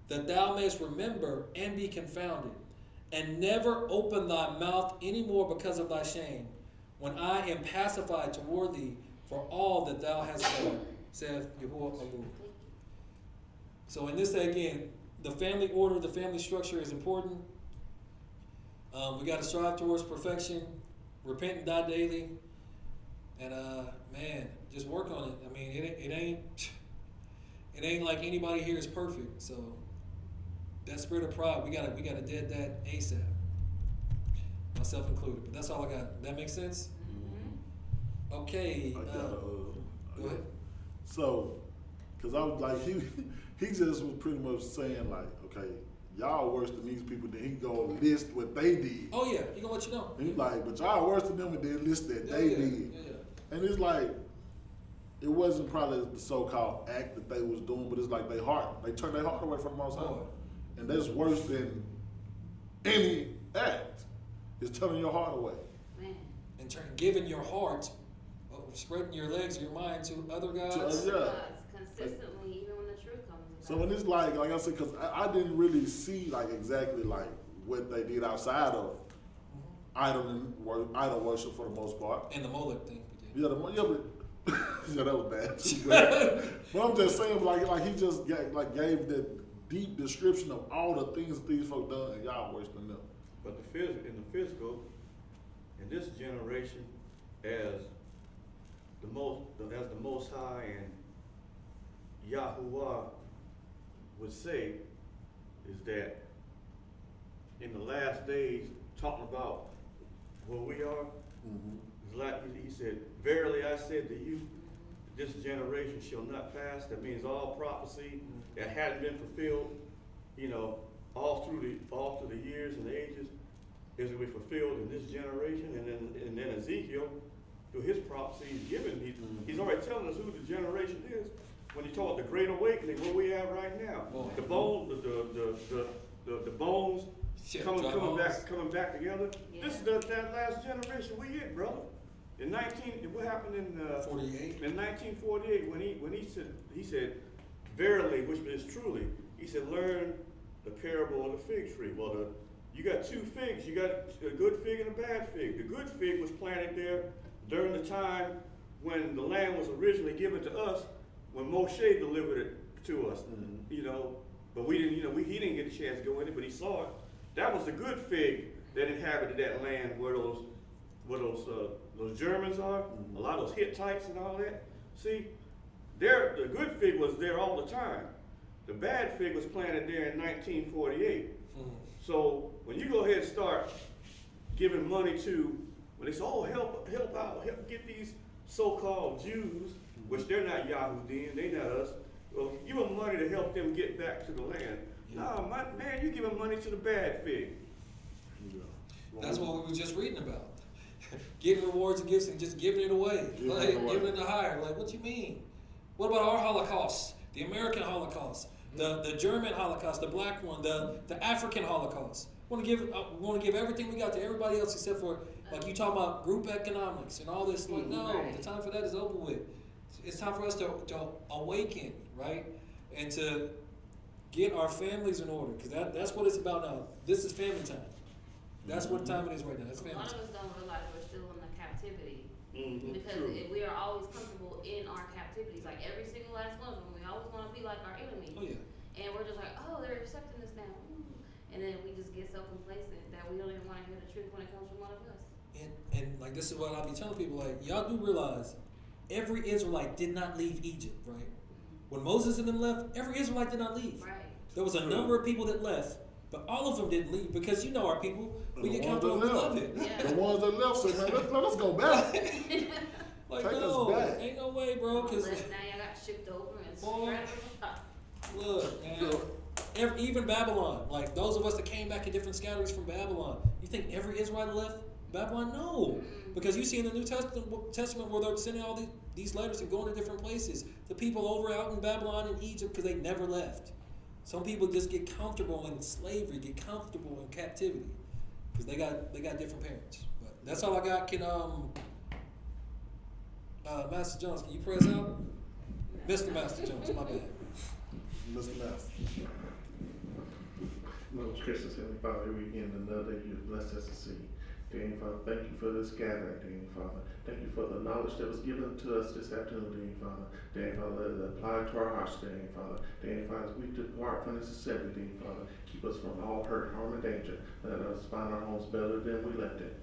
that thou mayest remember and be confounded, and never open thy mouth any more because of thy shame, when I am pacified toward thee for all that thou hast done, saith Yahuwah Allah. So in this again, the family order, the family structure is important. We got to strive towards perfection, repent and die daily, and man, just work on it. I mean, it ain't like anybody here is perfect. So that spirit of pride, we gotta dead that ASAP, myself included. But that's all I got. That make sense? Mm-hmm. Okay. I gotta, Go ahead. So, cause I was like, he just was pretty much saying like, okay, y'all worse than these people. Then he go list what they did. Oh yeah, he gonna let you know. And he's like, but y'all worse than them, and then list that they did. Yeah. And it's like, it wasn't probably the so-called act that they was doing, but it's like they turned their heart away from the Most High. Oh. And that's worse than any act, is turning your heart away. Man. And giving your heart, spreading your legs, your mind to other gods. Yeah. Gods consistently, even when the truth comes about. So when it's like I said, because I didn't really see like exactly like what they did outside of idol worship for the most part. And the Molech thing. Yeah, but yeah, that was bad too. But I'm just saying, like he just gave the deep description of all the things that these folk done, and y'all worse than them. But in the physical, in this generation, as the Most High and Yahuwah would say, is that in the last days, talking about where we are, it's like he said, verily I said to you, this generation shall not pass. That means all prophecy that hadn't been fulfilled, all through the years and the ages, is to be fulfilled in this generation. And then Ezekiel, through his prophecy he's given, he's already telling us who the generation is. When he taught the Great Awakening, where we are right now, the bones coming back together. Yeah. This is that last generation we in, brother. What happened in 48. In 1948, when he said, verily, which is truly, he said, learn the parable of the fig tree. Well, you got two figs. You got a good fig and a bad fig. The good fig was planted there during the time when the land was originally given to us, when Moshe delivered it to us. But we didn't. He didn't get a chance to go in it, but he saw it. That was the good fig that inhabited that land where those Germans are, a lot of those Hittites and all that. See, the good fig was there all the time. The bad fig was planted there in 1948. So when you go ahead and start giving money to, when they say, oh, help out, help get these so-called Jews, which they're not Yahudim, they not us. Well, give them money to help them get back to the land. No, man, you giving money to the bad fig. That's what we were just reading about. Getting rewards and gifts and just giving it away. Giving it to hire. Like, what you mean? What about our Holocaust? The American Holocaust, the German Holocaust, the black one, the African Holocaust. We want to give everything we got to everybody else except for, like you talk about group economics and all this. Like, no, the time for that is over with. It's time for us to awaken, right? And to get our families in order, because that's what it's about now. This is family time. That's what time it is right now. That's A family lot time. of us don't realize we're still in the captivity because True. we are always comfortable in our captivities. Like every single last one of them, we always want to be like our enemies. Oh yeah. And we're just like, oh, they're accepting us now. Ooh. And then we just get so complacent that we don't even want to hear the truth when it comes from one of us. And like this is what I'll be telling people, like, y'all do realize every Israelite did not leave Egypt, right? When Moses and them left, every Israelite did not leave. Right. There was a number of people that left, But all of them didn't leave because you know our people. We The get ones comfortable. that We love left. it. Yeah. The ones that left said, man, let us go back. Like Take us no, back. ain't no way, bro. Cause Now y'all got shipped over and Boy. scrambled. look, man, even Babylon, like those of us that came back in different scatterings from Babylon, you think every Israelite left Babylon? No, because you see in the New Testament where they're sending all these letters and going to different places. The people over out in Babylon and Egypt, because they never left. Some people just get comfortable in slavery, get comfortable in captivity, because they got different parents. But that's all I got. Can Master Jones, can you press out? Mr. Master Jones, my bad. Mr. Master. Most gracious Heavenly Father, we again another day you've blessed us to see. Dear Heavenly Father, thank you for this gathering, dear Heavenly Father. Thank you for the knowledge that was given to us this afternoon, dear Heavenly Father. Dear Heavenly Father, let it apply to our hearts, dear Heavenly Father. Dear Heavenly Father, as we depart from this assembly, dear Heavenly Father, keep us from all hurt, harm, and danger. Let us find our homes better than we left it.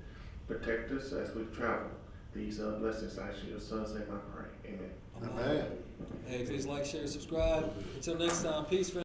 Protect us as we travel. These blessings, I ask in your Son's name I pray. Amen. Amen. Hey, please like, share, subscribe. Until next time, peace, friends.